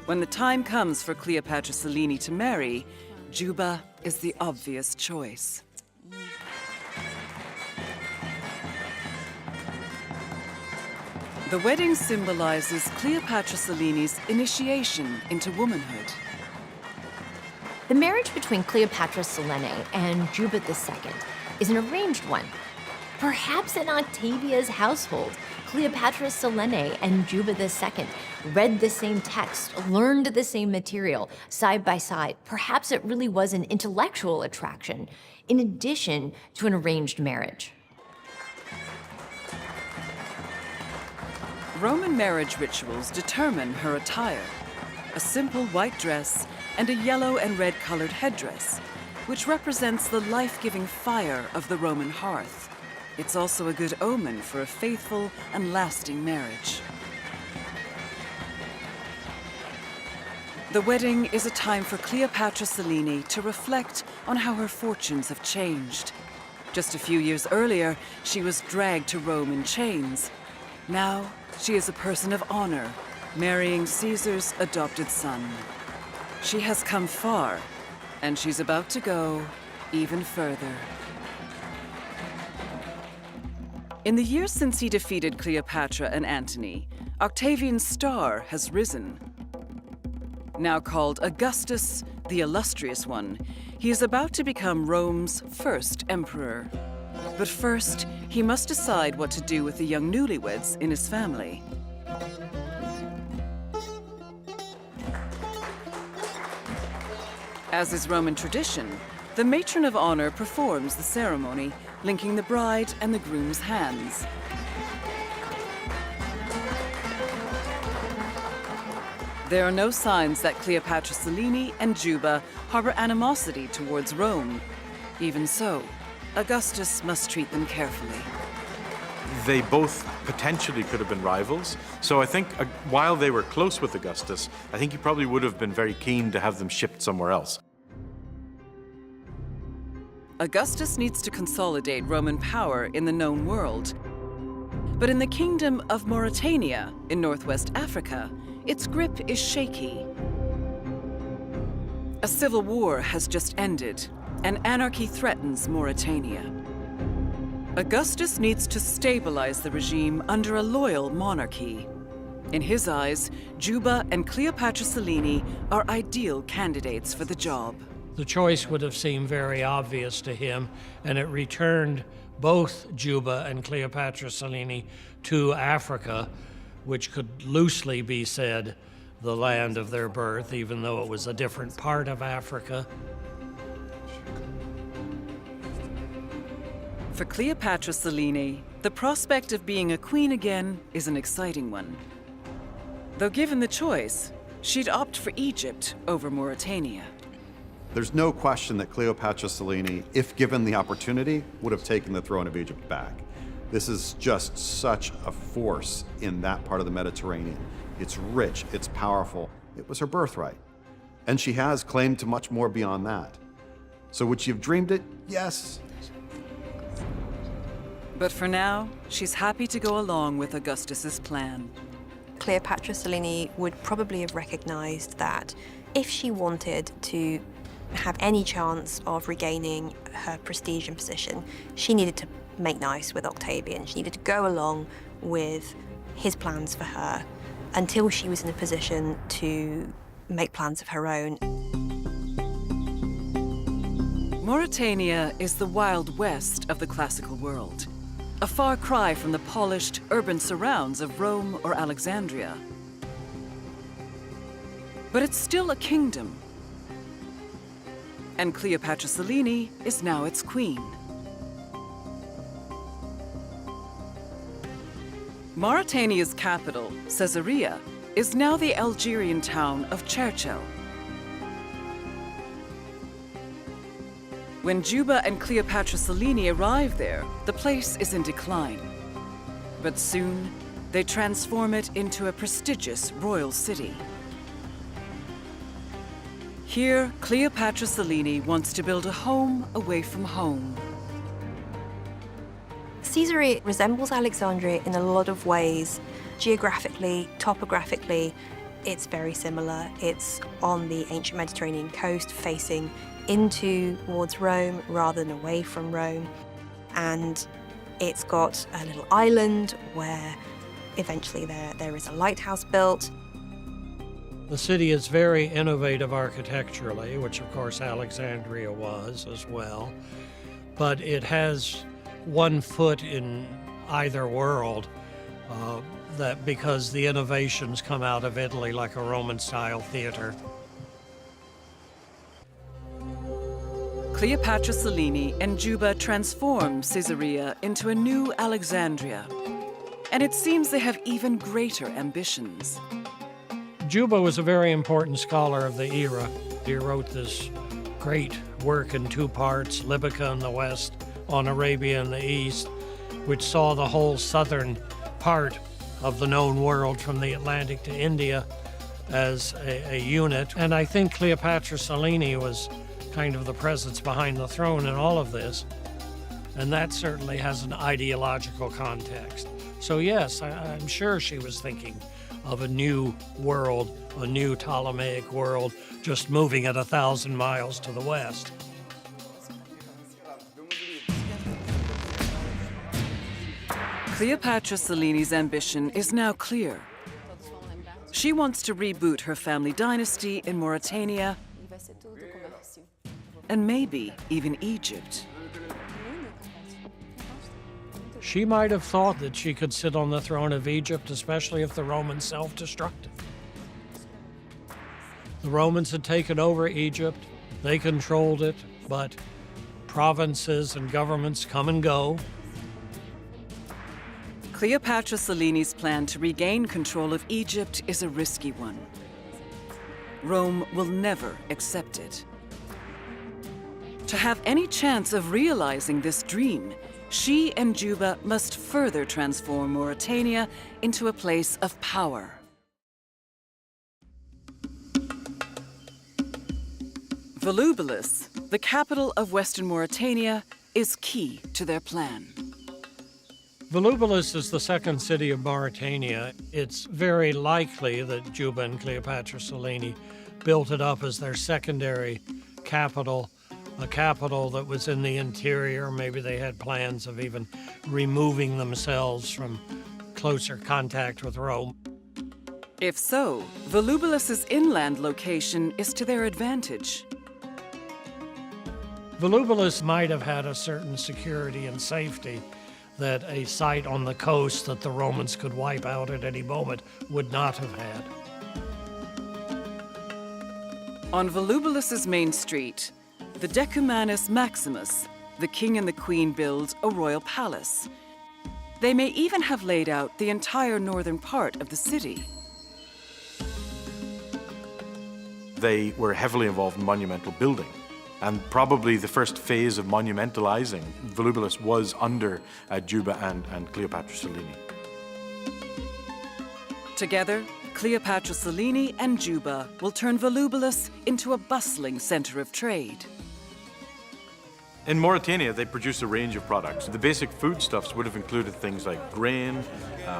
When the time comes for Cleopatra Selene to marry, Juba is the obvious choice. The wedding symbolizes Cleopatra Selene's initiation into womanhood. The marriage between Cleopatra Selene and Juba II is an arranged one. Perhaps in Octavia's household, Cleopatra Selene and Juba II read the same text, learned the same material, side by side. Perhaps it really was an intellectual attraction, in addition to an arranged marriage. Roman marriage rituals determine her attire. A simple white dress and a yellow and red colored headdress, which represents the life-giving fire of the Roman hearth. It's also a good omen for a faithful and lasting marriage. The wedding is a time for Cleopatra Selene to reflect on how her fortunes have changed. Just a few years earlier, she was dragged to Rome in chains. Now, she is a person of honor, marrying Caesar's adopted son. She has come far, and she's about to go even further. In the years since he defeated Cleopatra and Antony, Octavian's star has risen. Now called Augustus, the Illustrious One, he is about to become Rome's first emperor. But first, he must decide what to do with the young newlyweds in his family. As is Roman tradition, the matron of honor performs the ceremony, linking the bride and the groom's hands. There are no signs that Cleopatra Selene and Juba harbor animosity towards Rome. Even so, Augustus must treat them carefully. They both potentially could have been rivals, so I think while they were close with Augustus, I think he probably would have been very keen to have them shipped somewhere else. Augustus needs to consolidate Roman power in the known world. But in the kingdom of Mauretania in northwest Africa, its grip is shaky. A civil war has just ended, and anarchy threatens Mauretania. Augustus needs to stabilize the regime under a loyal monarchy. In his eyes, Juba and Cleopatra Selene are ideal candidates for the job. The choice would have seemed very obvious to him, and it returned both Juba and Cleopatra Selene to Africa, which could loosely be said the land of their birth, even though it was a different part of Africa. For Cleopatra Selene, the prospect of being a queen again is an exciting one. Though given the choice, she'd opt for Egypt over Mauretania. There's no question that Cleopatra Selene, if given the opportunity, would have taken the throne of Egypt back. This is just such a force in that part of the Mediterranean. It's rich, it's powerful. It was her birthright. And she has claimed to much more beyond that. So would she have dreamed it? Yes. But for now, she's happy to go along with Augustus's plan. Cleopatra Selene would probably have recognized that if she wanted to have any chance of regaining her prestige and position, she needed to make nice with Octavian. She needed to go along with his plans for her until she was in a position to make plans of her own. Mauretania is the Wild West of the classical world, a far cry from the polished urban surrounds of Rome or Alexandria. But it's still a kingdom, and Cleopatra Selene is now its queen. Mauretania's capital, Caesarea, is now the Algerian town of Cherchell. When Juba and Cleopatra Selene arrive there, the place is in decline. But soon, they transform it into a prestigious royal city. Here, Cleopatra Selene wants to build a home away from home. Caesarea resembles Alexandria in a lot of ways. Geographically, topographically, it's very similar. It's on the ancient Mediterranean coast, facing into towards Rome rather than away from Rome. And it's got a little island where eventually there is a lighthouse built. The city is very innovative architecturally, which of course Alexandria was as well, but it has one foot in either world, that because the innovations come out of Italy like a Roman-style theater. Cleopatra Selene and Juba transform Caesarea into a new Alexandria. And it seems they have even greater ambitions. Juba was a very important scholar of the era. He wrote this great work in two parts, Libica in the west, on Arabia in the east, which saw the whole southern part of the known world from the Atlantic to India as a unit. And I think Cleopatra Selene was kind of the presence behind the throne in all of this. And that certainly has an ideological context. So yes, I'm sure she was thinking of a new world, a new Ptolemaic world, just moving at 1,000 miles to the west. Cleopatra Selene's ambition is now clear. She wants to reboot her family dynasty in Mauretania and maybe even Egypt. She might have thought that she could sit on the throne of Egypt, especially if the Romans self-destructed. The Romans had taken over Egypt, they controlled it, but provinces and governments come and go. Cleopatra Selene's plan to regain control of Egypt is a risky one. Rome will never accept it. To have any chance of realizing this dream, she and Juba must further transform Mauretania into a place of power. Volubilis, the capital of Western Mauretania, is key to their plan. Volubilis is the second city of Mauretania. It's very likely that Juba and Cleopatra Selene built it up as their secondary capital, a capital that was in the interior. Maybe they had plans of even removing themselves from closer contact with Rome. If so, Volubilis's inland location is to their advantage. Volubilis might have had a certain security and safety that a site on the coast that the Romans could wipe out at any moment would not have had. On Volubilis's main street, the Decumanus Maximus, the king and the queen build a royal palace. They may even have laid out the entire northern part of the city. They were heavily involved in monumental building. And probably the first phase of monumentalizing Volubilis was under Juba and Cleopatra Selene. Together, Cleopatra Selene and Juba will turn Volubilis into a bustling center of trade. In Mauretania, they produced a range of products. The basic foodstuffs would have included things like grain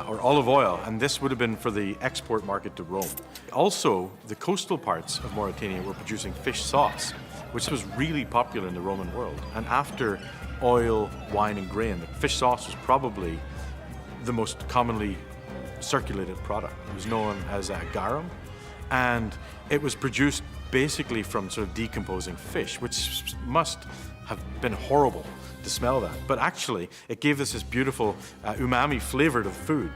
or olive oil, and this would have been for the export market to Rome. Also, the coastal parts of Mauretania were producing fish sauce, which was really popular in the Roman world. And after oil, wine, and grain, the fish sauce was probably the most commonly circulated product. It was known as garum, and it was produced basically from sort of decomposing fish, which must have been horrible to smell that. But actually, it gave us this beautiful umami flavor to the food.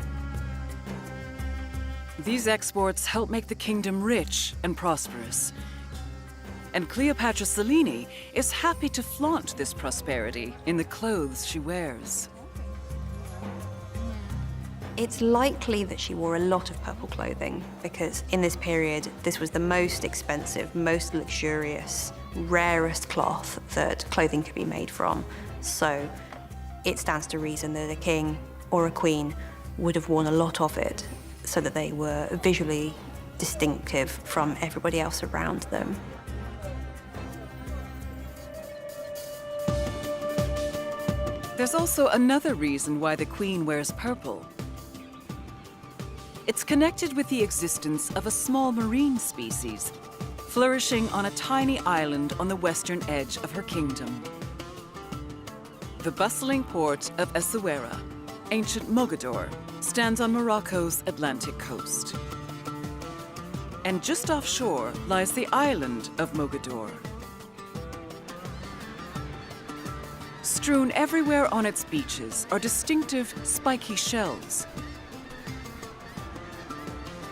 These exports help make the kingdom rich and prosperous. And Cleopatra Selene is happy to flaunt this prosperity in the clothes she wears. It's likely that she wore a lot of purple clothing because in this period, this was the most expensive, most luxurious, rarest cloth that clothing could be made from. So it stands to reason that a king or a queen would have worn a lot of it so that they were visually distinctive from everybody else around them. There's also another reason why the queen wears purple. It's connected with the existence of a small marine species flourishing on a tiny island on the western edge of her kingdom. The bustling port of Essaouira, ancient Mogador, stands on Morocco's Atlantic coast. And just offshore lies the island of Mogador. Strewn everywhere on its beaches are distinctive spiky shells.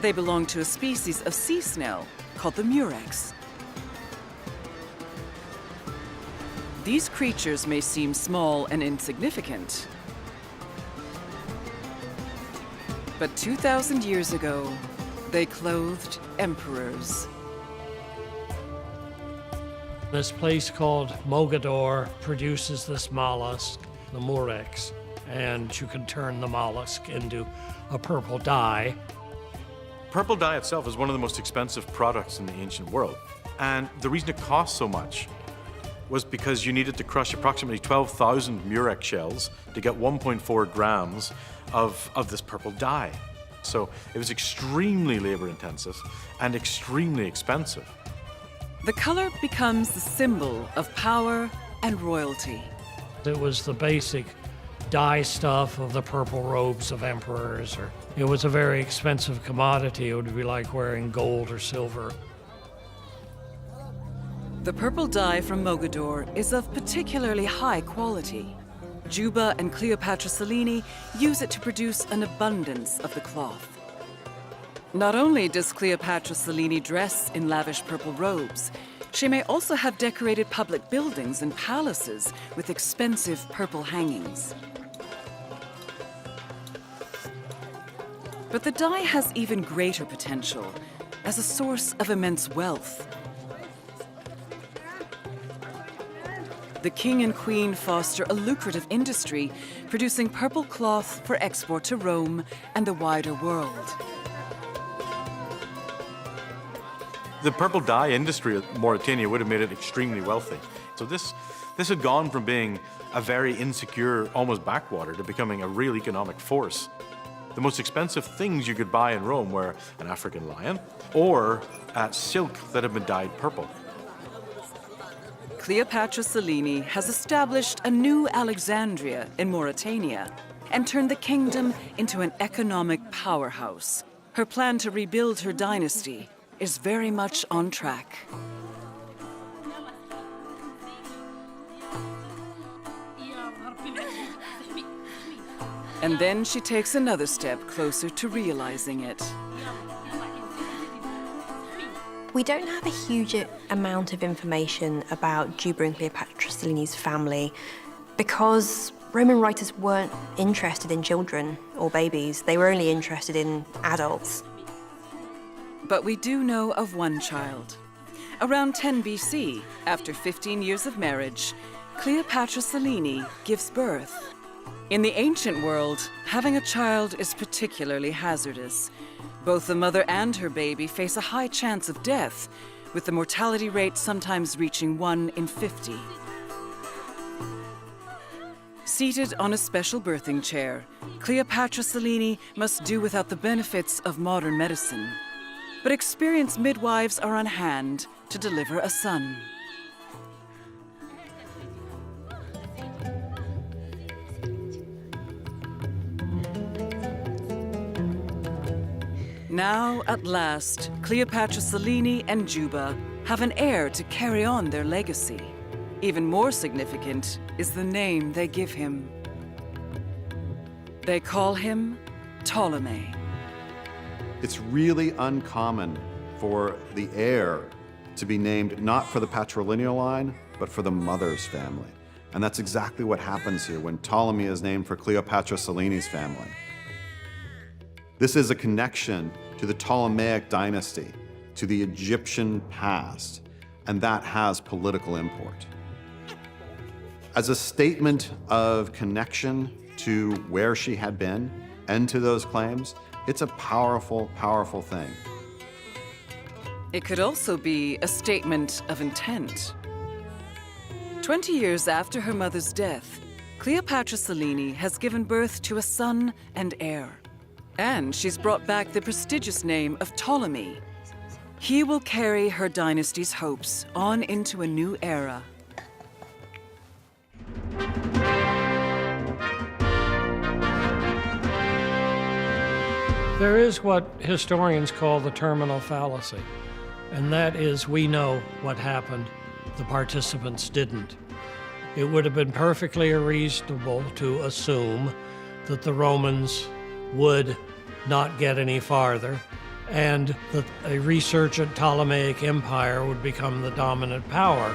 They belong to a species of sea snail called the murex. These creatures may seem small and insignificant, But 2,000 years ago, they clothed emperors. This place called Mogador produces this mollusk, the murex, and you can turn the mollusk into a purple dye. Purple dye itself is one of the most expensive products in the ancient world. And the reason it cost so much was because you needed to crush approximately 12,000 murex shells to get 1.4 grams of this purple dye. So it was extremely labor intensive and extremely expensive. The color becomes the symbol of power and royalty. It was the basic dye stuff of the purple robes of emperors. Or it was a very expensive commodity. It would be like wearing gold or silver. The purple dye from Mogador is of particularly high quality. Juba and Cleopatra Selene use it to produce an abundance of the cloth. Not only does Cleopatra Selene dress in lavish purple robes, she may also have decorated public buildings and palaces with expensive purple hangings. But the dye has even greater potential as a source of immense wealth. The king and queen foster a lucrative industry, producing purple cloth for export to Rome and the wider world. The purple dye industry at Mauretania would have made it extremely wealthy. So this had gone from being a very insecure, almost backwater, to becoming a real economic force. The most expensive things you could buy in Rome were an African lion or silk that had been dyed purple. Cleopatra Selene has established a new Alexandria in Mauretania and turned the kingdom into an economic powerhouse. Her plan to rebuild her dynasty is very much on track. And then she takes another step closer to realizing it. We don't have a huge amount of information about Juba and Cleopatra Selene's family because Roman writers weren't interested in children or babies. They were only interested in adults. But we do know of one child. Around 10 BC, after 15 years of marriage, Cleopatra Selene gives birth. In the ancient world, having a child is particularly hazardous. Both the mother and her baby face a high chance of death, with the mortality rate sometimes reaching 1 in 50. Seated on a special birthing chair, Cleopatra Selene must do without the benefits of modern medicine. But experienced midwives are on hand to deliver a son. Now, at last, Cleopatra Selene and Juba have an heir to carry on their legacy. Even more significant is the name they give him. They call him Ptolemy. It's really uncommon for the heir to be named not for the patrilineal line, but for the mother's family. And that's exactly what happens here when Ptolemy is named for Cleopatra Selene's family. This is a connection to the Ptolemaic dynasty, to the Egyptian past, and that has political import. As a statement of connection to where she had been and to those claims, it's a powerful, powerful thing. It could also be a statement of intent. 20 years after her mother's death, Cleopatra Selene has given birth to a son and heir. And she's brought back the prestigious name of Ptolemy. He will carry her dynasty's hopes on into a new era. There is what historians call the terminal fallacy, and that is we know what happened, the participants didn't. It would have been perfectly reasonable to assume that the Romans would not get any farther, and that a resurgent Ptolemaic empire would become the dominant power.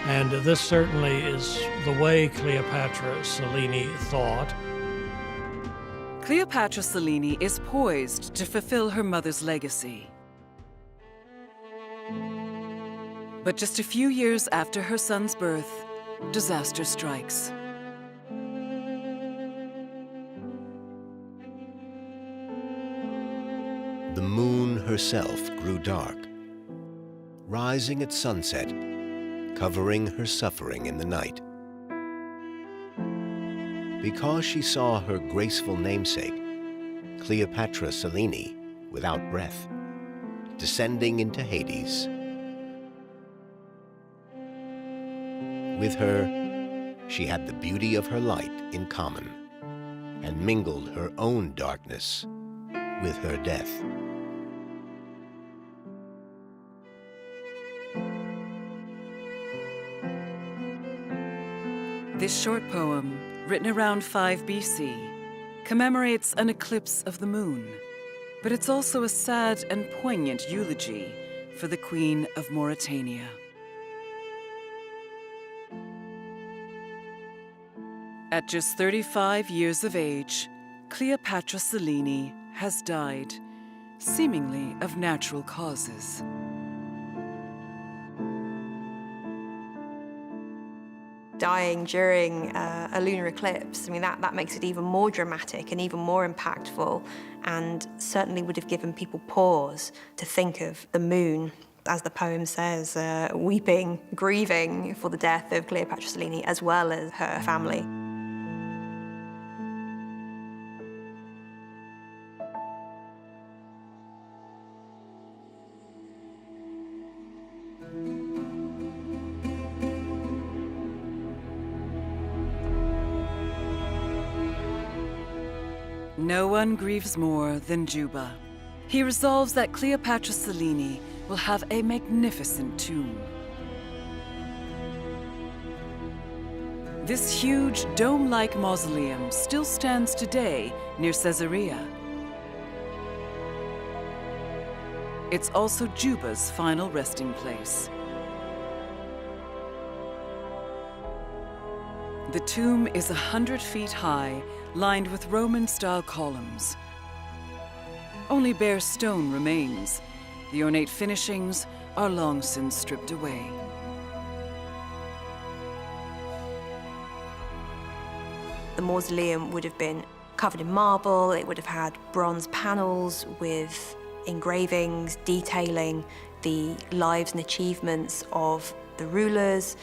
And this certainly is the way Cleopatra Selene thought. Cleopatra Selene is poised to fulfill her mother's legacy. But just a few years after her son's birth, disaster strikes. The moon herself grew dark, rising at sunset, covering her suffering in the night. Because she saw her graceful namesake, Cleopatra Selene, without breath, descending into Hades. With her, she had the beauty of her light in common, and mingled her own darkness with her death. This short poem, written around 5 BC, commemorates an eclipse of the moon, but it's also a sad and poignant eulogy for the Queen of Mauretania. At just 35 years of age, Cleopatra Selene has died, seemingly of natural causes. Dying during a lunar eclipse, I mean, that makes it even more dramatic and even more impactful, and certainly would have given people pause to think of the moon, as the poem says, weeping, grieving for the death of Cleopatra Selene as well as her family. No one grieves more than Juba. He resolves that Cleopatra Selene will have a magnificent tomb. This huge dome-like mausoleum still stands today near Caesarea. It's also Juba's final resting place. The tomb is 100 feet high, lined with Roman-style columns. Only bare stone remains. The ornate finishings are long since stripped away. The mausoleum would have been covered in marble. It would have had bronze panels with engravings detailing the lives and achievements of the rulers.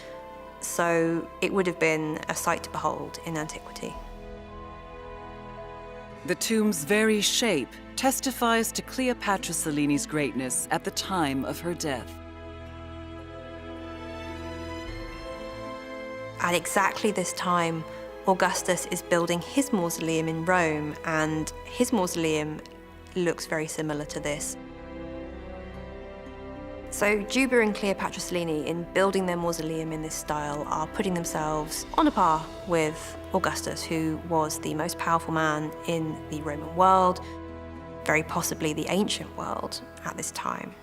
So it would have been a sight to behold in antiquity. The tomb's very shape testifies to Cleopatra Selene's greatness at the time of her death. At exactly this time, Augustus is building his mausoleum in Rome, and his mausoleum looks very similar to this. So Juba and Cleopatra Selene, in building their mausoleum in this style, are putting themselves on a par with Augustus, who was the most powerful man in the Roman world, very possibly the ancient world at this time.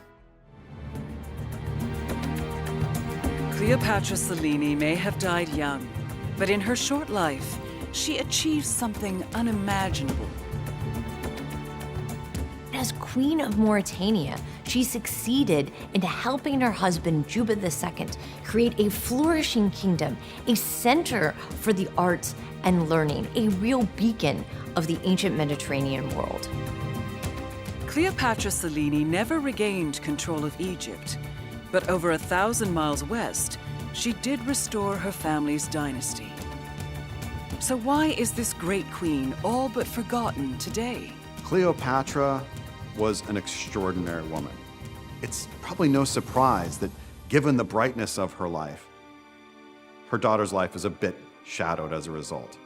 Cleopatra Selene may have died young, but in her short life, she achieved something unimaginable. As Queen of Mauretania, she succeeded in helping her husband Juba II create a flourishing kingdom, a center for the arts and learning, a real beacon of the ancient Mediterranean world. Cleopatra Selene never regained control of Egypt, but over 1,000 miles west, she did restore her family's dynasty. So why is this great queen all but forgotten today? Cleopatra was an extraordinary woman. It's probably no surprise that, given the brightness of her life, her daughter's life is a bit shadowed as a result.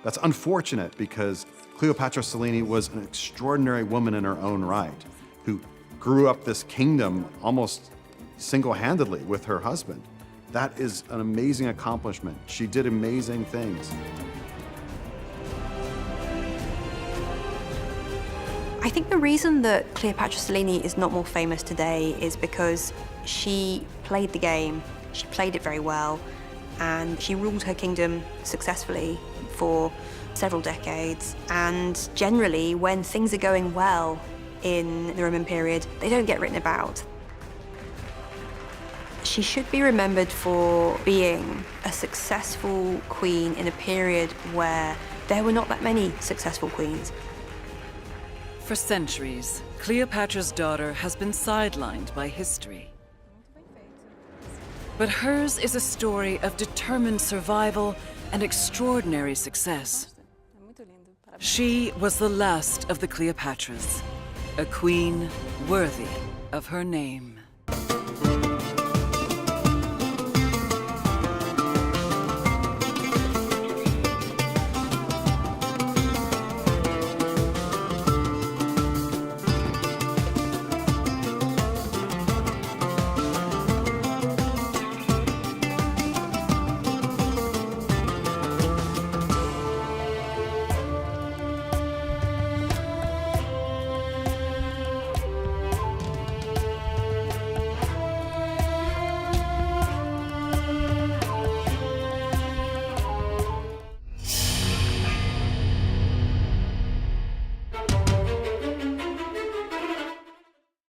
That's unfortunate because Cleopatra Selene was an extraordinary woman in her own right, who grew up this kingdom almost single-handedly with her husband. That is an amazing accomplishment. She did amazing things. I think the reason that Cleopatra Selene is not more famous today is because she played the game, she played it very well, and she ruled her kingdom successfully for several decades, and generally, when things are going well in the Roman period, they don't get written about. She should be remembered for being a successful queen in a period where there were not that many successful queens. For centuries, Cleopatra's daughter has been sidelined by history. But hers is a story of determined survival and extraordinary success. She was the last of the Cleopatras, a queen worthy of her name.